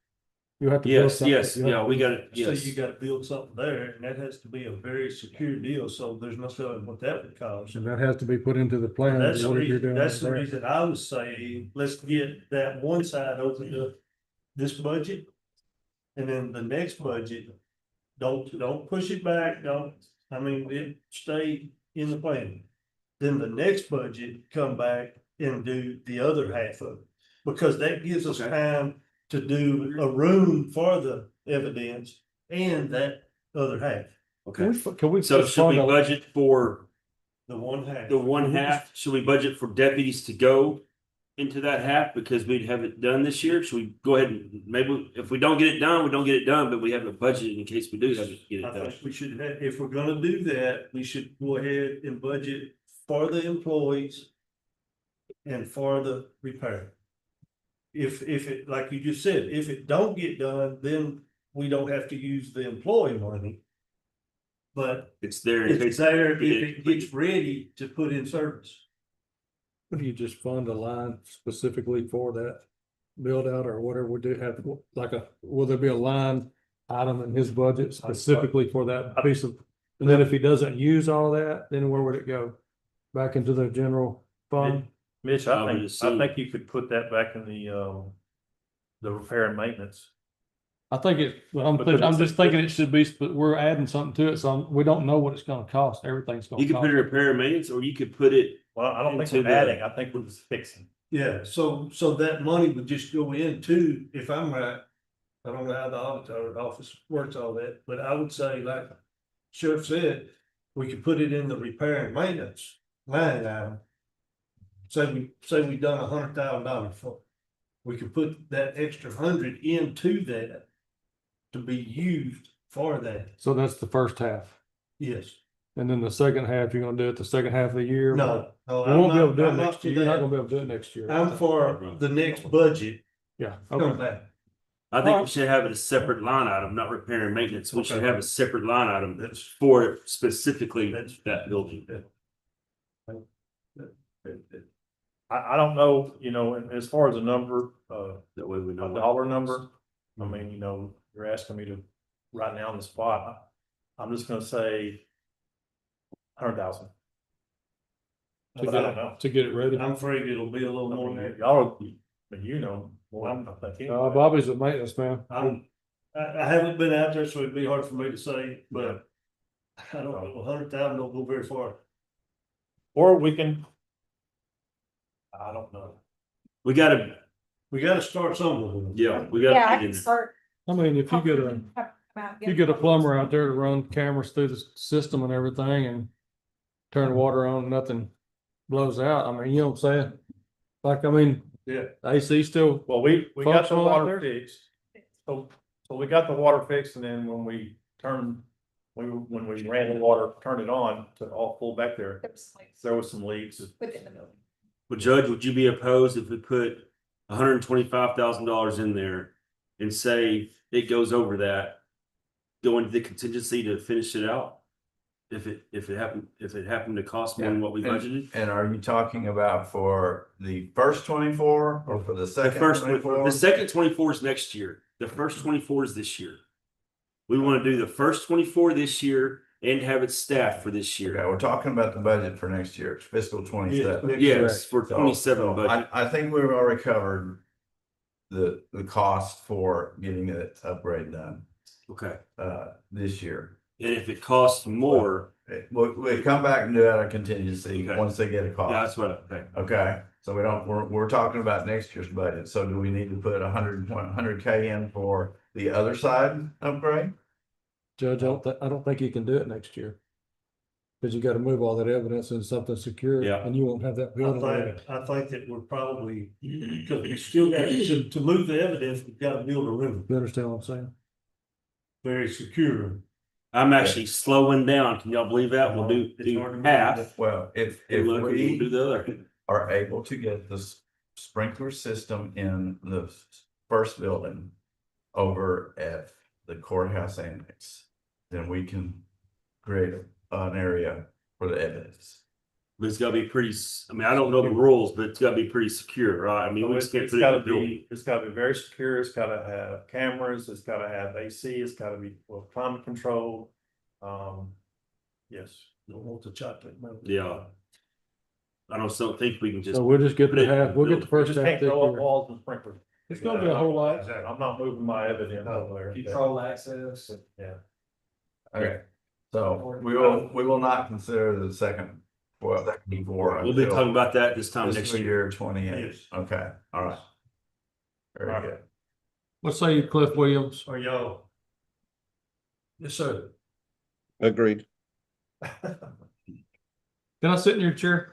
You have to build Yes, something. yes, You have yeah, to we build- got it, So yes. you gotta build something there, and that has to be a very secure deal, so there's no telling what that would cost. And that has to be put into the plan. That's the what you're reason, doing that's the there. reason I was saying, let's get that one side over to this budget. And then the next budget, don't push it back, it stay in the plan. Then the next budget, come back and do the other half of it. Because that gives us Okay. time to do a room for the evidence and that other half, Okay, Can we? so just should we fund a- budget for the one half. the one half? Should we budget for deputies to go into that half because we'd have it done this year? Should we go ahead and maybe if we don't get it done, we don't get it done, but we have a budget in case we do have to get it I done. think we should have, if we're gonna do that, we should go ahead and budget for the employees. And for the repair. If it, like you just said, if it don't get done, then we don't have to use the employee money. But It's there in it's case. there if it gets ready to put in service. Would you just fund a line specifically for that build out or whatever we do have, will there be a line item in his budget specifically for that piece of? And then if he doesn't use all that, then where would it go? Back into the general fund? Mitch, I would assume. you could put that back in the repair and maintenance. I think I'm just thinking it should be, but we're adding something to it, so we don't know what it's gonna cost. Everything's gonna You could cost. put it repair and maintenance, or you could put it. Well, I don't think we're adding. I think we're just fixing. Yeah, so that money would just go into, if I'm right, I don't know how the auditor office works all that, but I would say like Sheriff said, we could put it in the repair and maintenance line item. Say we done $100,000 for it. We could put that extra 100 into that to be used for that. So that's the first half. Yes. And then the second half, you're gonna do it the second half of the year? No. We won't be able to do it I'm not next for year. You're not that. gonna be able to do it next year. I'm for the next budget. Yeah, Come okay. back. I think we should have it a separate line item, not repair and maintenance. We should Okay. have a separate line item That's for it specifically That's- that building. I don't know, and as far as the number, That way we know. a what- dollar number, I mean, you're asking me to right now on the spot. I'm just gonna say 100,000. To But I don't know. To get it ready. I'm afraid it'll be a little I more mean, than that. y'all, but more than I think. anyway. Bobby's a maintenance man. I haven't been out there, so it'd be hard for me to say, but I don't know, 100,000 don't go very far. Or we can. I don't know. We gotta, We gotta start somewhere. yeah, we Yeah, I gotta get can in there. start. I mean, if you get a, Have- come out, you get a plumber out there to run cameras through the system and everything and turn the water on, nothing blows out. I mean, you know what I'm saying? Like, I mean, Yeah. AC still, Well, we got the Functional out water there? fixed. So we got the water fixed, and then when we ran the water, turned it on to all full back there, there was some leaks. Within the building. Well, Judge, would you be opposed if we put $125,000 in there and say it goes over that? Go into the contingency to finish it out? If it happened to cost more than what we budgeted? and are you talking about for the first 24 or for the The second first, 24? the second 24 is next year. The first 24 is this year. We want to do the first 24 this year and have it staffed for this Okay, year. we're talking about the budget for next year, it's fiscal 27. Yes, for So- 27 so budget. I think we've already covered the cost for getting that upgrade done, Okay. this year. And if it costs more, We'll come back and do that on contingency Okay. once they get a yeah, cost. that's what, okay. Okay, so we're talking about next year's budget, so do we need to put 100K in for the other side upgrade? Judge, I don't think you can do it next year. Cause you gotta move all that evidence into something secure. Yeah. And you won't have that building ready. I think that we're probably, because we still got to move the evidence, we've got to build a room. You understand what I'm saying? very secure. I'm actually slowing down. Can y'all believe that? We'll do It's hard to believe half. Well, if And look, we'll do we the other. are able to get the sprinkler system in the first building over at the courthouse annex, then we can create an area for the evidence. But it's gotta be pretty, I mean, I don't know the rules, but it's gotta be pretty secure, right? I mean, we just can't It's put it in gotta the building. be, it's gotta be very secure, it's gotta have cameras, it's gotta have AC, it's gotta be, well, climate control. Yes. Don't want the chocolate milk. Yeah. I don't think we can just. So we'll just get put the it in half, we'll get the You first just half can't this throw up year. walls and sprinklers. It's gonna be a whole lot. Exactly. I'm not moving my evidence over there. Control access. Yeah. Okay, so we will not consider the second, well, before. We'll be talking about that this time next Fiscal year. year 28. Yes. Okay, all right. Very All right. good. What say you, Cliff Williams? Are y'all? Yes, sir. Agreed. Can I sit in your chair?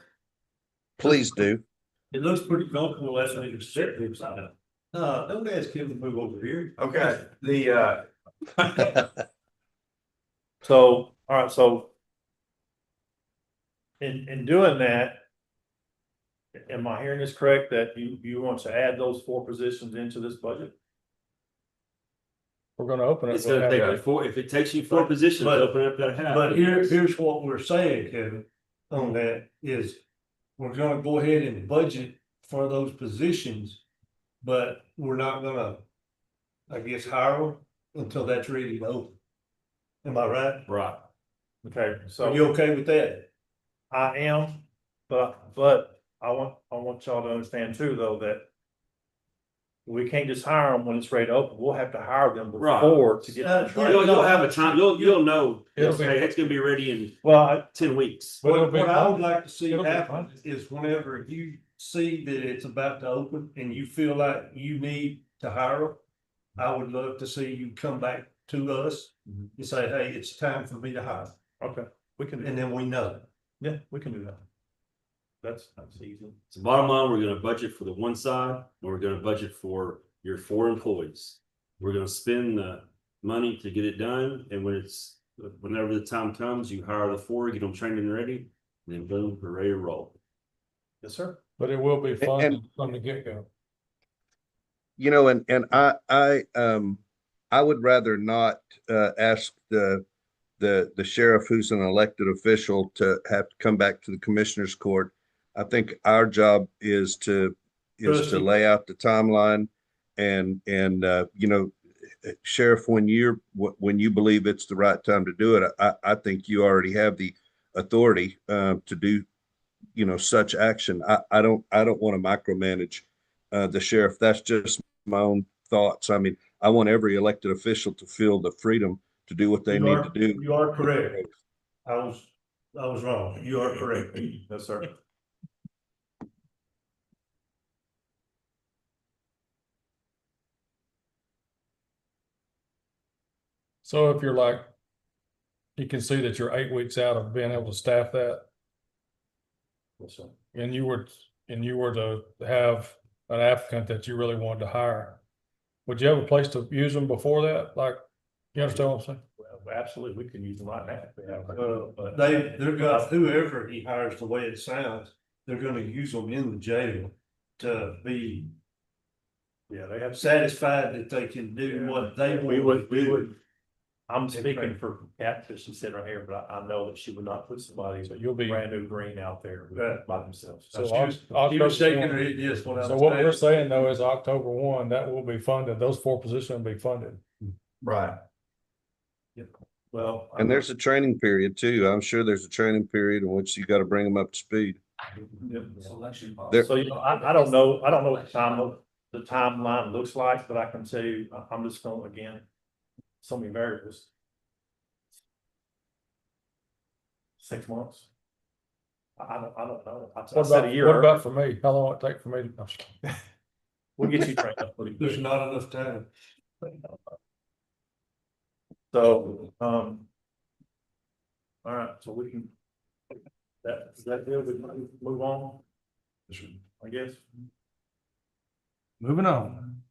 Please do. It looks pretty comfortable as an executive side. Don't ask him to move over here. Okay, the So, all right, so. In doing that. Am I hearing this correct, that you want to add those 4 positions into this budget? We're gonna open it. It's gonna take you four, if it takes you 4 positions, but- open up that half. But here's what we're saying, Kevin, on that is we're gonna go ahead and budget for those positions, but we're not gonna, I guess, hire them until that's ready to open. Am I right? Right. Okay, Are so you okay with that? I am, but I want y'all to understand too, though, that. We can't just hire them when it's ready to open, we'll have to hire them Right. before to get. them trained. You'll have a time, you'll know, It'll be- okay, it's gonna be ready in Well, 10 weeks. But it'll What be I would fun. like to see It'll be happen fun. is whenever you see that it's about to open and you feel like you need to hire them, I would love to see you come back to us and say, hey, it's time for me to hire, okay, we can, and then we know. yeah, we can do that. That's easy. So bottom line, we're gonna budget for the one side, and we're gonna budget for your 4 employees. We're gonna spend the money to get it done, and whenever the time comes, you hire the 4, get them trained and ready, and then boom, we're ready to roll. Yes, sir. But it will be fun And- from the get-go. You know, and I would rather not ask the sheriff, who's an elected official, to have to come back to the commissioner's court. I think our job is to Trustee. lay out the timeline and you know, Sheriff, when you believe it's the right time to do it, I think you already have the authority to do, you know, such action. I don't want to micromanage the sheriff. That's just my own thoughts. I mean, I want every elected official to feel the freedom to do what they need to do. You are correct. I was wrong. You are correct. Yes, sir. So if you're like, you can see that you're 8 weeks out of being able to staff that, Yes, sir. and you were to have an applicant that you really wanted to hire, would you have a place to use them before that? Like, you understand what I'm saying? Well, absolutely, we can use them right now. if we have to, but- They're got, whoever he hires, the way it sounds, they're gonna use them in the jail to be Yeah, they have. satisfied that they can do what they want. We to do. would. I'm speaking for Kat, because she's sitting right here, but I know that she would not put somebody, So you'll be, brand new green out there Right. by themselves. So She was October shaking 1. her head, yes, what I so was what we're saying. saying though is October 1, that will be funded, those 4 positions will be funded. right. Well. And there's a training period too. I'm sure there's a training period in which you got to bring them up to speed. Selection There- process. So, you know, I don't know what the timeline looks like, but I can tell you, I'm just going, again, so many variables. 6 months. I don't know. I What said about, a year. what about for me? How long will it take for me to? We'll get you trained up pretty There's quick. not enough time. So, all right, so we can. Is that good? We can move on, I guess. Moving on.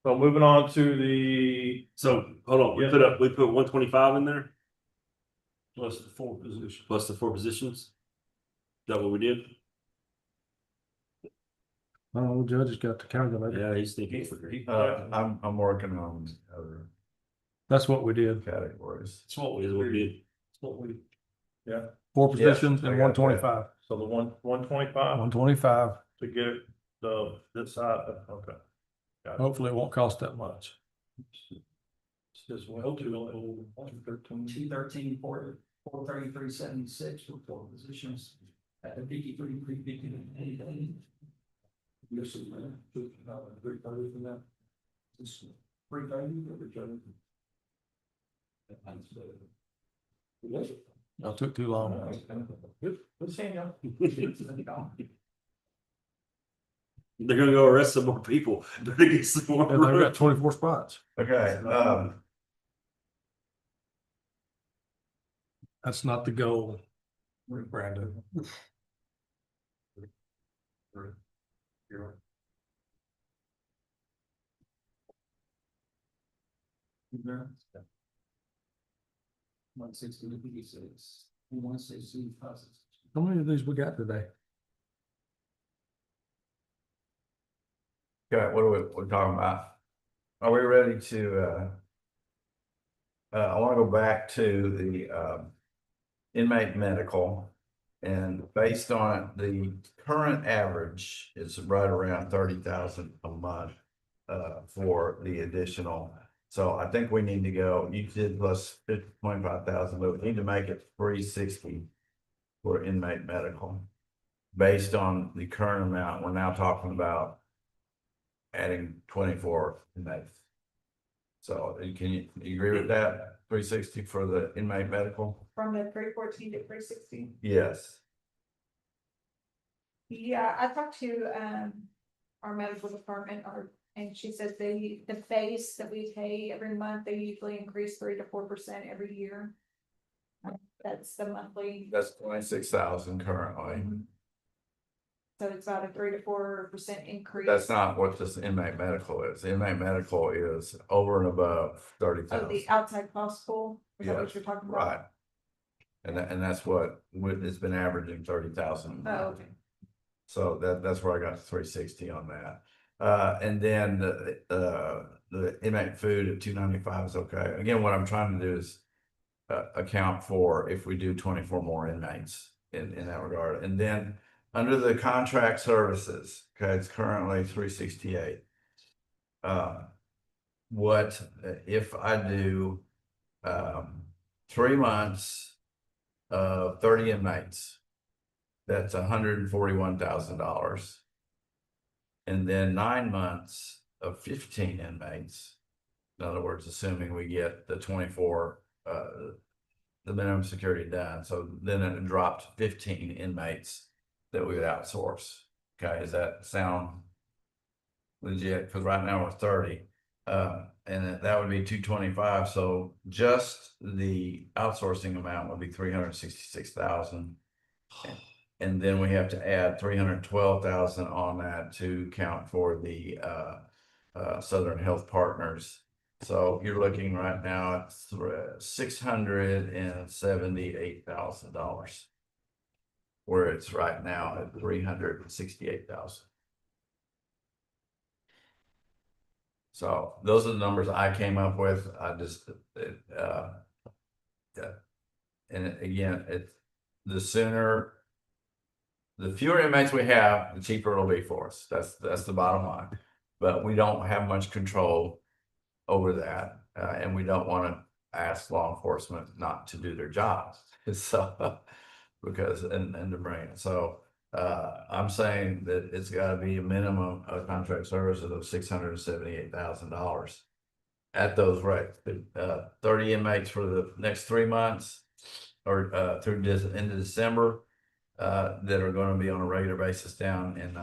So moving on to the, So, hold on, Yeah. we put 125 in there, Plus the 4 position. plus the 4 positions? Is that what we did? Oh, judge has got the calculator. Yeah, he's thinking. I'm working on other That's what we did. categories. That's what we Is what we did. That's what we. 4 Yes, positions I and got one 25. so the 125 125. to get this side, okay. Hopefully it won't cost that much. Says well to 213. 213, 433, 76 for 4 positions at the 53, 350, and anything. Yes, man. 330 from that. This 330 or 330? That took too long. Good seeing you. They're gonna go arrest some more people. Better get some more. And they've got 24 spots. Okay, That's not the goal, Brandon. There. 160 to 56, 160 positive. How many of these we got today? okay, what are we're talking about? Are we ready to, I want to go back to the, inmate medical. And based on the current average, it's right around 30,000 a month, for the additional. So I think we need to go, you did plus 25,000, but we need to make it 360 for inmate medical. Based on the current amount, we're now talking about adding 24 inmates. So can you agree with that? 360 for the inmate medical? From the 314 to 360. Yes. Yeah, I talked to our medical department, and she says the base that we pay every month, they usually increase 3 to 4% every year. That's the monthly. That's 26,000 currently. So it's about a 3 to 4% increase. That's not what this inmate medical is. Inmate medical is over and above Oh, 30,000. the outside cost pool, is that what Yes, you're talking about? right. And that's what it's been averaging 30,000. Oh, okay. So that's where I got the 360 on that. And then the inmate food at 295 is okay. Again, what I'm trying to do is account for if we do 24 more inmates in that regard. And then under the contract services, okay, it's currently 368. What if I do 3 months of 30 inmates? That's $141,000. And then 9 months of 15 inmates. In other words, assuming we get the 24, the minimum security done. So then it dropped 15 inmates that we would outsource. Okay, does that sound legit? Because right now we're 30. And that would be 225. So just the outsourcing amount would be 366,000. And then we have to add 312,000 on that to count for the Southern Health Partners. So you're looking right now at $678,000, where it's right now at 368,000. So those are the numbers I came up with. I just, and again, it's the sooner. The fewer inmates we have, the cheaper it'll be for us. That's the bottom line. But we don't have much control over that, and we don't want to ask law enforcement not to do their jobs. So, because and to bring it. So, I'm saying that it's got to be a minimum of contract services of $678,000 at those rates. 30 inmates for the next 3 months, or through into December. That are going to be on a regular basis down in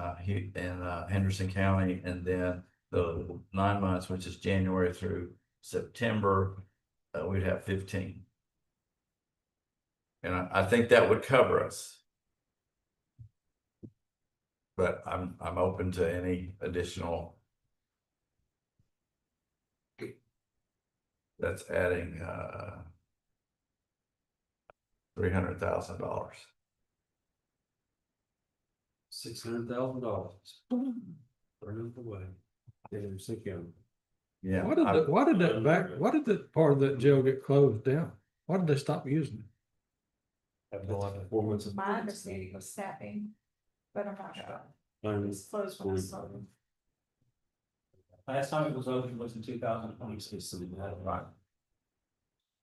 Henderson County, and then the 9 months, which is January through September, we'd have 15. And I think that would cover us. But I'm open to any additional That's adding, $300,000. $600,000. Burn it away. Yeah. Why did that part of that jail get closed down? Why did they stop using it? Have no idea. My understanding was staffing, but I'm not sure. It's closed when I started. Last time it was open was in 2026. Right.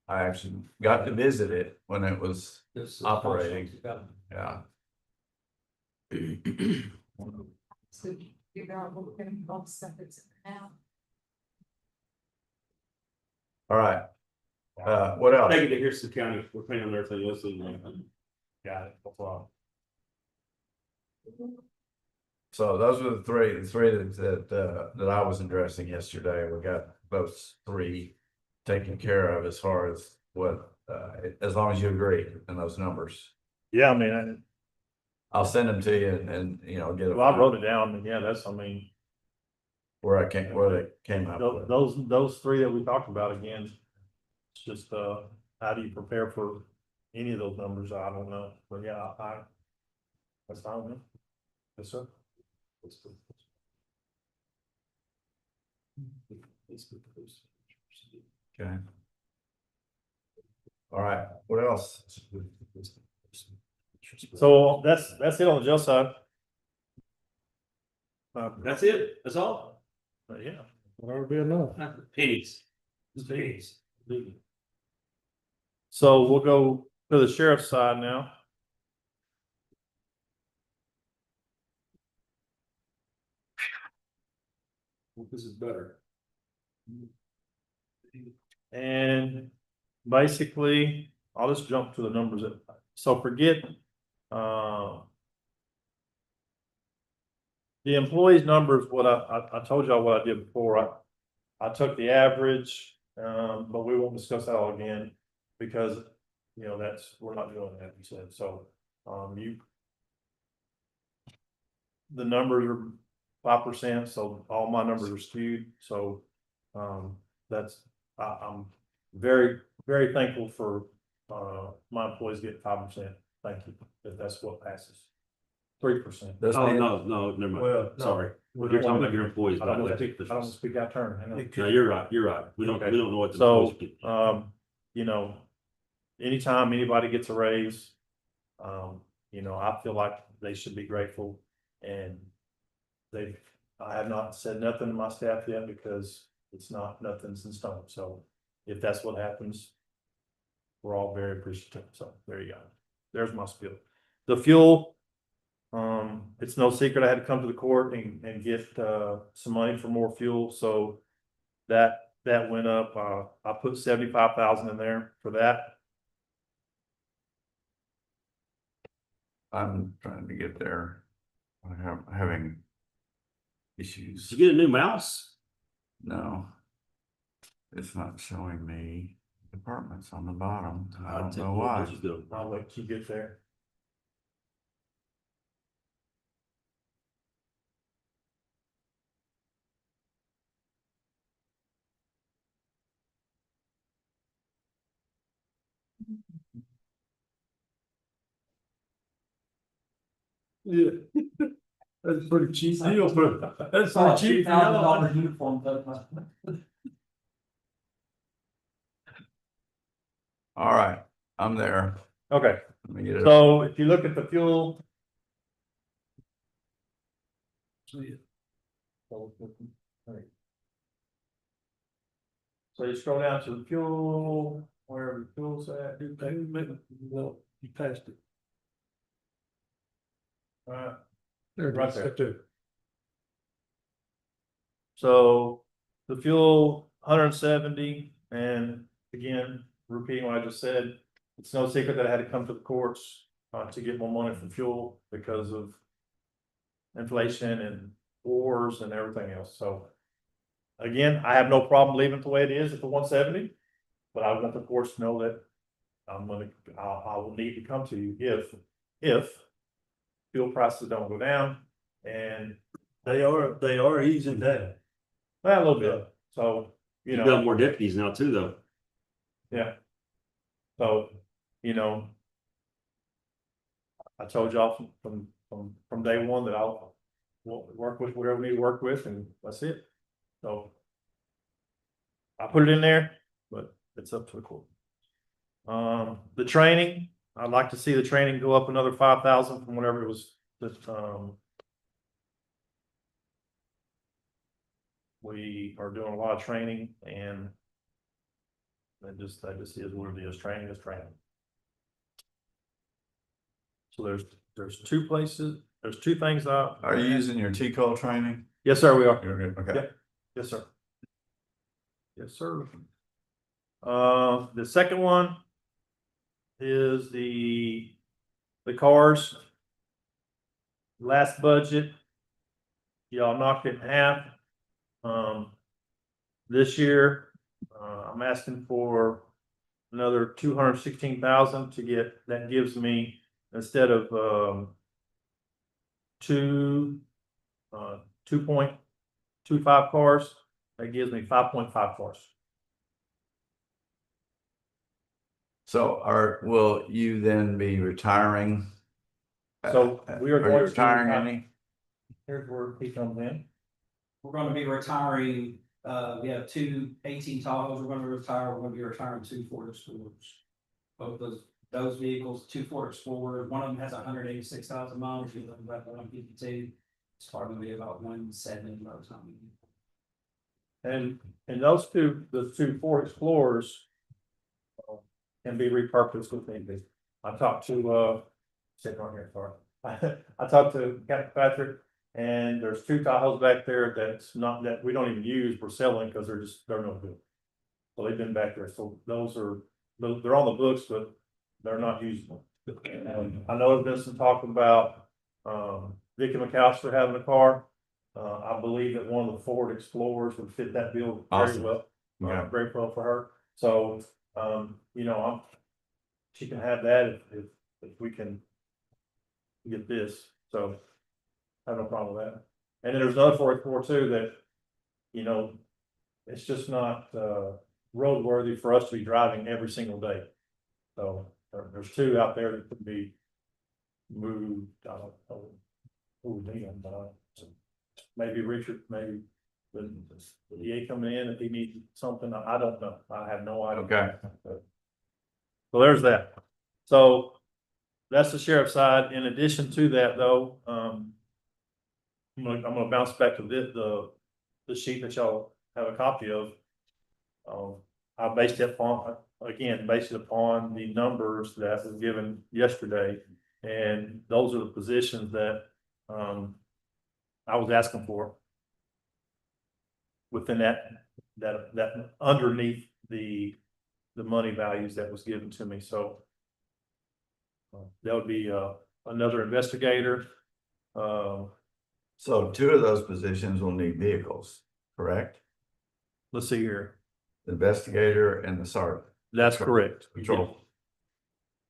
I actually got to visit it when it was operating. Yeah. So figure out what we're gonna all the stuff that's in there now. All right. What else? Take it to Harrison County, we're paying on everything else. Got it, no problem. So those were the three that I was addressing yesterday. We got those three taken care of as far as what, as long as you agree in those numbers. Yeah, I mean, I'll send them to you and you know, get well, I wrote it down, and yeah, that's, I mean, where they came up with. those three that we talked about again. It's just, how do you prepare for any of those numbers? I don't know, but yeah, that's fine with me. Yes, sir. Okay. All right, what else? So that's it on the jail side. That's it, that's all? Yeah. That would be enough. Pennies. Pennies. So we'll go to the sheriff's side now. This is better. And basically, I'll just jump to the numbers. So forget, the employees numbers, what I told y'all what I did before. I took the average, but we won't discuss that all again because, you know, we're not doing that, you said. So, the numbers are 5%, so all my numbers are skewed. So, I'm very, very thankful for, my employees getting 5%. Thank you, if that's what passes. 3%. Oh, no, never mind. Well, no. Sorry. You're talking about your employees. I don't want to speak out of turn. I know. No, you're right. We don't know what the. So, employees get. you know, anytime anybody gets a raise, you know, I feel like they should be grateful. And I have not said nothing to my staff yet because nothing's in stone. So if that's what happens, we're all very appreciative. So there you go. There's my spiel. The fuel, it's no secret I had to come to the court and get some money for more fuel. So that went up. I put 75,000 in there for that. I'm trying to get there. I'm having issues. Did you get a new mouse? No. It's not showing me departments on the bottom. I don't know why. I'll let you get there. Yeah. That's pretty cheap deal for, that's Saw a pretty cheap. $2,000 uniform, but All right, I'm there. Okay. Let me get it. So if you look at the fuel. So you scroll down to the fuel, wherever the fuel's at. Well, you passed it. There, Right there. too. So the fuel, 170, and again, repeating what I just said, it's no secret that I had to come to the courts to get more money for fuel because of inflation and wars and everything else. So again, I have no problem leaving it the way it is at the 170, but I want the courts to know that I will need to come to you if fuel prices don't go down. And They are easing down. well, a little bit. So, you You know, got more deputies now too, though. Yeah. So, you know. I told y'all from day one that I'll work with whatever we need to work with, and that's it. So. I put it in there, but it's up to the court. The training, I'd like to see the training go up another 5,000 from whatever it was that, we are doing a lot of training, and that just is what it is. Training is training. So there's two places, there's two things out. Are you using your T-call training? Yes, sir, we are. You're good, okay. Yeah. Yes, sir. Yes, sir. The second one is the cars. Last budget, y'all knocked it in half. This year, I'm asking for another 216,000 to get, that gives me, instead of, 2.25 cars, that gives me 5.5 cars. So will you then be retiring? So we are you going to retiring retire- any? Here's where he comes in. We're gonna be retiring, we have two 18 Tahoes we're gonna retire, we're gonna be retiring two Ford Explorers. Both those vehicles, two Ford Explorers, one of them has 186,000 miles, the other one about 152. It's probably gonna be about 170 by the time. And those the two Ford Explorers can be repurposed if need be. I talked to, sitting on here, sorry. I talked to Captain Patrick, and there's two Tahoes back there that we don't even use, we're selling because they're no good. So they've been back there, so they're on the books, but they're not usable. I know there's been some talk about, Vicky McAllister having a car. I believe that one of the Ford Explorers would fit that bill very Awesome. well. Okay. Very well for her. So, she can have that if we can get this. So I have no problem with that. And then there's another Ford Explorer too that, it's just not, roadworthy for us to be driving every single day. So there's two out there that could be moved. I don't know who would need them, so maybe Richard, maybe the EA coming in if he needs something. I don't know. I have no idea. Okay. So there's that. So that's the sheriff's side. In addition to that, though, I'm gonna bounce back to the sheet that y'all have a copy of. I based it upon the numbers that was given yesterday, and those are the positions that I was asking for within that underneath the money values that was given to me. So that would be another investigator. So two of those positions will need vehicles, correct? Let's see here. The investigator and the sergeant. That's correct. Patrol.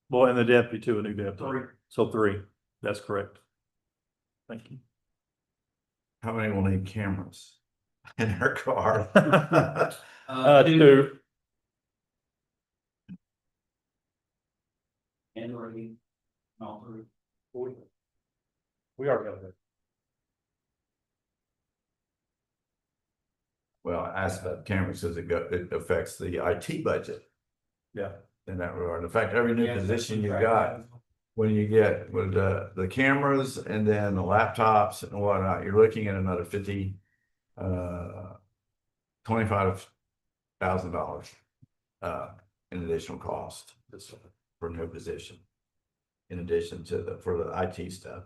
Well, and the deputy too, a new deputy. 3. So 3. That's correct. Thank you. How many will need cameras in her car? 2. Android, all three. We already got that. Well, I asked about cameras because it affects the IT budget Yeah. in that regard. In fact, every new Yeah, position you right. got, when you get with the cameras and then the laptops and whatnot, you're looking at another $25,000 in additional cost for new position. In addition to for the IT stuff.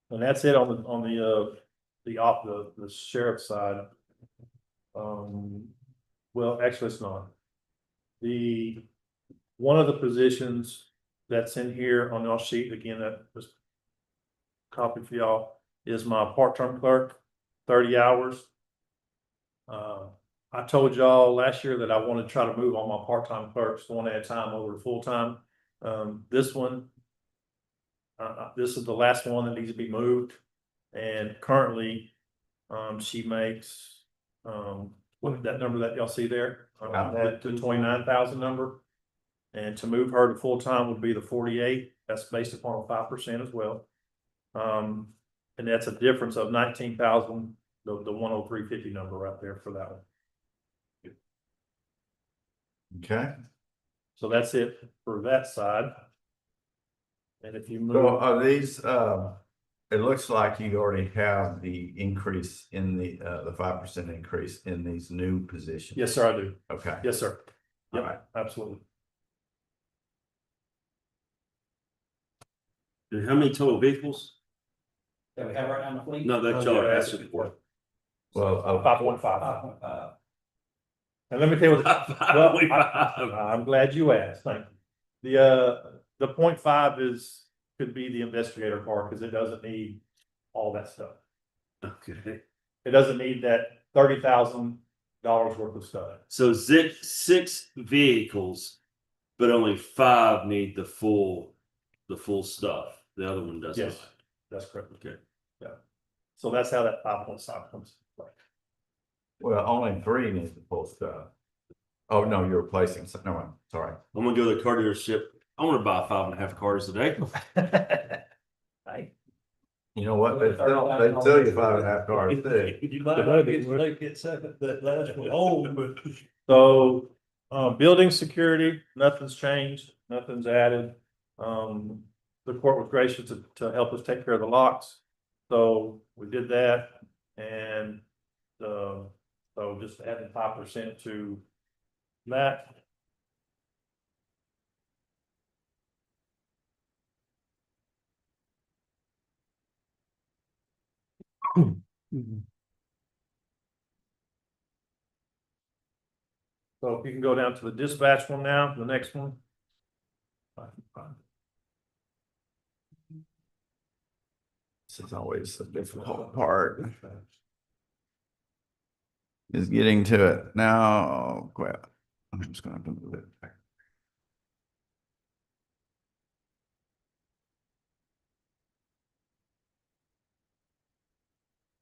And that's it on the sheriff's side. Well, actually, it's not. One of the positions that's in here on your sheet, again, that was copied for y'all, is my part-time clerk, 30 hours. I told y'all last year that I want to try to move all my part-time clerks one at a time over to full-time. This one, this is the last one that needs to be moved. And currently, She makes, what, that number that y'all see there? About The 29,000 number. And to move her to full-time would be the 48. That's based upon a 5% as well. And that's a difference of 19,000, the 103.50 number right there for that one. Okay. So that's it for that side. And if you So move, are these, it looks like you already have the increase in the 5% increase in these new positions. yes, sir, I do. Okay. Yes, sir. All Yep, right. absolutely. And how many total vehicles? That we have right now in the fleet. No, that y'all are asking for. Well, 5.5. 5.5. And let me tell you what, well, 5.5. I'm glad you asked, thank you. The 0.5 could be the investigator part, because it doesn't need all that stuff. Okay. It doesn't need that $30,000 worth of stuff. So six vehicles, but only 5 need the full stuff. The other one doesn't. Yes, that's correct. Okay. Yeah. So that's how that 5.5 comes. well, only 3 need the full stuff. Oh, no, you're replacing, no, I'm sorry. I'm gonna go to the car dealership. I want to buy 5.5 cars today. Hey. You know what? They sell you 5.5 cars too. You might not get second, that last one. Oh, So, building security, nothing's changed, nothing's added. The court was gracious to help us take care of the locks. So we did that, and, so just adding 5% to that. So if you can go down to the dispatch one now, the next one. This is always the difficult part. Is getting to it now. Well, I'm just gonna have to move it back.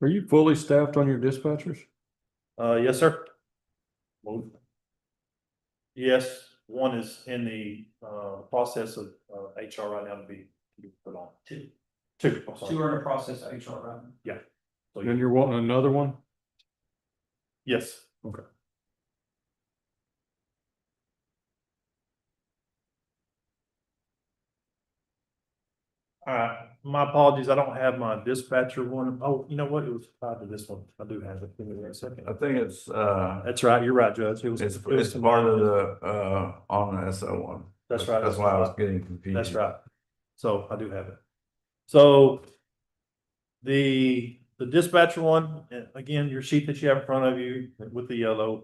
Are you fully staffed on your dispatchers? Yes, sir. Yes, one is in the process of HR right now to be put on. Two, I'm sorry. Two are in the process of HR, right? So, Then you're wanting another one? yes. Okay. All right, my apologies, I don't have my dispatcher one. Oh, you know what, it was tied to this one, I do have it, give me one second. I think it's That's right, you're right, Judge, it was. it's it was part of the on the SO one. That's right. That's why I was getting confused. That's right, so I do have it. So the dispatcher one, again, your sheet that you have in front of you with the yellow.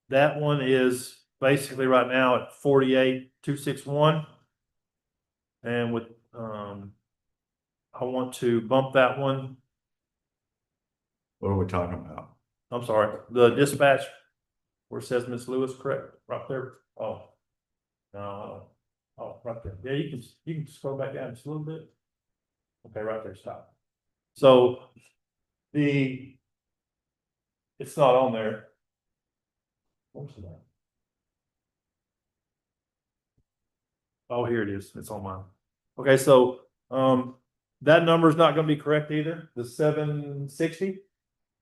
That one is basically right now at 48,261. And with, I want to bump that one. What are we talking about? I'm sorry, the dispatch where it says Miss Lewis, correct, right there. Oh. No, oh, right there. Yeah, you can scroll back down just a little bit. Okay, right there, stop. So it's not on there. What's that? Oh, here it is. It's on mine. Okay, so that number is not going to be correct either, the 760,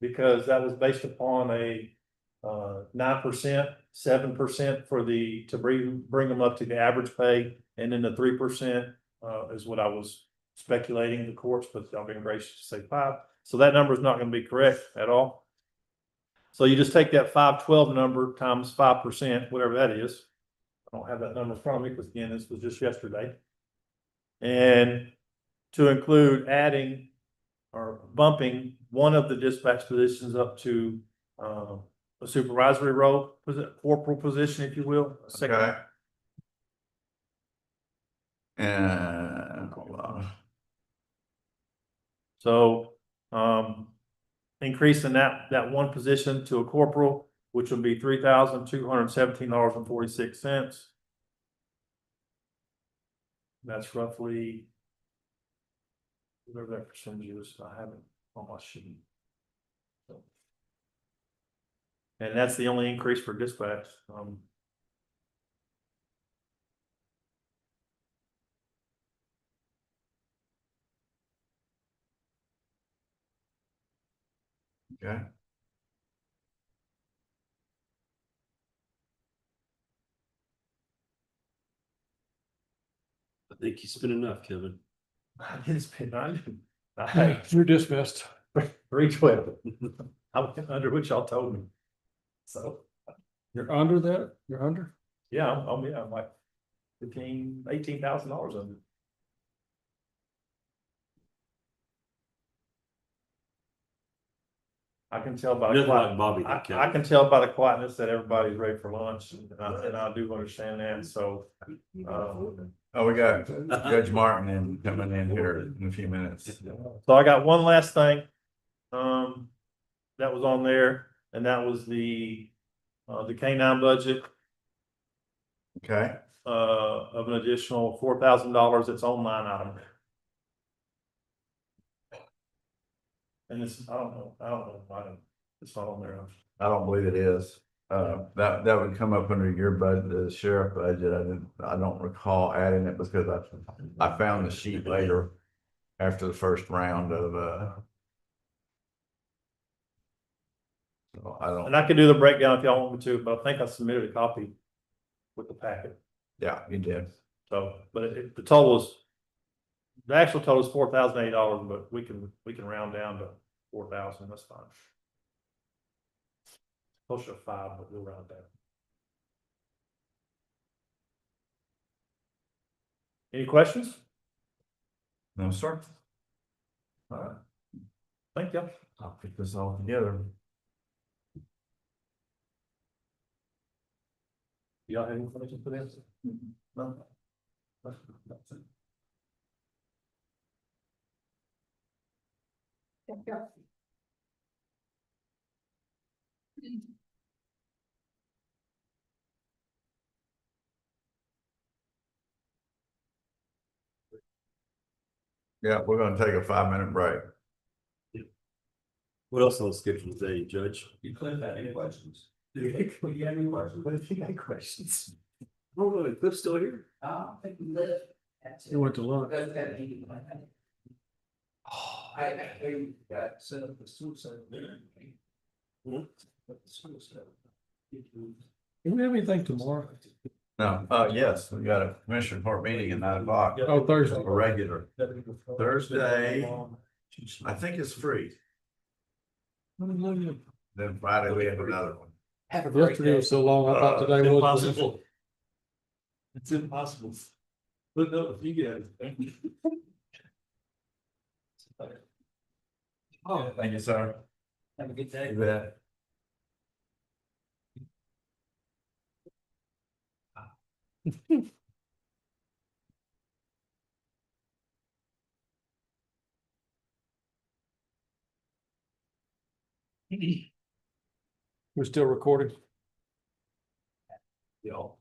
because that was based upon a 9%, 7% for to bring them up to the average pay, and then the 3% is what I was speculating the courts, but y'all been gracious to say 5. So that number is not going to be correct at all. So you just take that 512 number times 5%, whatever that is. I don't have that number in front of me because again, this was just yesterday. And to include adding or bumping one of the dispatch positions up to a supervisory role, corporal position, if you will. Okay. And hold on. So increasing that one position to a corporal, which would be $3,217.46. That's roughly whatever that percentage is. I haven't on my sheet. So. And that's the only increase for dispatch. Okay. I think you spent enough, Kevin. I didn't spend, I You're dismissed. 312. I'm under what y'all told me. So, You're under that? You're under? yeah, I'm like $18,000 under. I can tell by the Nothing quiet, like Bobby, I Kevin. can tell by the quietness that everybody's ready for lunch, and I do understand that, so. Oh, we got Judge Martin coming in here in a few minutes. So I got one last thing, that was on there, and that was the K-9 budget, Okay, of an additional $4,000 that's on line item. And it's, I don't know, it's not on there. I don't believe it is. That would come up under your budget, the sheriff budget. I don't recall adding it because I found the sheet later after the first round of, so I And don't, I could do the breakdown if y'all want me to, but I think I submitted a copy with the packet. yeah, you did. So, but the total is, the actual total is $4,080, but we can round down to 4,000. That's fine. Closer to 5, but we'll round down. Any questions? No, sir. All right. Thank you. I'll put this all together. Y'all have any questions for this? No. Yeah, we're gonna take a 5-minute break. What else on the schedule today, Judge? You Cliff have any questions? Do you have any questions? What if you got questions? Oh, no, Cliff's still here? I think we live. He went to lunch. I heard Got set up the suicide. Do we have anything tomorrow? No, yes, we got a commissioner court meeting at 9 o'clock. Oh, Thursday. A regular. Thursday, I think it's free. Then Friday we have another one. Have a great Yesterday day. was so long, I thought today was. Impossible. It's impossible. But no, you get it. Oh, thank you, sir. Have a good day. You bet. We're still recording. Y'all.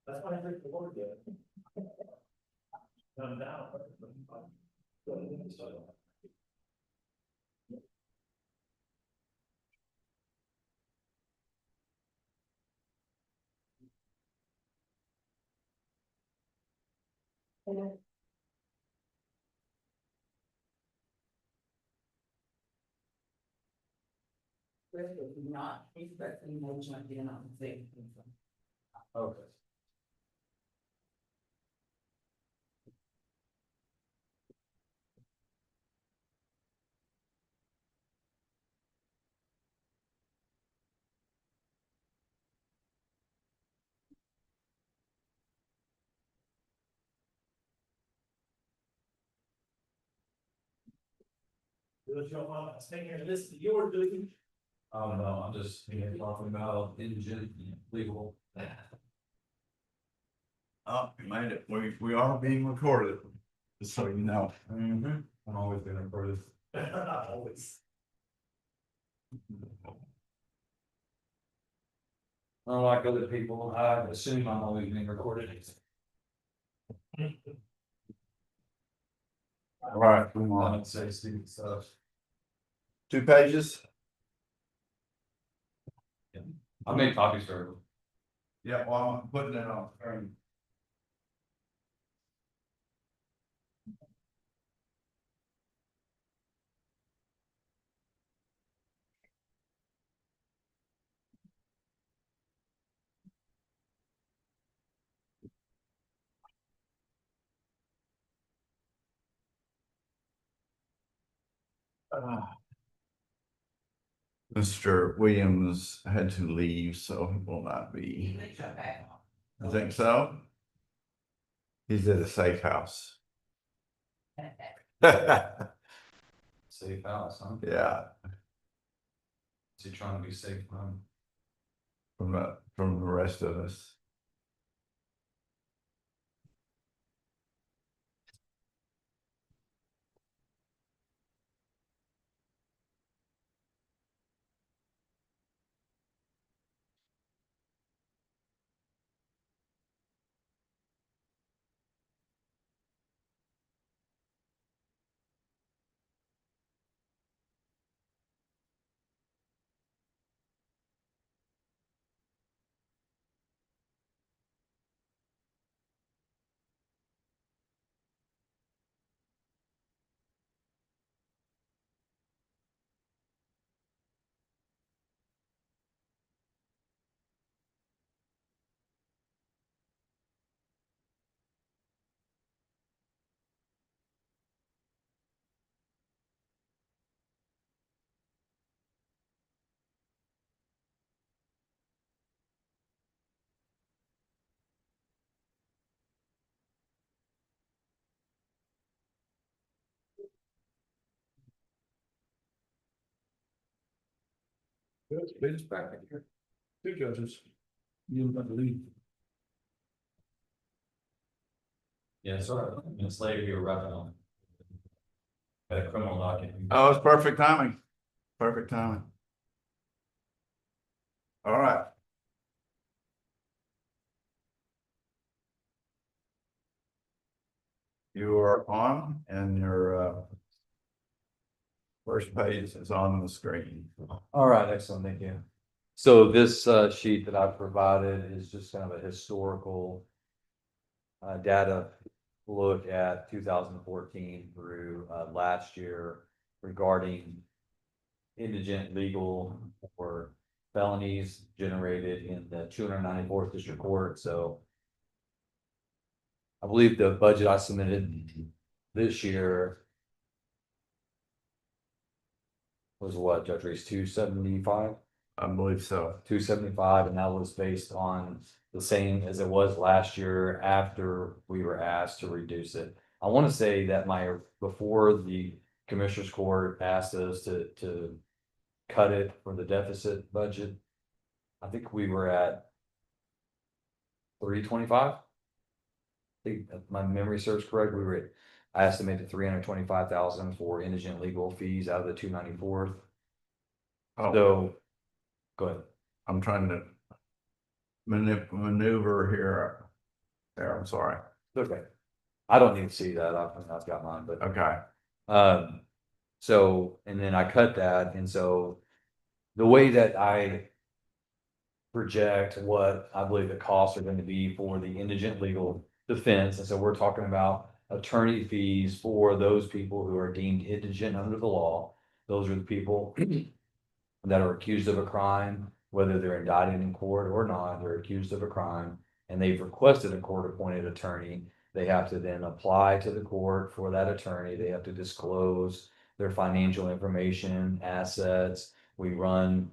That's what I heard the Lord did. Come down. Not expecting no jump in on the thing. Okay. Was your mom staying here, this, you were doing? Oh, no, I'm just talking about indigent legal. Oh, we made it. We are being recorded, just so you know. I'm always been recorded. Always. Unlike other people, I assume I'm always being recorded. All right, I come on. don't say stupid stuff. 2 pages? I made copies for everyone. Yeah, well, I'm putting it on. Mr. Williams had to leave, so he will not be. They jump back. I think so. He's at a safe house. Yeah, Safe house, huh? Is he trying to be safe from? from the rest of us. It's back in here. 2 judges. You don't believe. Yeah, sorry, minutes later, you were wrapping on. Got a criminal docket. Oh, it's perfect timing. Perfect timing. All right. You are on and your first page is on the screen. All right, excellent, thank you. So this sheet that I've provided is just kind of a historical data look at 2014 through last year regarding indigent legal or felonies generated in the 294th District Court. So I believe the budget I submitted this year was what, Judge Reese, 275? I believe so. 275, and that was based on the same as it was last year after we were asked to reduce it. I want to say that before the Commissioners Court asked us to cut it for the deficit budget, I think we were at 325. I think if my memory serves correct, I estimated 325,000 for indigent legal fees out of the 294th. Oh, So, go ahead. I'm trying to maneuver here. There, I'm sorry. Okay. I don't need to see that. I've got mine, but Okay. so, and then I cut that, and so the way that I project what I believe the costs are going to be for the indigent legal defense, and so we're talking about attorney fees for those people who are deemed indigent under the law. Those are the people that are accused of a crime, whether they're indicted in court or not, they're accused of a crime, and they've requested a court-appointed attorney. They have to then apply to the court for that attorney. They have to disclose their financial information, assets. We run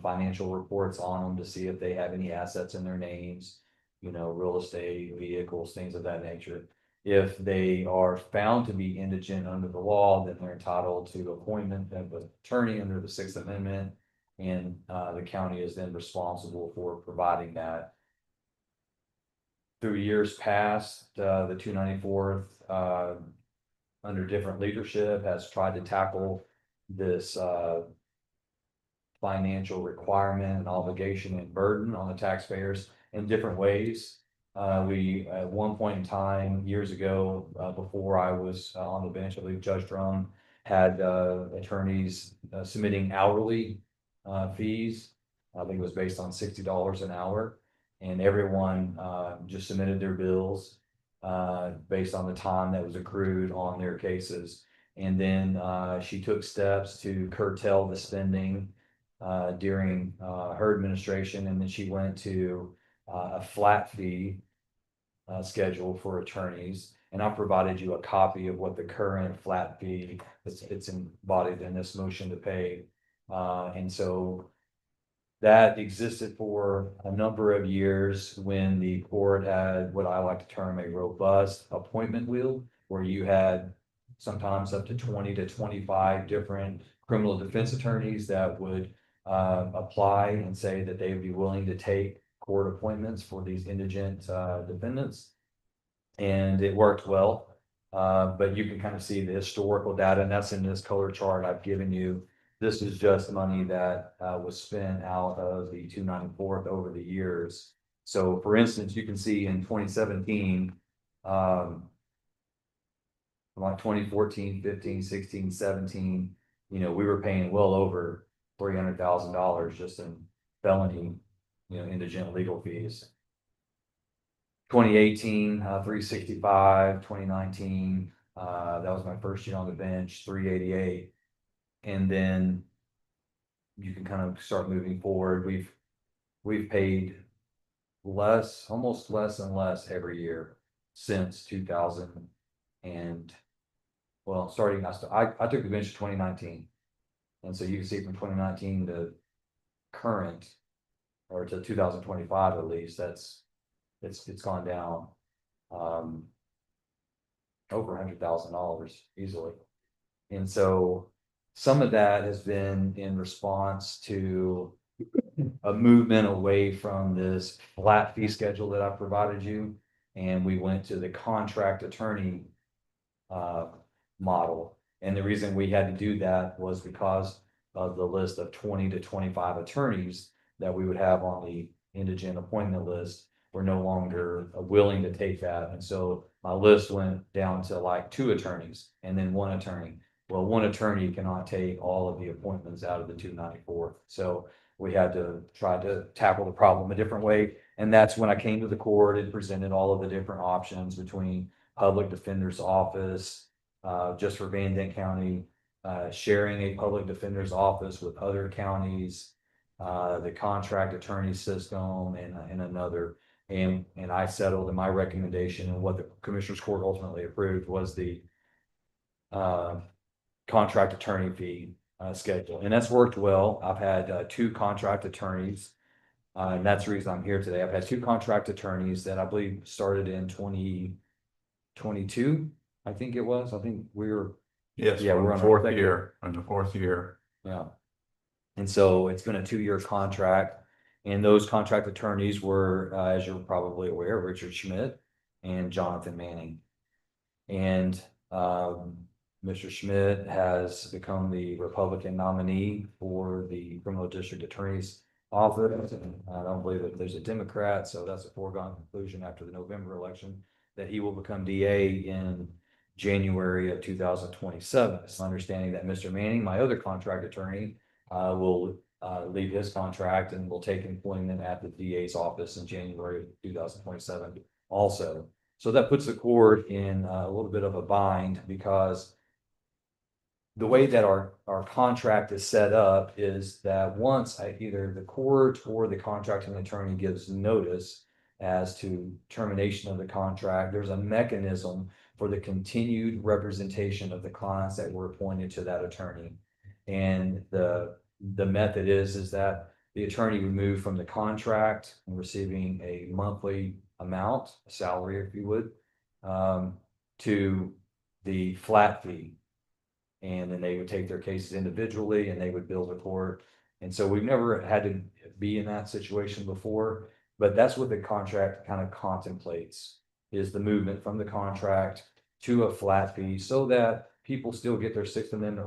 financial reports on them to see if they have any assets in their names, real estate, vehicles, things of that nature. If they are found to be indigent under the law, then they're entitled to appointment of an attorney under the Sixth Amendment. And the county is then responsible for providing that. Through years past, the 294th, under different leadership, has tried to tackle this financial requirement and obligation and burden on the taxpayers in different ways. We, at one point in time, years ago, before I was on the bench, I believe Judge Drum had attorneys submitting hourly fees. I think it was based on $60 an hour, and everyone just submitted their bills based on the time that was accrued on their cases. And then she took steps to curtail the spending during her administration, and then she went to a flat fee schedule for attorneys. And I provided you a copy of what the current flat fee it's embodied in this motion to pay. And so that existed for a number of years when the court had what I like to term a robust appointment wheel, where you had sometimes up to 20 to 25 different criminal defense attorneys that would apply and say that they would be willing to take court appointments for these indigent defendants. And it worked well. But you can kind of see the historical data, and that's in this color chart I've given you. This is just money that was spent out of the 294th over the years. So for instance, you can see in 2017, like 2014, 15, 16, 17, we were paying well over $300,000 just in felony, indigent legal fees. 2018, 365, 2019, that was my first year on the bench, 388. And then you can kind of start moving forward. We've paid almost less and less every year since 2000. And well, starting, I took the bench in 2019. And so you can see from 2019 to current, or to 2025 at least, it's gone down over $100,000 easily. And so some of that has been in response to a movement away from this flat fee schedule that I provided you, and we went to the contract attorney model. And the reason we had to do that was because of the list of 20 to 25 attorneys that we would have on the indigent appointment list. We're no longer willing to take that. And so my list went down to like 2 attorneys and then 1 attorney. Well, 1 attorney cannot take all of the appointments out of the 294th. So we had to try to tackle the problem a different way. And that's when I came to the court and presented all of the different options between public defender's office, just for Van Dant County, sharing a public defender's office with other counties, the contract attorney system, and another. And I settled, in my recommendation, and what the Commissioner's Court ultimately approved was the contract attorney fee schedule. And that's worked well. I've had 2 contract attorneys, and that's the reason I'm here today. I've had 2 contract attorneys that I believe started in 2022. I think it was. I think we're Yes, yeah, we're on on the our 4th year, on the 4th year. Yeah. And so it's been a 2-year contract. And those contract attorneys were, as you're probably aware, Richard Schmidt and Jonathan Manning. And Mr. Schmidt has become the Republican nominee for the criminal district attorney's office. I don't believe that there's a Democrat, so that's a foregone conclusion after the November election that he will become DA in January of 2027. It's my understanding that Mr. Manning, my other contract attorney, will leave his contract and will take employment at the DA's office in January of 2027 also. So that puts the court in a little bit of a bind, because the way that our contract is set up is that once either the court or the contracting attorney gives notice as to termination of the contract, there's a mechanism for the continued representation of the clients that were appointed to that attorney. And the method is that the attorney would move from the contract and receiving a monthly amount, a salary, if you would, to the flat fee. And then they would take their cases individually and they would bill the court. And so we've never had to be in that situation before, but that's what the contract kind of contemplates, is the movement from the contract to a flat fee, so that people still get their Sixth Amendment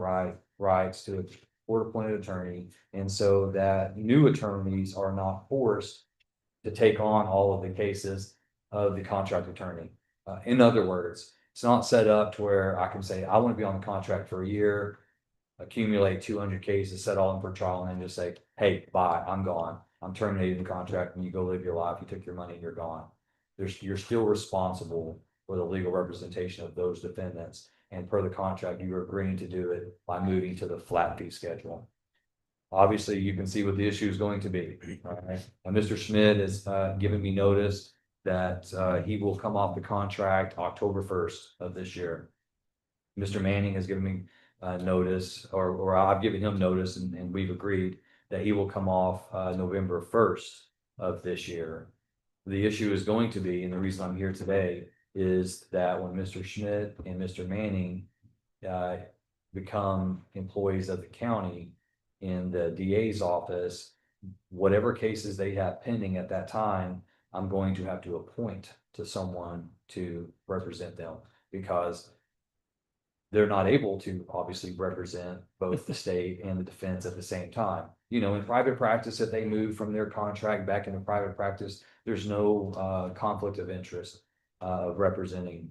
rights to a court-appointed attorney. And so that new attorneys are not forced to take on all of the cases of the contract attorney. In other words, it's not set up to where I can say, I want to be on the contract for a year, accumulate 200 cases, set all in for trial, and then just say, hey, bye, I'm gone. I'm terminating the contract and you go live your life. You took your money and you're gone. You're still responsible for the legal representation of those defendants. And per the contract, you are agreeing to do it by moving to the flat fee schedule. Obviously, you can see what the issue is going to be. Right? And Mr. Schmidt has given me notice that he will come off the contract October 1st of this year. Mr. Manning has given me notice, or I've given him notice, and we've agreed that he will come off November 1st of this year. The issue is going to be, and the reason I'm here today, is that when Mr. Schmidt and Mr. Manning become employees of the county in the DA's office, whatever cases they have pending at that time, I'm going to have to appoint to someone to represent them, because they're not able to obviously represent both the state and the defense at the same time. You know, in private practice, if they move from their contract back into private practice, there's no conflict of interest of representing,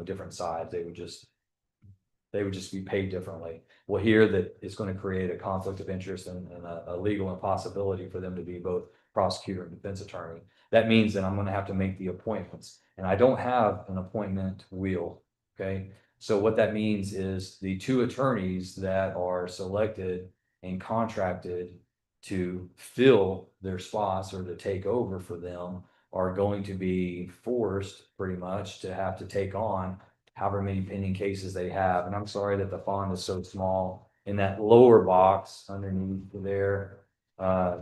different sides. They would just be paid differently. Well, here that it's going to create a conflict of interest and a legal impossibility for them to be both prosecutor and defense attorney. That means that I'm going to have to make the appointments, and I don't have an appointment wheel. Okay. So what that means is the two attorneys that are selected and contracted to fill their spots or to take over for them are going to be forced pretty much to have to take on however many pending cases they have. And I'm sorry that the font is so small. In that lower box underneath there,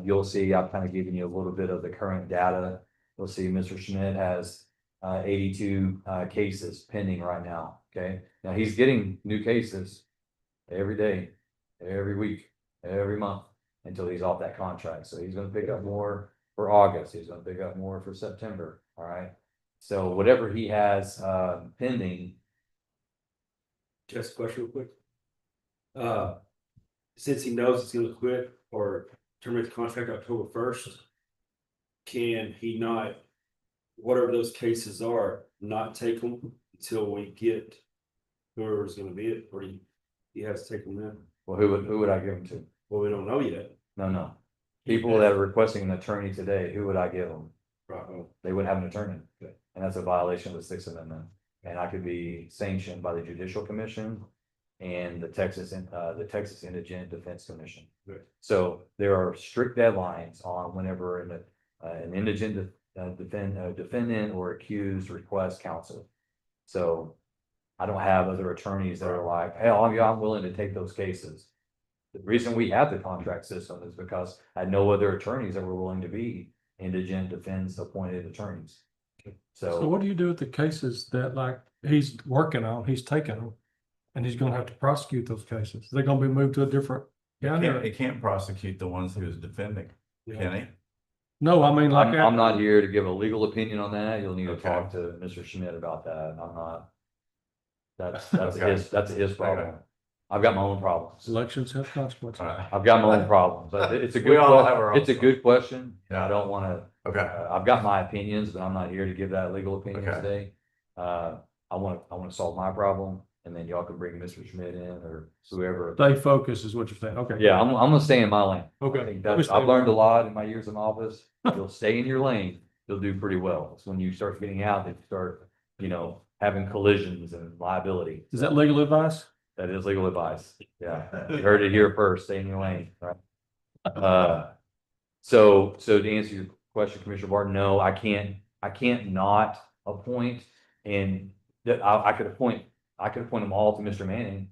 you'll see I've kind of given you a little bit of the current data. You'll see Mr. Schmidt has 82 cases pending right now. Okay. Now he's getting new cases every day, every week, every month until he's off that contract. So he's going to pick up more for August. He's going to pick up more for September. All right. So whatever he has pending. Just a question real quick. Since he knows he's gonna quit or terminate the contract October 1st, can he not, whatever those cases are, not take them until we get whoever's gonna be it, or he has to take them then? Well, who would I give them to? Well, we don't know yet. No. People that are requesting an attorney today, who would I give them? Right. They wouldn't have an attorney. And that's a violation of the Sixth Amendment. And I could be sanctioned by the Judicial Commission and the Texas Indigent Defense Commission. Right. So there are strict deadlines on whenever an indigent defendant or accused requests counsel. So I don't have other attorneys that are like, hey, I'm willing to take those cases. The reason we have the contract system is because I had no other attorneys that were willing to be indigent defense appointed attorneys. So what do you do with the cases that like he's working on, he's taking them, and he's gonna have to prosecute those cases? They're gonna be moved to a different county? He can't prosecute the ones he was defending, can he? No, I mean, like. I'm not here to give a legal opinion on that. You'll need to talk to Mr. Schmidt about that. I'm not. That's Okay. that's his problem. I've got my own problems. Elections have consequences. I've got my own problems, but it's a We good, all have our own it's a good question. Yeah. I don't wanna, Okay, I've got my opinions, but I'm not here to give that legal opinion Okay. today. I wanna solve my problem, and then y'all can bring Mr. Schmidt in or whoever. Stay focused is what you're saying. Okay. Yeah, I'm gonna stay in my lane. Okay. I think that's, I've learned a lot in my years in office. You'll stay in your lane, you'll do pretty well. It's when you start getting out that you start, having collisions and liability. Is that legal advice? That is legal advice. Yeah, you heard it here first, stay in your lane, right? So to answer your question, Commissioner Barton, no, I can't not appoint. And that I could appoint them all to Mr. Manning,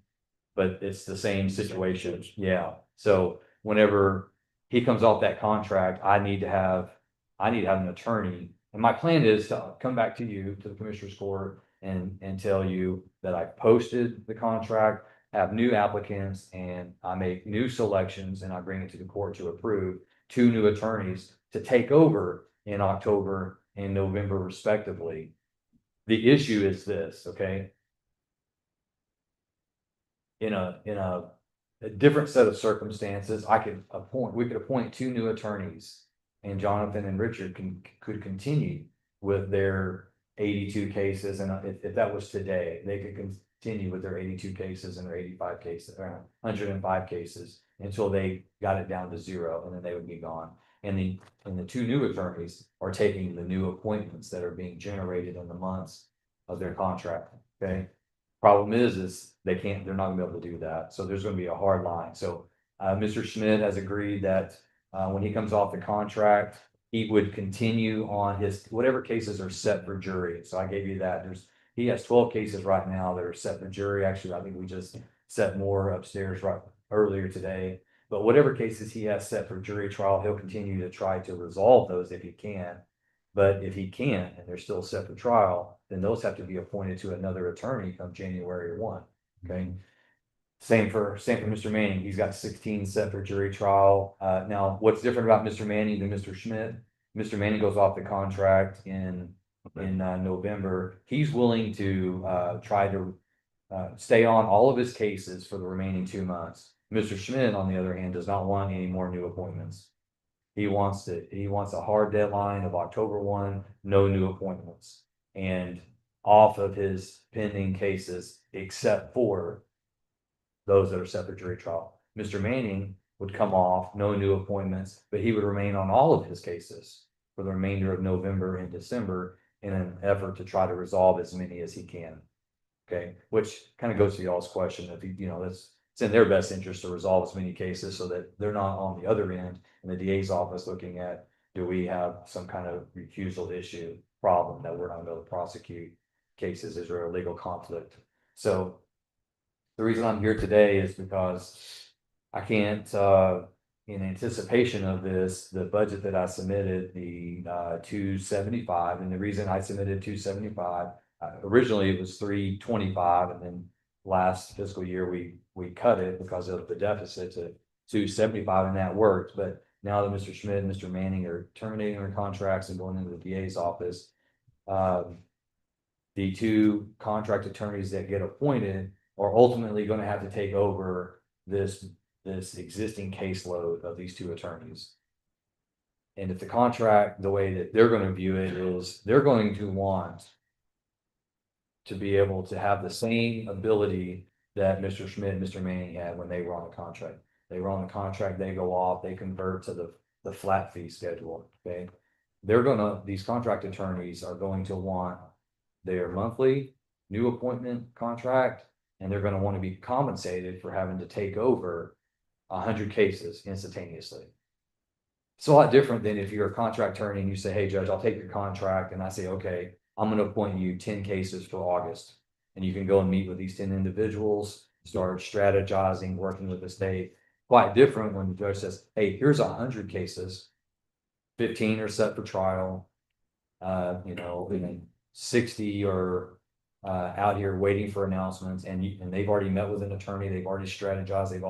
but it's the same situation. Yeah. So whenever he comes off that contract, I need to have an attorney. And my plan is to come back to you, to the Commissioner's Court, and tell you that I posted the contract, have new applicants, and I make new selections, and I bring it to the court to approve 2 new attorneys to take over in October and November respectively. The issue is this, okay? In a different set of circumstances, we could appoint 2 new attorneys, and Jonathan and Richard could continue with their 82 cases, and if that was today, they could continue with their 82 cases and their 85 cases, or 105 cases until they got it down to 0, and then they would be gone. And the 2 new attorneys are taking the new appointments that are being generated in the months of their contract. Okay. Problem is they're not gonna be able to do that. So there's gonna be a hard line. So Mr. Schmidt has agreed that when he comes off the contract, he would continue on his whatever cases are set for jury. So I gave you that. He has 12 cases right now that are set for jury. Actually, I think we just set more upstairs right earlier today. But whatever cases he has set for jury trial, he'll continue to try to resolve those if he can. But if he can't, and they're still set for trial, then those have to be appointed to another attorney come January 1. Okay. Same for Mr. Manning. He's got 16 set for jury trial. Now, what's different about Mr. Manning than Mr. Schmidt? Mr. Manning goes off the contract in November. He's willing to try to stay on all of his cases for the remaining 2 months. Mr. Schmidt, on the other hand, does not want any more new appointments. He wants a hard deadline of October 1, no new appointments, and off of his pending cases, except for those that are set for jury trial. Mr. Manning would come off, no new appointments, but he would remain on all of his cases for the remainder of November and December in an effort to try to resolve as many as he can. Okay, which kind of goes to y'all's question if it's in their best interest to resolve as many cases so that they're not on the other end in the DA's office looking at, do we have some kind of recusal issue problem that we're not going to prosecute cases? Is there a legal conflict? So the reason I'm here today is because I can't, in anticipation of this, the budget that I submitted, the 275, and the reason I submitted 275, originally it was 325, and then last fiscal year we cut it because of the deficit to 275, and that worked. But now that Mr. Schmidt and Mr. Manning are terminating their contracts and going into the DA's office, the 2 contract attorneys that get appointed are ultimately going to have to take over this existing caseload of these 2 attorneys. And if the contract, the way that they're going to view it is they're going to want to be able to have the same ability that Mr. Schmidt and Mr. Manning had when they were on the contract. They were on the contract, they go off, they convert to the flat fee schedule. Okay. These contract attorneys are going to want their monthly new appointment contract, and they're going to want to be compensated for having to take over 100 cases instantaneously. It's a lot different than if you're a contract attorney and you say, hey, Judge, I'll take your contract. And I say, okay, I'm going to appoint you 10 cases for August. And you can go and meet with these 10 individuals, start strategizing, working with the state. Quite different when the judge says, hey, here's 100 cases, 15 are set for trial, 60 are out here waiting for announcements, and they've already met with an attorney, they've already strategized, they've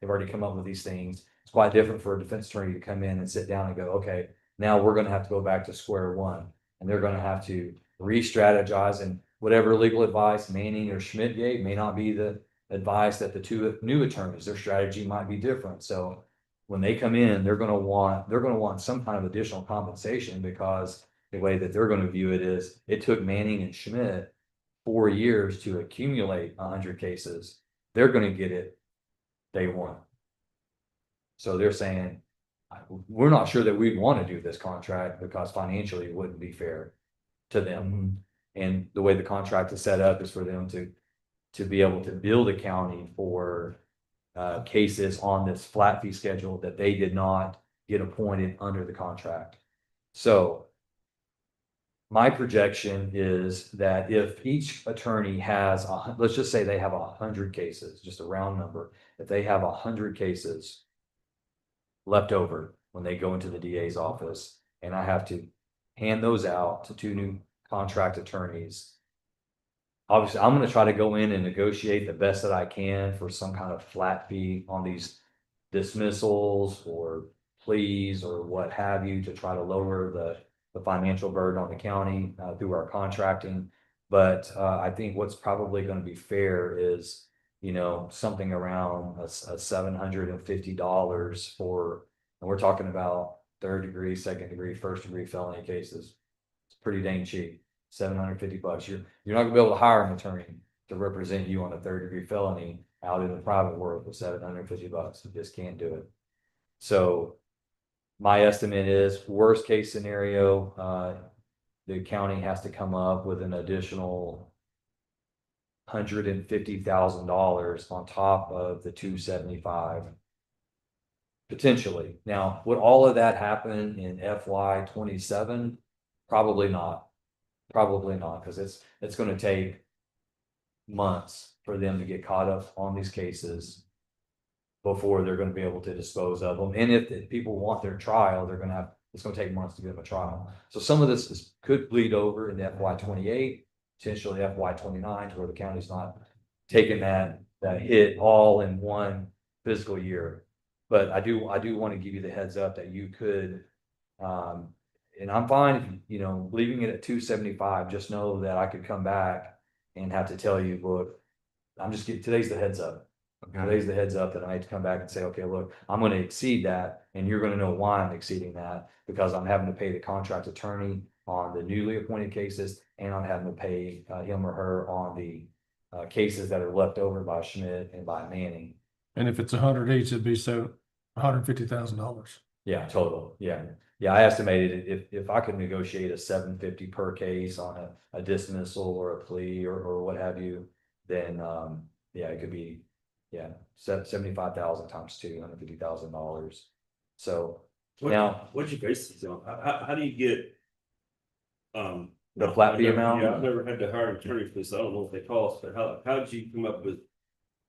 already come up with these things. It's quite different for a defense attorney to come in and sit down and go, okay, Now we're gonna have to go back to square one, and they're gonna have to re-strategize, and whatever legal advice Manning or Schmidt gave may not be the advice that the two new attorneys, their strategy might be different. So when they come in, they're gonna want some kind of additional compensation, because the way that they're gonna view it is, it took Manning and Schmidt 4 years to accumulate 100 cases. They're gonna get it day one. So they're saying, we're not sure that we'd want to do this contract because financially it wouldn't be fair to them. And the way the contract is set up is for them to be able to bill the county for cases on this flat fee schedule that they did not get appointed under the contract. So my projection is that if each attorney has, let's just say they have 100 cases, just a round number. If they have 100 cases left over when they go into the DA's office, and I have to hand those out to two new contract attorneys. Obviously, I'm going to try to go in and negotiate the best that I can for some kind of flat fee on these dismissals or pleas or what have you, to try to lower the financial burden on the county through our contracting. But I think what's probably going to be fair is, something around a $750 for, and we're talking about 3rd degree, 2nd degree, 1st degree felony cases. It's pretty dang cheap. $750. You're not gonna be able to hire an attorney to represent you on a 3rd degree felony out in the private world for $750. You just can't do it. So my estimate is, worst case scenario, the county has to come up with an additional $150,000 on top of the $275. Potentially. Now, would all of that happen in FY 27? Probably not. Probably not, because it's going to take months for them to get caught up on these cases before they're going to be able to dispose of them. And if people want their trial, it's going to take months to give them a trial. So some of this could bleed over into FY 28, potentially FY 29, to where the county's not taking that hit all in one fiscal year. But I do want to give you the heads up that you could, and I'm fine, leaving it at 275. Just know that I could come back and have to tell you, look, today's the heads up. Okay. Today's the heads up that I have to come back and say, okay, look, I'm going to exceed that, and you're going to know why I'm exceeding that, because I'm having to pay the contract attorney on the newly appointed cases, and I'm having to pay him or her on the cases that are left over by Schmidt and by Manning. And if it's 100 each, it'd be $150,000. Yeah, total. Yeah. I estimated it, if I could negotiate a $750 per case on a dismissal or a plea or what have you, then it could be 75,000 times $250,000. So now, what'd you base these on? How do you get the flat fee amount? Yeah, I've never had to hire an attorney for this. I don't know what they cost, but how did you come up with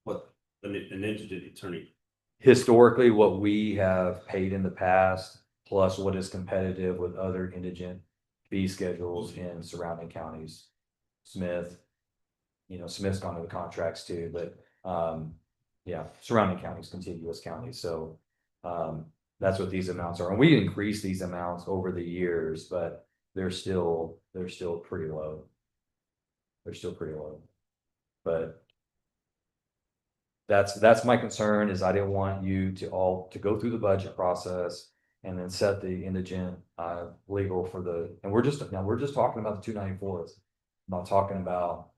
what an indigent attorney? Historically, what we have paid in the past, plus what is competitive with other indigent fee schedules in surrounding counties. Smith's gone to the contracts too, but surrounding counties, contiguous counties. So that's what these amounts are. And we increased these amounts over the years, but they're still pretty low. But that's my concern, is I didn't want you to go through the budget process and then set the indigent legal for and we're just talking about the 294s. I'm not talking about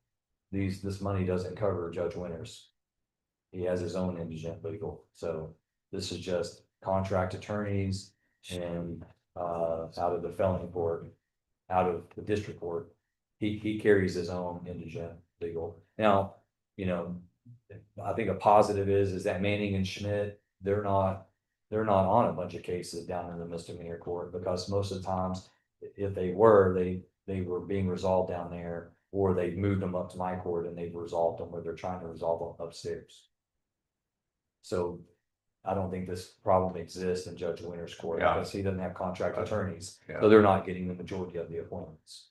this money doesn't cover Judge Winters. He has his own indigent legal. So this is just contract attorneys and out of the felony court, out of the district court. He carries his own indigent legal. Now, I think a positive is that Manning and Schmidt, they're not on a bunch of cases down in the misdemeanor court, because most of the times, if they were being resolved down there, or they moved them up to my court and they've resolved them, where they're trying to resolve them upstairs. So I don't think this problem exists in Judge Winter's court, because he doesn't have contract attorneys, so they're not getting the majority of the appointments.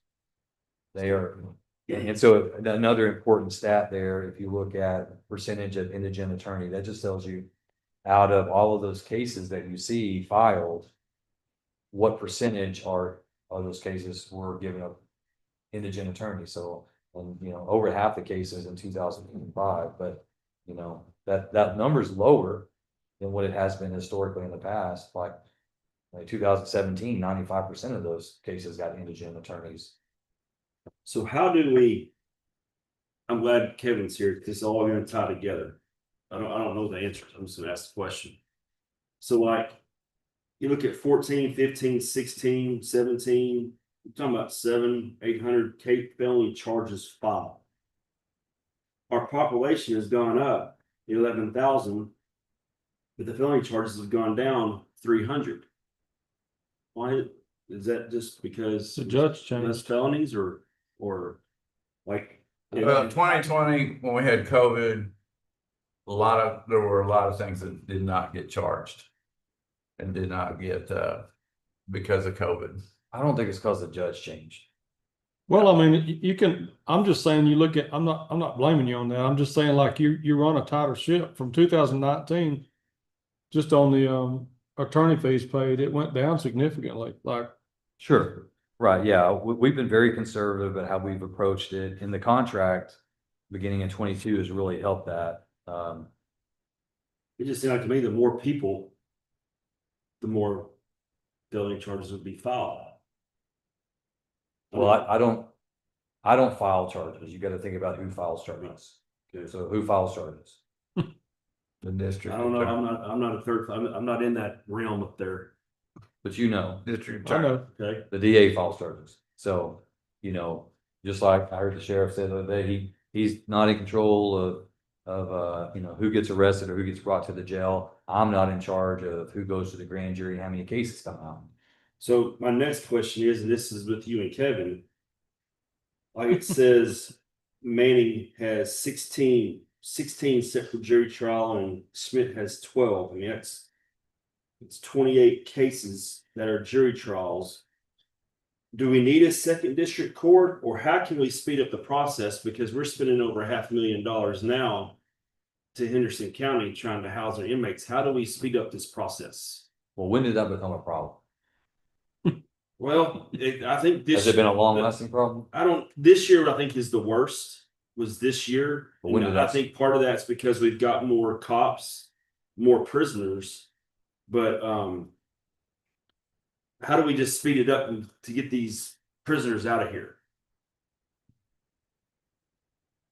They are. And so another important stat there, if you look at percentage of indigent attorney, that just tells you, out of all of those cases that you see filed, what percentage are those cases were given up indigent attorney? So, and you know, over half the cases in 2005, but you know, that number is lower than what it has been historically in the past. Like 2017, 95% of those cases got indigent attorneys. So how do we? I'm glad Kevin's here, because it's all gonna tie together. I don't know the answers, I'm just gonna ask the question. So like, you look at 14, 15, 16, 17, you're talking about 800 felony charges filed. Our population has gone up 11,000, but the felony charges have gone down 300. Why is that? Just because The judge less changed. felonies, or like? Well, 2020, when we had COVID, there were a lot of things that did not get charged and did not get, because of COVID. I don't think it's because the judge changed. Well, I mean, you can, I'm just saying, you look at, I'm not blaming you on that. I'm just saying, like, you run a tighter ship from 2019, just on the attorney fees paid, it went down significantly, like. Sure. Right. Yeah. We've been very conservative at how we've approached it. In the contract, beginning in 22 has really helped that. It just seemed like to me, the more people, the more felony charges would be filed. Well, I don't file charges. You got to think about who files charges. So who files charges? The district. I don't know. I'm not a third. I'm not in that realm up there. But you know, District I attorney. know. Okay. the DA files charges. So, you know, just like I heard the sheriff say the other day, he's not in control of you know, who gets arrested or who gets brought to the jail. I'm not in charge of who goes to the grand jury and how many cases come out. So my next question is, and this is with you and Kevin, like it says, Manning has 16 set for jury trial, and Schmidt has 12. I mean, it's 28 cases that are jury trials. Do we need a second district court, or how can we speed up the process? Because we're spending over $500,000 now to Henderson County trying to house their inmates. How do we speed up this process? Well, when did that become a problem? Well, I think this Has it been a long lasting problem? This year, I think, is the worst, was this year. But when did I that- think part of that's because we've got more cops, more prisoners, but how do we just speed it up to get these prisoners out of here?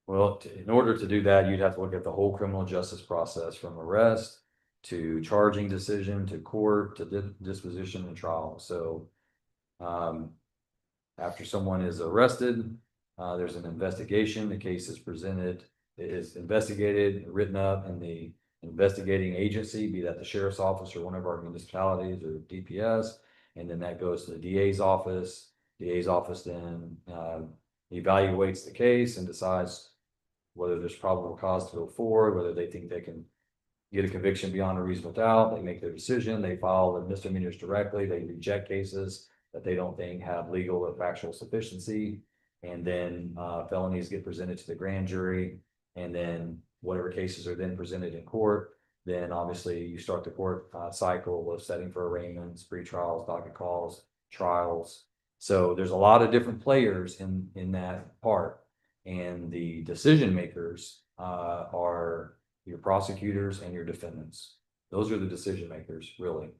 Well, in order to do that, you'd have to look at the whole criminal justice process, from arrest to charging decision to court to disposition and trial. So after someone is arrested, there's an investigation. The case is presented, it is investigated, written up in the investigating agency, be that the sheriff's office or one of our municipalities or DPS, and then that goes to the DA's office. DA's office then evaluates the case and decides whether there's probable cause to go forward, whether they think they can get a conviction beyond a reasonable doubt. They make their decision. They file the misdemeanors directly. They reject cases that they don't think have legal or factual sufficiency. And then felonies get presented to the grand jury. And then whatever cases are then presented in court, then obviously you start the court cycle of setting for arraignments, pre-trials, docket calls, trials. So there's a lot of different players in that part. And the decision makers are your prosecutors and your defendants. Those are the decision makers, really.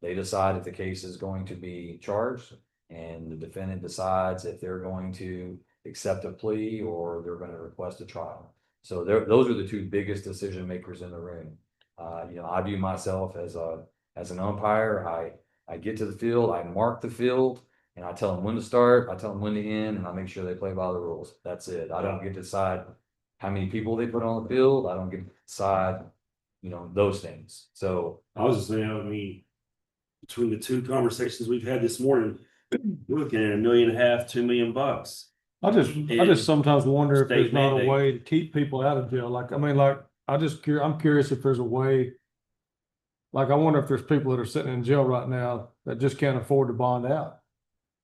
They decide if the case is going to be charged, and the defendant decides if they're going to accept a plea or they're going to request a trial. So those are the two biggest decision makers in the room. You know, I view myself as an umpire. I get to the field, I mark the field, and I tell them when to start, I tell them when to end, and I make sure they play by the rules. That's it. I don't get to decide how many people they put on the field. I don't get to decide, you know, those things. So I was just saying, I mean, between the two conversations we've had this morning, we're looking at $1.5 million, $2 million. I just sometimes wonder if State there's not a mandate. way to keep people out of jail. Like, I mean, like, I'm curious if there's a way. Like, I wonder if there's people that are sitting in jail right now that just can't afford to bond out.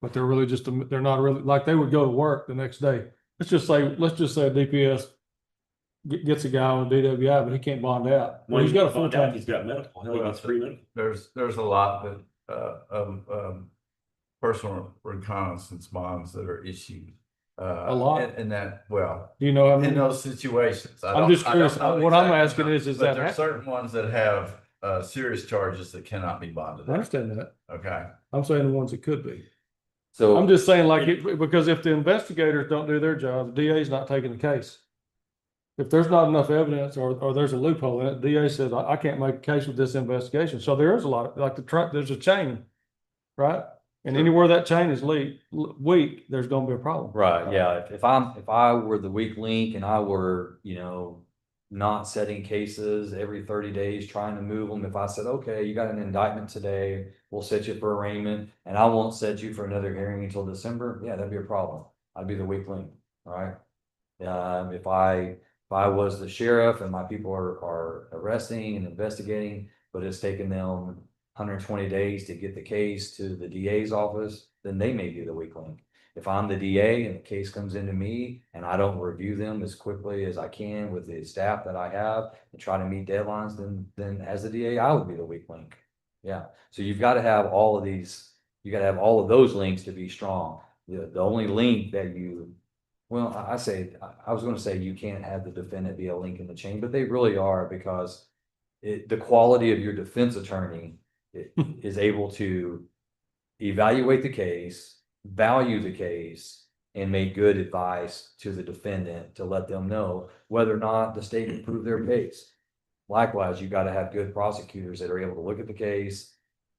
But they're really they're not really, like, they would go to work the next day. Let's just say DPS gets a guy on DWI, but he can't bond out. Well, he's got a full-time. He's got medical. Hell, he gets free medical. There's a lot, but personal reconnaissance bonds that are issued. A lot? And that, well, Do you know, I in mean, those situations. I'm just I don't curious, know what I'm exactly asking how, is but that there's happening? certain ones that have, serious charges that cannot be bonded I out. understand that. Okay, I'm saying the ones that could be. So. I'm just saying like, because if the investigators don't do their job, the DA's not taking the case. If there's not enough evidence or there's a loophole in it, DA says, I can't make a case with this investigation. So there is a lot, like the truck, there's a chain, right? And anywhere that chain is weak, there's gonna be a problem. Right, yeah, if I were the weak link and I were, not setting cases every 30 days, trying to move them, if I said, okay, you got an indictment today, we'll set you for arraignment, and I won't set you for another hearing until December, yeah, that'd be a problem. I'd be the weak link, right? If I was the sheriff and my people are arresting and investigating, but it's taken them 120 days to get the case to the DA's office, then they may be the weak link. If I'm the DA and the case comes into me and I don't review them as quickly as I can with the staff that I have and try to meet deadlines, then as the DA, I would be the weak link. Yeah, so you've got to have all of these, you got to have all of those links to be strong. The only link that you, well, I was going to say you can't have the defendant be a link in the chain, but they really are, because the quality of your defense attorney is able to evaluate the case, value the case, and make good advice to the defendant to let them know whether or not the state can prove their case. Likewise, you got to have good prosecutors that are able to look at the case,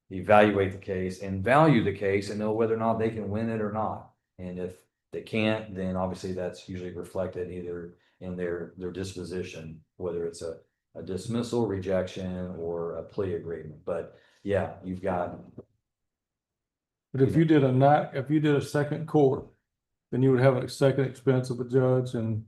evaluate the case, and value the case and know whether or not they can win it or not. And if they can't, then obviously that's usually reflected either in their disposition, whether it's a dismissal, rejection, or a plea agreement. But yeah, you've got. But if you did a second court, then you would have a second expense of a judge and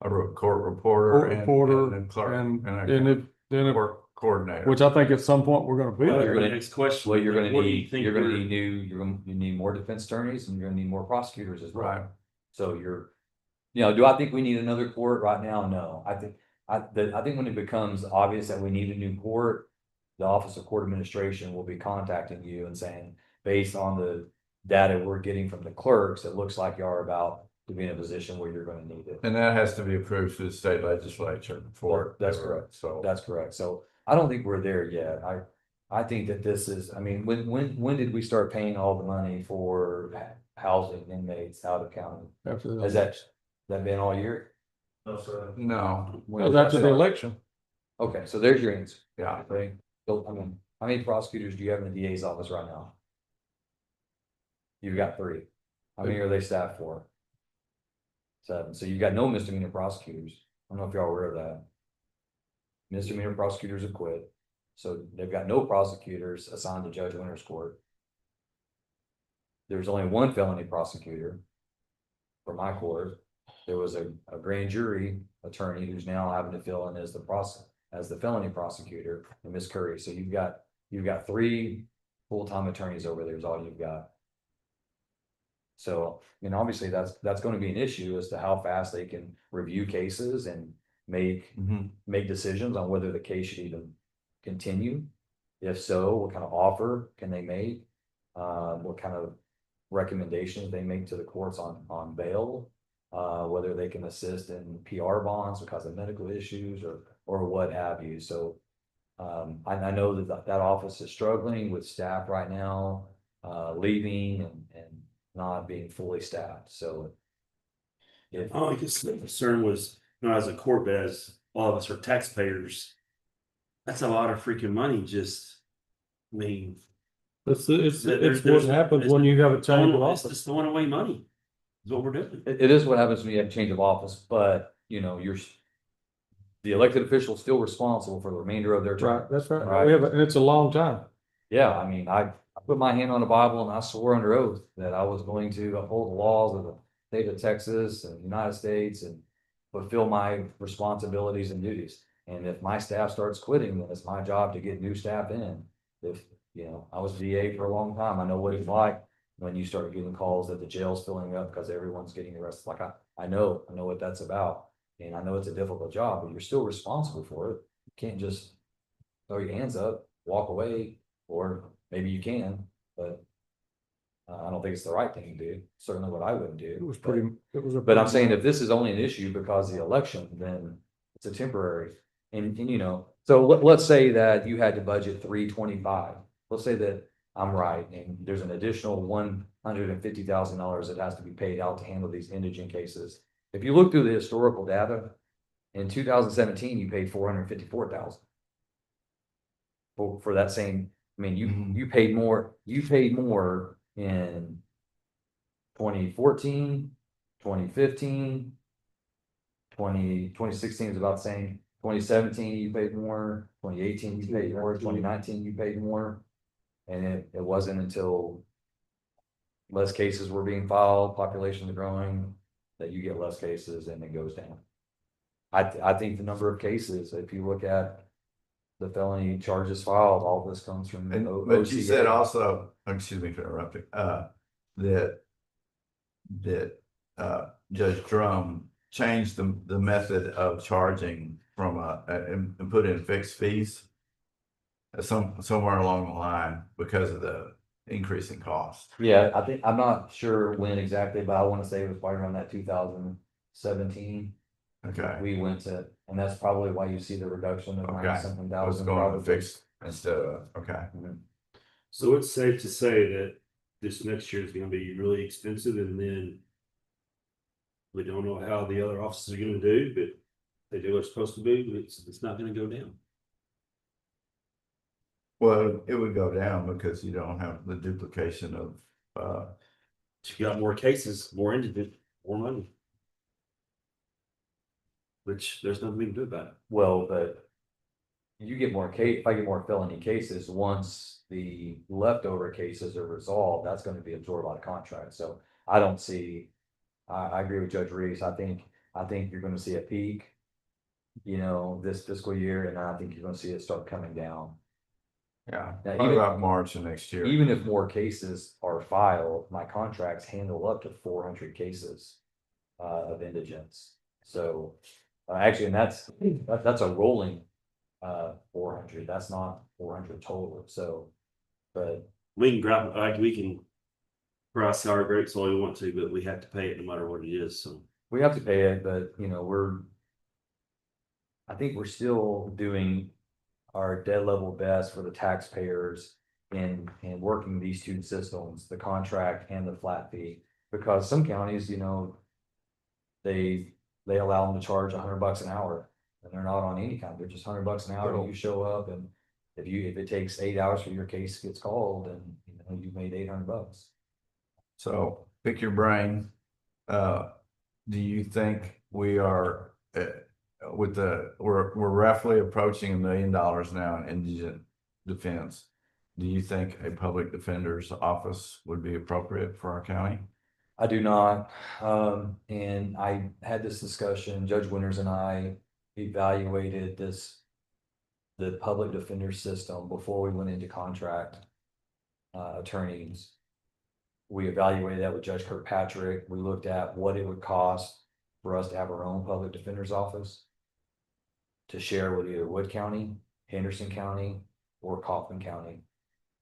a court reporter and clerk and a then court coordinator. which I think at some point we're gonna be Well, there. the next question. Well, you're what do gonna you need, think you're gonna we're- need you need more defense attorneys, and you're gonna need more prosecutors as well. Right. So do I think we need another court right now? No, I think when it becomes obvious that we need a new court, the Office of Court Administration will be contacting you and saying, based on the data we're getting from the clerks, it looks like you are about to be in a position where you're gonna need it. And that has to be approved through the state legislature before. That's correct. So That's correct. So I don't think we're there yet. I think that this is, I mean, when did we start paying all the money for housing inmates out of county? After Has that been all year? No, sir. no, When Well, did that after the start? election. Okay, so there's your answer. yeah. Okay, so, I mean, how many prosecutors do you have in the DA's office right now? You've got 3. How many are they staffed for? 7. So you've got no misdemeanor prosecutors. I don't know if y'all are aware of that. Misdemeanor prosecutors have quit. So they've got no prosecutors assigned to Judge Winter's court. There's only 1 felony prosecutor for my court. There was a grand jury attorney who's now having to fill in as the felony prosecutor, and Miss Curry. So you've got 3 full-time attorneys over there is all you've got. So, obviously that's going to be an issue as to how fast they can review cases and make decisions on whether the case should even continue. If so, what kind of offer can they make? What kind of recommendations they make to the courts on bail? Whether they can assist in PR bonds because of medical issues or what have you. So I know that office is struggling with staff right now, leaving and not being fully staffed. So I guess the concern was not as a court, but as all of us are taxpayers. That's a lot of freaking money. Just, I mean, It's there's what happens when you have a change of it's office. just throwing away money. Is what we're doing. it is what happens when you have a change of office, but the elected official is still responsible for the remainder of their term. Right, that's right. Right. And it's a long time. Yeah, I mean, I put my hand on the Bible and I swore under oath that I was going to uphold the laws of the state of Texas and the United States and fulfill my responsibilities and duties. And if my staff starts quitting, then it's my job to get new staff in. If, I was DA for a long time, I know what it's like when you start getting calls that the jail's filling up because everyone's getting arrested. Like I know what that's about. And I know it's a difficult job, but you're still responsible for it. You can't just throw your hands up, walk away, or maybe you can, but. I don't think it's the right thing to do, certainly what I wouldn't do. It was pretty, it was a. But I'm saying pretty- if this is only an issue because of the election, then it's a temporary. And you know, so let's say that you had to budget 325. Let's say that I'm right and there's an additional $150,000 that has to be paid out to handle these indigent cases. If you look through the historical data, in 2017, you paid 454,000. For that same, I mean, you paid more in 2014, 2015, 2016 is about the same. 2017, you paid more. 2018, you paid more. 2019, you paid more. And it wasn't until less cases were being filed, population is growing, that you get less cases and it goes down. I think the number of cases, if you look at the felony charges filed, all this comes from. But you said also, excuse me for interrupting, that Judge Drum changed the method of charging from and put in fixed fees somewhere along the line because of the increasing cost. Yeah, I think, I'm not sure when exactly, but I want to say it was probably around that 2017. Okay. We went to, and that's probably why you see the reduction of Okay. 90-something I was thousand. going to probably. fix instead of, okay. Mhm. So it's safe to say that this next year is gonna be really expensive, and then we don't know how the other offices are gonna do, but they do what it's supposed to do, it's not gonna go down. Well, it would go down because you don't have the duplication of, You got more cases, more indigent, more money. Which there's nothing we can do about it. Well, but you get more if I get more felony cases, once the leftover cases are resolved, that's going to be absorbed by the contract. So I don't see, I agree with Judge Reese. I think you're going to see a peak, you know, this fiscal year, and I think you're going to see it start coming down. yeah, Now, probably about March of next year. Even if more cases are filed, my contracts handle up to 400 cases of indigents. So actually, and that's a rolling 400. That's not 400 total. So, but We can grab, like, we can price our rates all we want to, but we have to pay it no matter what it is, so. we have to pay it. But you know, I think we're still doing our dead level best for the taxpayers in working these two systems, the contract and the flat fee. Because some counties, you know, they allow them to charge $100 an hour, and they're not on any kind. They're just $100 an hour. And you show up, and if it takes 8 hours for your case gets called, and you know you've made $800. So pick your brain. Do you think we are we're roughly approaching $1 million now in indigent defense? Do you think a public defender's office would be appropriate for our county? I do not. And I had this discussion, Judge Winters and I evaluated the public defender system before we went into contract attorneys. We evaluated that with Judge Kirkpatrick. We looked at what it would cost for us to have our own public defender's office to share with either Wood County, Henderson County, or Kaufman County.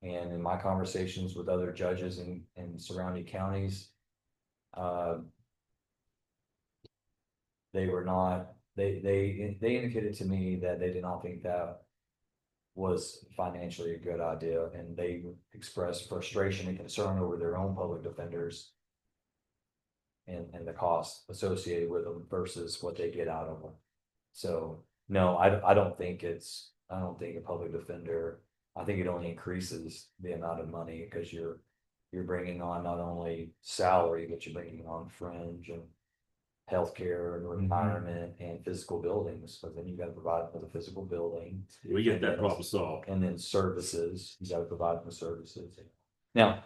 And in my conversations with other judges in surrounding counties, they were not, they indicated to me that they did not think that was financially a good idea, and they expressed frustration and concern over their own public defenders and the cost associated with them versus what they get out of them. So no, I don't think a public defender, I think it only increases the amount of money because you're bringing on not only salary, but you're bringing on fringe and healthcare and retirement and physical buildings. But then you got to provide for the physical building. We get that problem solved. And then services, you got to provide for services. Now,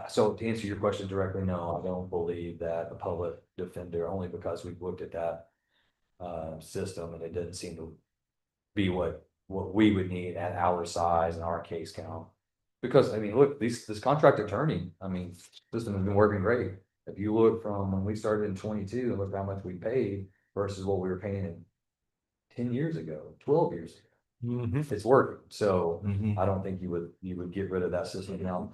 so to answer your question directly, no, I don't believe that a public defender, only because we've looked at that system and it doesn't seem to be what we would need at our size and our case count. Because I mean, look, this contract attorney, I mean, system has been working great. If you look from when we started in 22 and look how much we paid versus what we were paying 10 years ago, 12 years ago, it's working. So Mhm. I don't think you would get rid of that system now.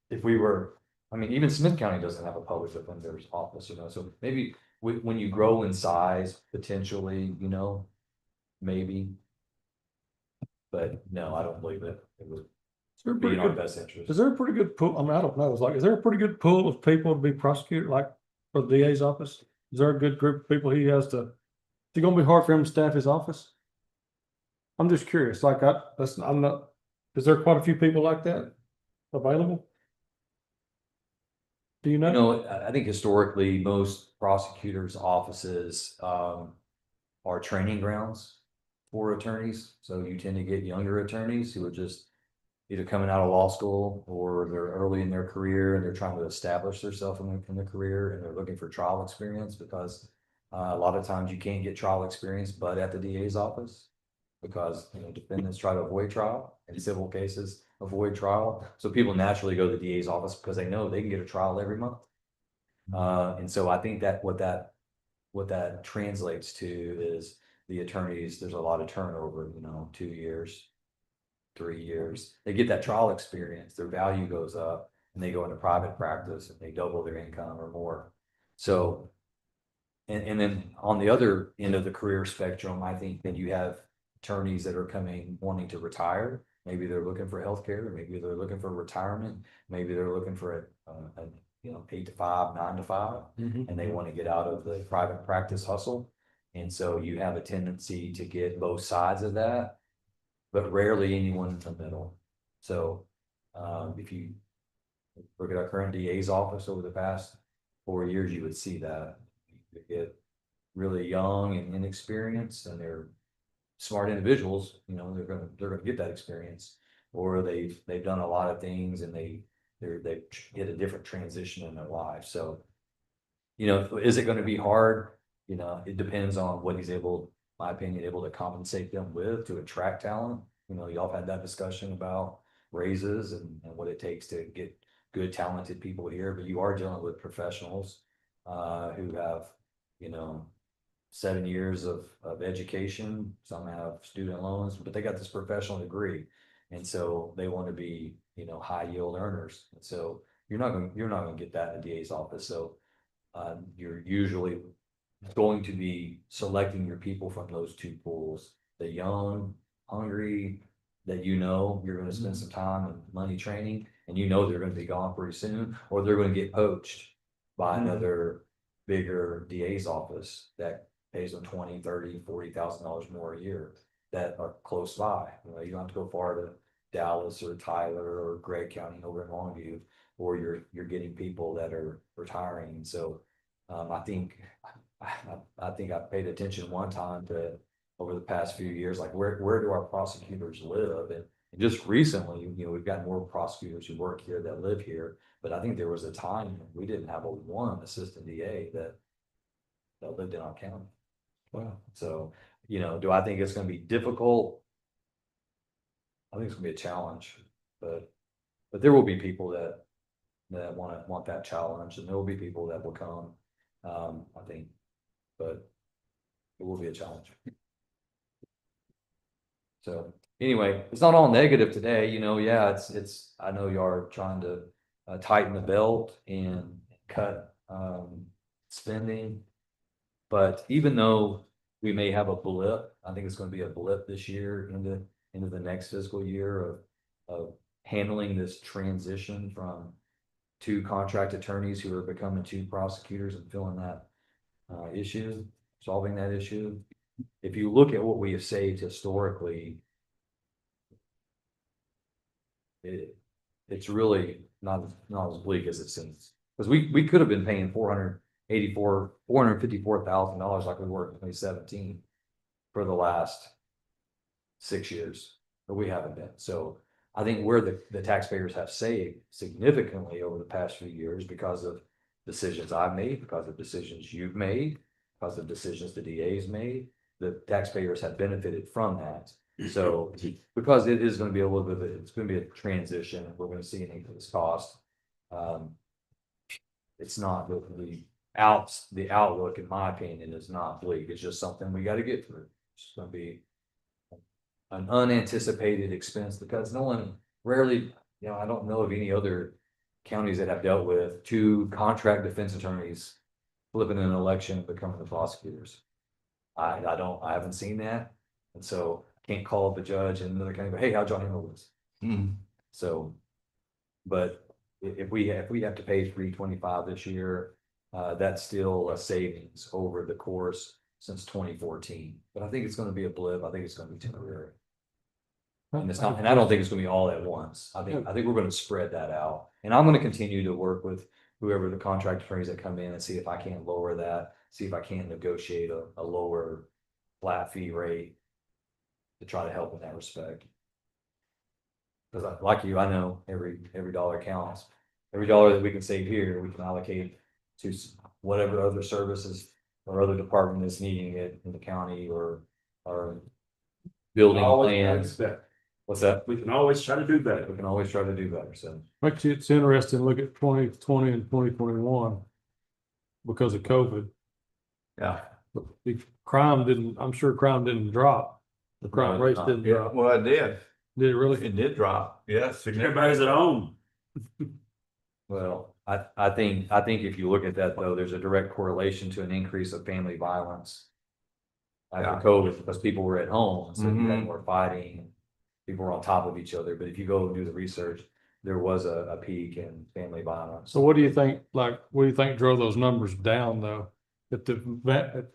If we were, I mean, even Smith County doesn't have a public defender's office, so maybe when you grow in size, potentially, maybe. But no, I don't believe it would Is there a be pretty in our good, best interest. is there a pretty good pool? I mean, I don't know. It's like, is there a pretty good pool of people to be prosecuted, like for the DA's office? Is there a good group of people he has to, is it gonna be hard for him to staff his office? I'm just curious, like I'm not, is there quite a few people like that available? Do you know? I think historically, most prosecutors' offices are training grounds for attorneys. So you tend to get younger attorneys who are just either coming out of law school or they're early in their career and they're trying to establish themselves in their career and they're looking for trial experience because a lot of times you can't get trial experience but at the DA's office because defendants try to avoid trial in civil cases, avoid trial. So people naturally go to the DA's office because they know they can get a trial every month. And so I think that what that translates to is the attorneys, there's a lot of turnover, 2 years, 3 years. They get that trial experience, their value goes up, and they go into private practice and they double their income or more. So, and then on the other end of the career spectrum, I think that you have attorneys that are coming wanting to retire. Maybe they're looking for healthcare, maybe they're looking for retirement, maybe they're looking for a 8 to 5, 9 to 5, and they want to get out of the private practice hustle. And so you have a tendency to get both sides of that, but rarely anyone in the middle. So if you look at our current DA's office over the past 4 years, you would see that you get really young and inexperienced, and they're smart individuals. They're gonna get that experience, or they've done a lot of things and they get a different transition in their life. So, is it going to be hard? It depends on what he's able, my opinion, able to compensate them with to attract talent. Y'all have had that discussion about raises and what it takes to get good, talented people here, but you are dealing with professionals who have, 7 years of education. Some have student loans, but they got this professional degree. And so they want to be, high yield earners. And so you're not going to get that in the DA's office. So you're usually going to be selecting your people from those two pools, the young, hungry, that you're going to spend some time and money training, and they're going to be gone pretty soon, or they're going to get poached by another bigger DA's office that pays them $20,000, $30,000, $40,000 more a year that are close by. You don't have to go far to Dallas or Tyler or Gregg County over in Longview, or you're getting people that are retiring. So I think I paid attention one time to over the past few years, like where do our prosecutors live? And just recently, we've got more prosecutors who work here that live here. But I think there was a time when we didn't have one assistant DA that lived in our county. Wow. So, do I think it's going to be difficult? I think it's going to be a challenge, but there will be people that want that challenge, and there will be people that will come. I think, but it will be a challenge. So anyway, it's not all negative today. Yeah, it's. I know you are trying to tighten the belt and cut spending, but even though we may have a blip, I think it's going to be a blip this year into the next fiscal year of handling this transition from 2 contract attorneys who are becoming 2 prosecutors and filling that issue, solving that issue. If you look at what we have saved historically, it's really not as bleak as it seems, because we could have been paying $454,000 like we were in 2017 for the last 6 years, but we haven't been. So I think where the taxpayers have saved significantly over the past few years because of decisions I've made, because of decisions you've made, because of decisions the DA's made, the taxpayers have benefited from that. So because it is going to be a little bit it's going to be a transition, we're going to see an increased cost. It's not really the outlook, in my opinion, is not bleak. It's just something we got to get through. It's going to be an unanticipated expense because no one rarely, I don't know of any other counties that have dealt with two contract defense attorneys flipping an election and becoming the prosecutors. I haven't seen that. And so I can't call up the judge in another county, but hey, how'd y'all handle this? So, but if we have to pay $325 this year, that's still a savings over the course since 2014. But I think it's going to be a blip. I think it's going to be temporary. And it's not, and I don't think it's going to be all at once. I think we're going to spread that out. And I'm going to continue to work with whoever the contract attorneys that come in and see if I can't lower that, see if I can't negotiate a lower flat fee rate to try to help in that respect. Because like you, I know every dollar counts. Every dollar that we can save here, we can allocate to whatever other services or other department is needing it in the county or building plans. What's that? We can always try to do better. We can always try to do better, so. Actually, it's interesting to look at 2020 and 2021 because of COVID. Yeah. The crime didn't, I'm sure crime didn't drop. The crime rates didn't drop. Well, it did. Did it really? It did drop. Yes. Everybody's at home. Well, I think if you look at that though, there's a direct correlation to an increase of family violence after COVID because people were at home, so you had more fighting. People were on top of each other. But if you go and do the research, there was a peak in family violence. So what do you think, what do you think drove those numbers down though? If if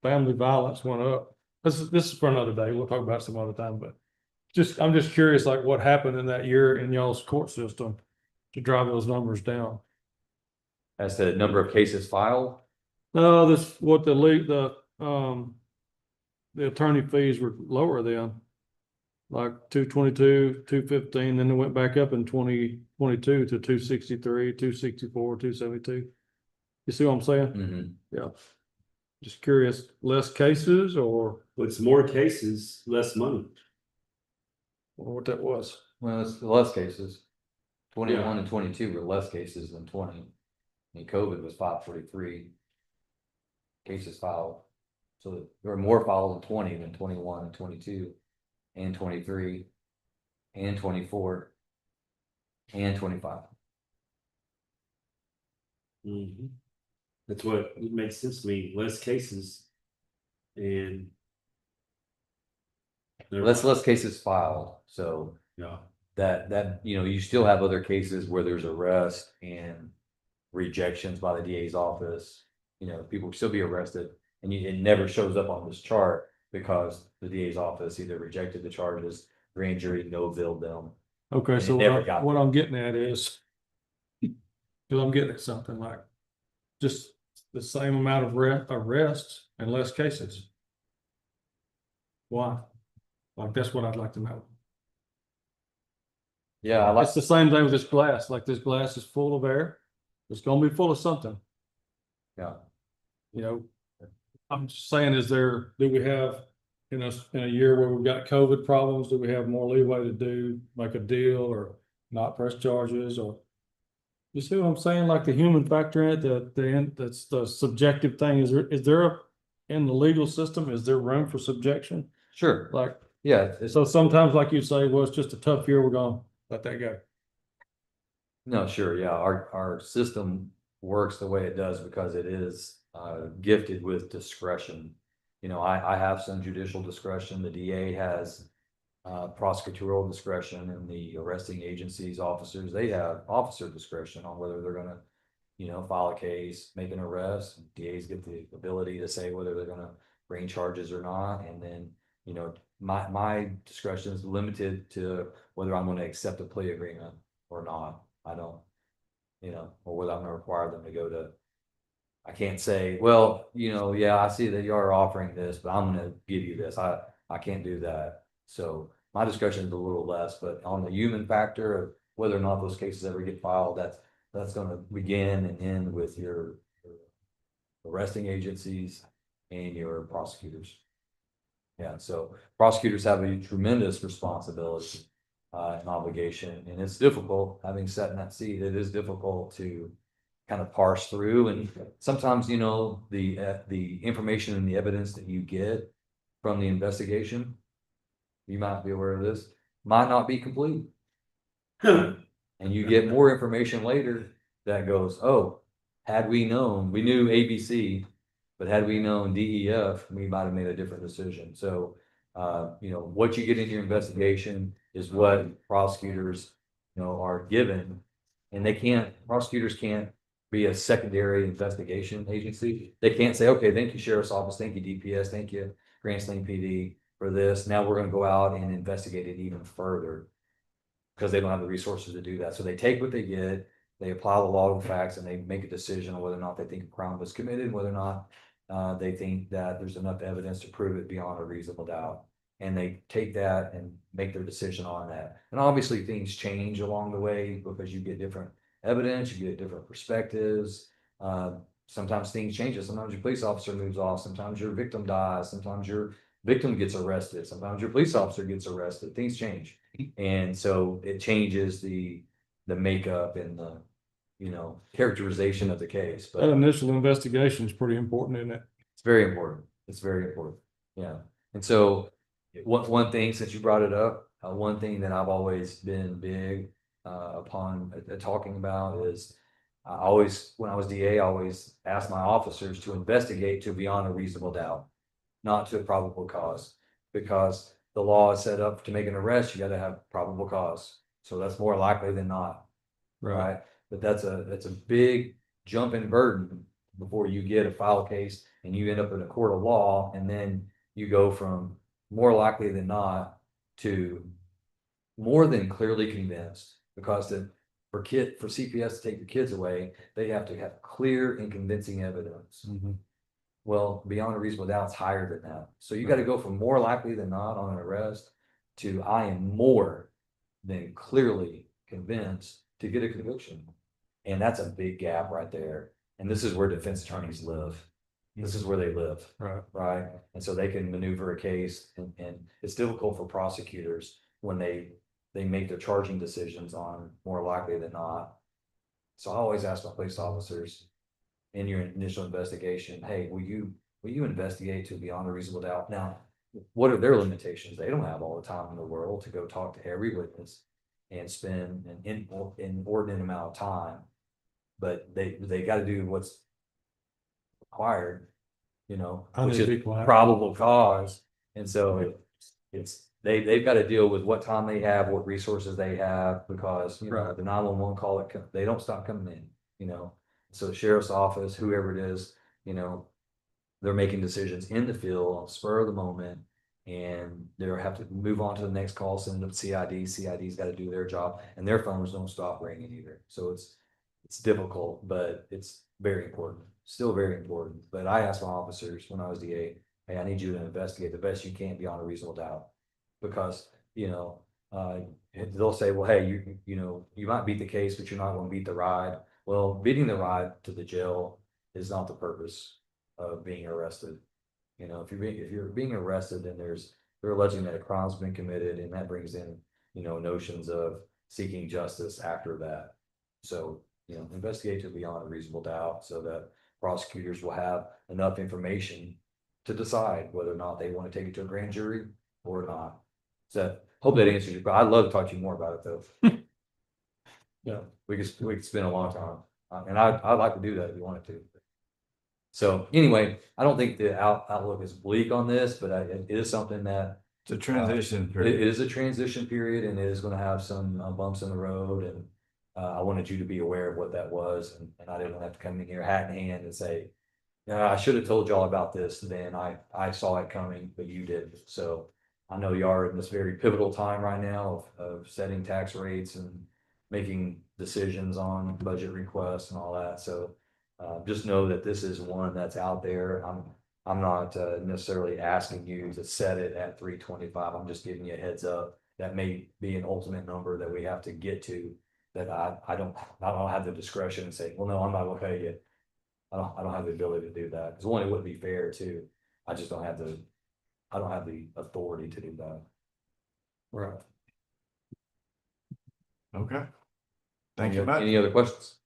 family violence went up, this is for another day. We'll talk about it some other time, but I'm just curious, like what happened in that year in y'all's court system to drive those numbers down? As the number of cases filed? No, the attorney fees were lower then. Like 222, 215, then it went back up in 2022 to 263, 264, 272. You see what I'm saying? Yeah. Just curious, less cases or It's more cases, less money. what that was? Well, it's less cases. 21 and 22 were less cases than 20. And COVID was 543 cases filed. So there were more filed in 20 than 21 and 22 and 23 and 24 and 25. That's what it makes sense to me. Less cases and Less cases filed. So yeah. that you still have other cases where there's arrest and rejections by the DA's office. People still be arrested and it never shows up on this chart because the DA's office either rejected the charges, grand jury no billed them. Okay, so what I'm getting at is, because I'm getting at something like just the same amount of arrests and less cases. Why? Like that's what I'd like to know. Yeah, It's the same thing with this glass. Like this glass is full of air. It's gonna be full of something. Yeah. I'm just saying, do we have, in a year where we've got COVID problems, do we have more leeway to make a deal or not press charges or? You see what I'm saying? Like the human factor in it, that's the subjective thing. Is there in the legal system, is there room for subjection? Sure. Like, yeah. so sometimes like you say, well, it's just a tough year. We're gonna let that go. No, sure. Yeah. Our system works the way it does because it is gifted with discretion. I have some judicial discretion. The DA has prosecutorial discretion, and the arresting agencies officers, they have officer discretion on whether they're going to file a case, make an arrest. DAs get the ability to say whether they're going to bring charges or not. And then my discretion is limited to whether I'm going to accept a plea agreement or not. I don't or whether I'm going to require them to go to. I can't say, well, yeah, I see that you are offering this, but I'm going to give you this. I can't do that. So my discretion is a little less, but on the human factor of whether or not those cases ever get filed, that's going to begin and end with your arresting agencies and your prosecutors. Yeah, so prosecutors have a tremendous responsibility and obligation, and it's difficult. Having sat in that seat, it is difficult to kind of parse through, and sometimes the information and the evidence that you get from the investigation you might be aware of this, might not be complete. And you get more information later that goes, oh, had we known, we knew ABC, but had we known DEF, we might have made a different decision. So, you know, what you get in your investigation is what prosecutors, you know, are given. And prosecutors can't be a secondary investigation agency. They can't say, okay, thank you, Sheriff's Office, thank you, DPS, thank you, Grand Sling PD for this. Now we're gonna go out and investigate it even further. Because they don't have the resources to do that. So they take what they get, they apply the law and facts, and they make a decision on whether or not they think a crime was committed, whether or not they think that there's enough evidence to prove it beyond a reasonable doubt. And they take that and make their decision on that. And obviously things change along the way because you get different evidence, you get different perspectives. Sometimes things change. Sometimes your police officer moves off, sometimes your victim dies, sometimes your victim gets arrested, sometimes your police officer gets arrested, things change. And so it changes the makeup and the, you know, characterization of the case, That but initial investigation is pretty important, isn't it? it's very important. It's very important. Yeah. And so one thing, since you brought it up, one thing that I've always been big upon talking about is when I was DA, I always asked my officers to investigate to beyond a reasonable doubt, not to a probable cause, because the law is set up to make an arrest, you gotta have probable cause. So that's more likely than not, right? But that's a big jump in burden before you get a file case and you end up in a court of law, and then you go from more likely than not to more than clearly convinced, because for CPS to take your kids away, they have to have clear and convincing evidence. Well, beyond a reasonable doubt, it's higher than that. So you got to go from more likely than not on an arrest to I am more than clearly convinced to get a conviction. And that's a big gap right there. And this is where defense attorneys live. This is where they live. Right. And so they can maneuver a case, and it's difficult for prosecutors when they make their charging decisions on more likely than not. So I always ask my police officers in your initial investigation, hey, will you investigate to beyond a reasonable doubt? Now, what are their limitations? They don't have all the time in the world to go talk to every witness and spend an inordinate amount of time, but they got to do what's required, you know, which is probable cause. And so they've got to deal with what time they have, what resources they have, because, you know, the 911 call, they don't stop coming in, you know. So the sheriff's office, whoever it is, you know, they're making decisions in the field on spur of the moment, and they'll have to move on to the next call, send them to CID. CID's got to do their job, and their phones don't stop ringing either. So it's difficult, but it's very important, still very important. But I asked my officers when I was DA, hey, I need you to investigate the best you can beyond a reasonable doubt, because, you know, they'll say, well, hey, you know, you might beat the case, but you're not going to beat the ride. Well, beating the ride to the jail is not the purpose of being arrested. You know, if you're being arrested, then they're alleging that a crime's been committed, and that brings in, you know, notions of seeking justice after that. So, you know, investigate to beyond a reasonable doubt so that prosecutors will have enough information to decide whether or not they want to take it to a grand jury or not. So hope that answers your question. I'd love to talk to you more about it though. Yeah, we could spend a long time, and I'd like to do that if you wanted to. So anyway, I don't think the outlook is bleak on this, but it is something that It's a transition it period. is a transition period, and it is going to have some bumps in the road. And I wanted you to be aware of what that was, and I didn't have to come in here hat in hand and say, I should have told y'all about this. Then I saw it coming, but you didn't. So I know you are in this very pivotal time right now of setting tax rates and making decisions on budget requests and all that. So just know that this is one that's out there. I'm not necessarily asking you to set it at 325. I'm just giving you a heads up. That may be an ultimate number that we have to get to, that I don't have the discretion and say, well, no, I'm not gonna pay you. I don't have the ability to do that, because one, it wouldn't be fair too. I don't have the authority to do that. Right. Okay. Thank you much. Any other questions?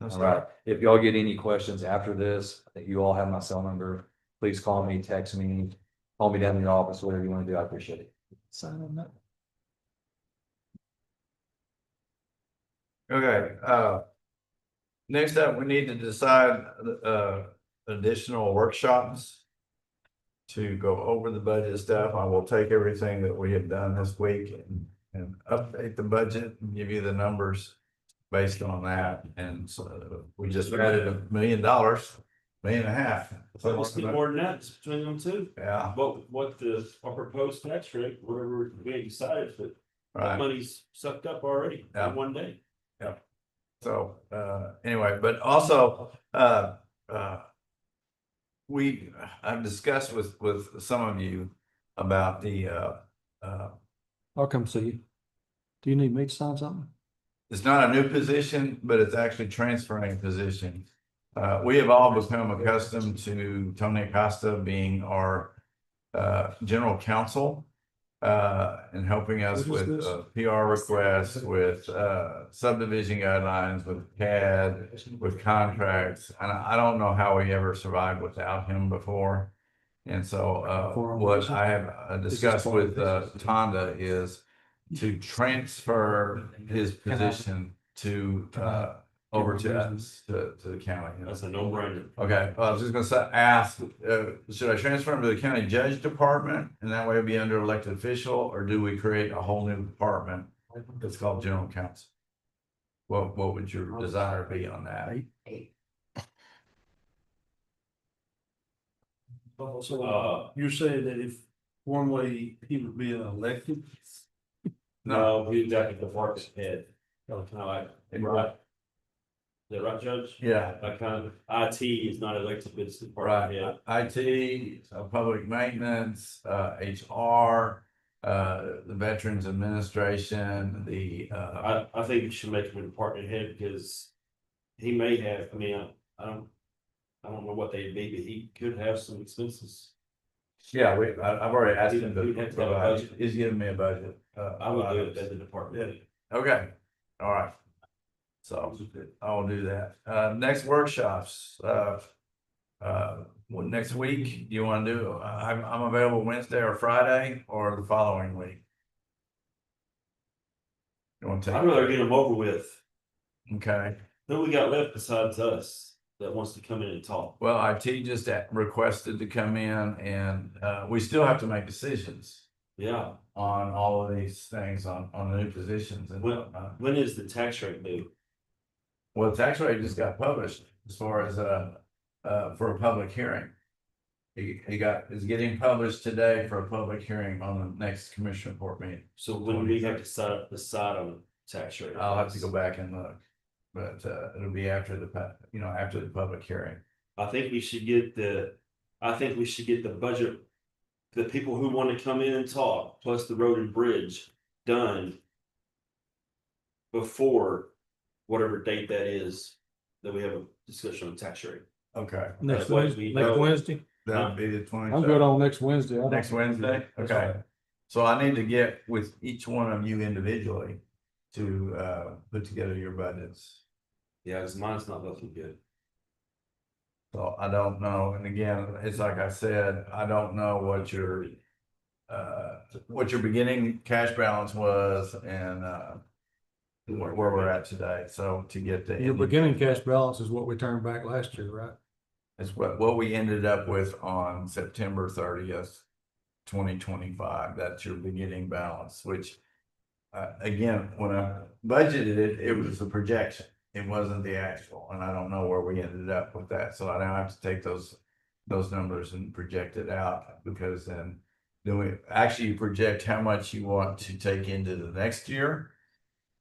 That's All right. If y'all get any questions after this, I think you all have my cell number. Please call me, text me, call me down in the office, whatever you want to do. I appreciate it. Sign on that. Okay, next up, we need to decide, additional workshops to go over the budget stuff. I will take everything that we have done this week and update the budget and give you the numbers based on that. And so we just added $1 million, $1.5 million. So it's more than that, it's between them two. Yeah, What our proposed tax rate, whatever we decided, but that right. money's sucked up already Yeah. in one day. So, anyway, but also, I've discussed with some of you about the, I'll come see you. Do you need me to sign something? it's not a new position, but it's actually transferring a position. We have all become accustomed to Tony Acosta being our, general counsel. And helping us What is with this? PR requests, with subdivision guidelines, with CAD, with contracts. And I don't know how we ever survived without him before. And so what I have discussed with Tonda is to transfer his position to over to us, to the county. That's a no-brainer. Okay, well, I was just gonna say, ask, should I transfer him to the county judge department? And that way it'd be under elected official, or do we create a whole new department that's called general counsel? What would your desire be on that? So, you're saying that if one way he would be elected? No, he's definitely the department head. Kind of like, right? Is that right, Judge? Yeah. That kind of, IT is not elected, but it's the department Right, head. IT, public maintenance, HR, the Veterans Administration, the, I think you should make him a department head because he may have, I mean, I don't know what they'd be, but he could have some expenses. yeah, I've already asked him We'd have to to have a provide, budget. he's giving me a budget. I would do it as a department head. Okay, all right. So I will do that. Next workshops, next week, you want to do, I'm available Wednesday or Friday or the following week. You want to take? I'd rather get them over with. Okay, Who we got left besides us that wants to come in and talk? well, IT just requested to come in and, we still have to make decisions Yeah, on all of these things, on the new positions and when, whatnot. when is the tax rate due? Well, the tax rate just got published as far as, for a public hearing. Is getting published today for a public hearing on the next commissioner court meeting. So when we have to decide on the tax rate? I'll have to go back and look, but, it'll be after after the public hearing. I think we should get the budget, the people who want to come in and talk, plus the road and bridge done before whatever date that is, that we have a discussion on tax rate. Okay. Next That's what Wednesday, we next know. Wednesday? That'll be the I'm good 23rd. on next Wednesday. I don't- Next Wednesday? Okay. So I need to get with each one of you individually to, put together your budgets. Yeah, because mine's not looking good. So I don't know, and again, it's like I said, I don't know what your beginning cash balance was and, where we're at today, so to get the. Your beginning cash balance is what we turned back last year, right? It's what we ended up with on September 30th, 2025, that's your beginning balance, which. Again, when I budgeted it, it was a projection, it wasn't the actual, and I don't know where we ended up with that, so I now have to take those numbers and project it out, because then we actually project how much you want to take into the next year.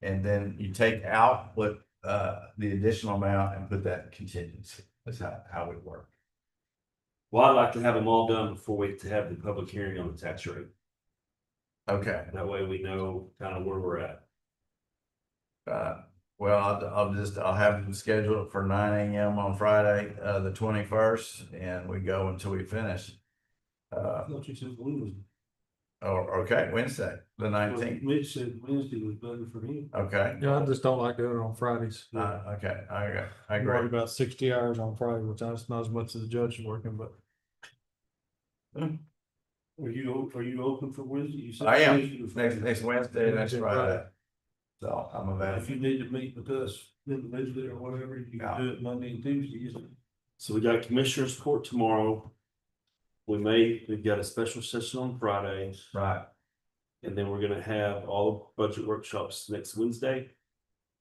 And then you take out what, the additional amount and put that in contingency, that's how we work. Well, I'd like to have them all done before we have the public hearing on the tax rate. Okay, That way we know kind of where we're at. well, I'll have them scheduled for 9 AM on Friday, the 21st, and we go until we finish. I thought you said Wednesday. Okay, Wednesday, the 19th, Mitch said Wednesday was better for him. okay. Yeah, I just don't like doing it on Fridays. Okay, I I agree. work about 60 hours on Friday, which is not as much as the judge is working, but Are you open for Wednesday? You said I am, Wednesday or Friday. next Wednesday, next Friday. So I'm If available. you need to meet with us individually or whatever, you Yeah. can do it Monday and Tuesday. So we got commissioners court tomorrow. We've got a special session on Friday, Right, and then we're gonna have all the budget workshops next Wednesday.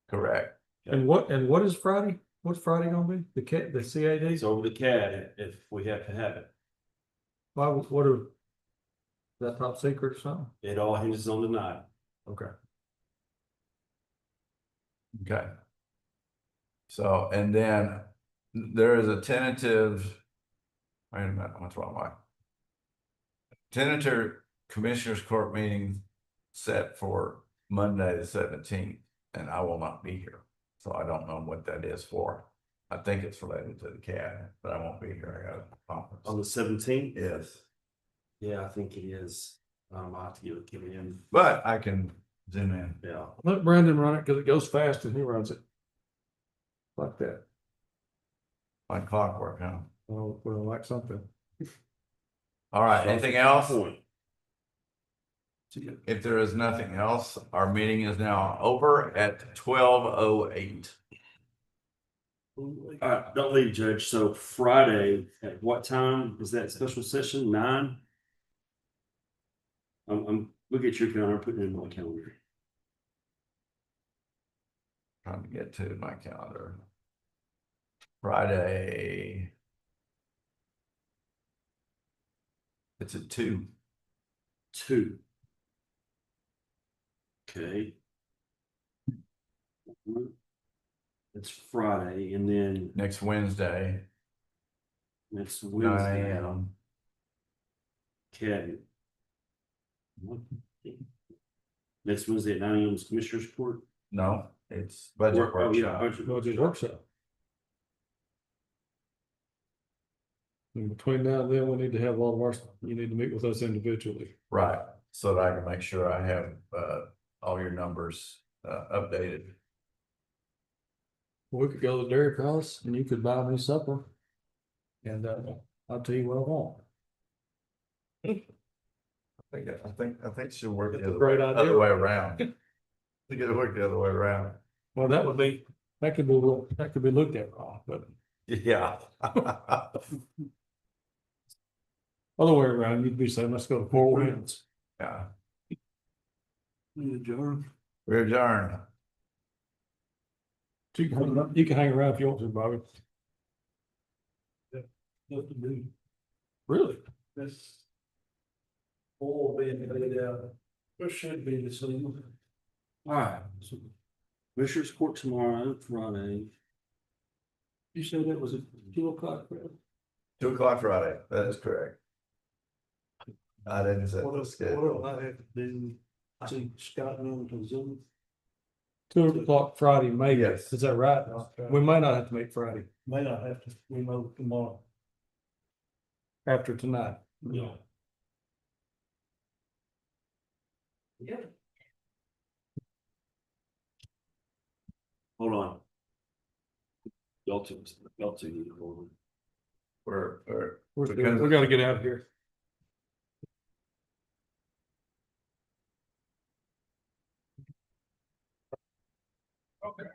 correct. And what is Friday? What's Friday gonna be? The CAD? It's over the CAD if we have to have it. Why, is that top secret or something? It all hinges on the night. Okay. Okay. So, and then there is a tentative. Wait a minute, what's wrong, Mike? Tentative Commissioners Court meeting set for Monday the 17th, and I will not be here. So I don't know what that is for. I think it's related to the CAD, but I won't be here. I got a conference. On the 17th? Yes, Yeah, I think it is. I'll have to give it to him. but I can zoom in. Yeah. Let Brandon run it because it goes fast and he runs it. Like that. Like clockwork, huh? Well, like something. All right, anything else? Point. If there is nothing else, our meeting is now over at 12:08. Don't leave, Judge. So Friday, at what time is that special session? 9? Look at your calendar, putting it in my calendar. Trying to get to my calendar. Friday. It's at 2. 2. Okay. It's Friday, and then Next Wednesday, next 9 Wednesday. a.m. Okay. Next Wednesday at 9 a.m. is Commissioners Court. No, it's budget Oh, yeah, workshop. Budget workshop. And between now and then, we need to have all of our, you need to meet with us individually. Right, so that I can make sure I have all your numbers updated. We could go to the Dairy Palace and you could buy me supper. And I'll tell you what I want. I think she'll work That's the a great idea. other way around. I think it'll work the other way around. Well, that could be looked at wrong, but Yeah. other way around, you'd be saying, let's go to Four Winds. Yeah, Adjourn. we're adjourned. You can hang around if you want to, Bobby. What to do? Really? That's all being laid out. It should be the same. All right. So Commissioners Court tomorrow, Friday. You said that was at 2:00, Fred? 2 o'clock Friday, that is correct. I didn't say. What else do I have to do? I see Scott on to Zoom. 2 o'clock Friday, maybe. Yes. Is that right? We might not have to meet Friday May not have to, we know tomorrow. after tonight. Yeah. Hold on. Y'all two need to hold on. We gotta get out of here. Okay.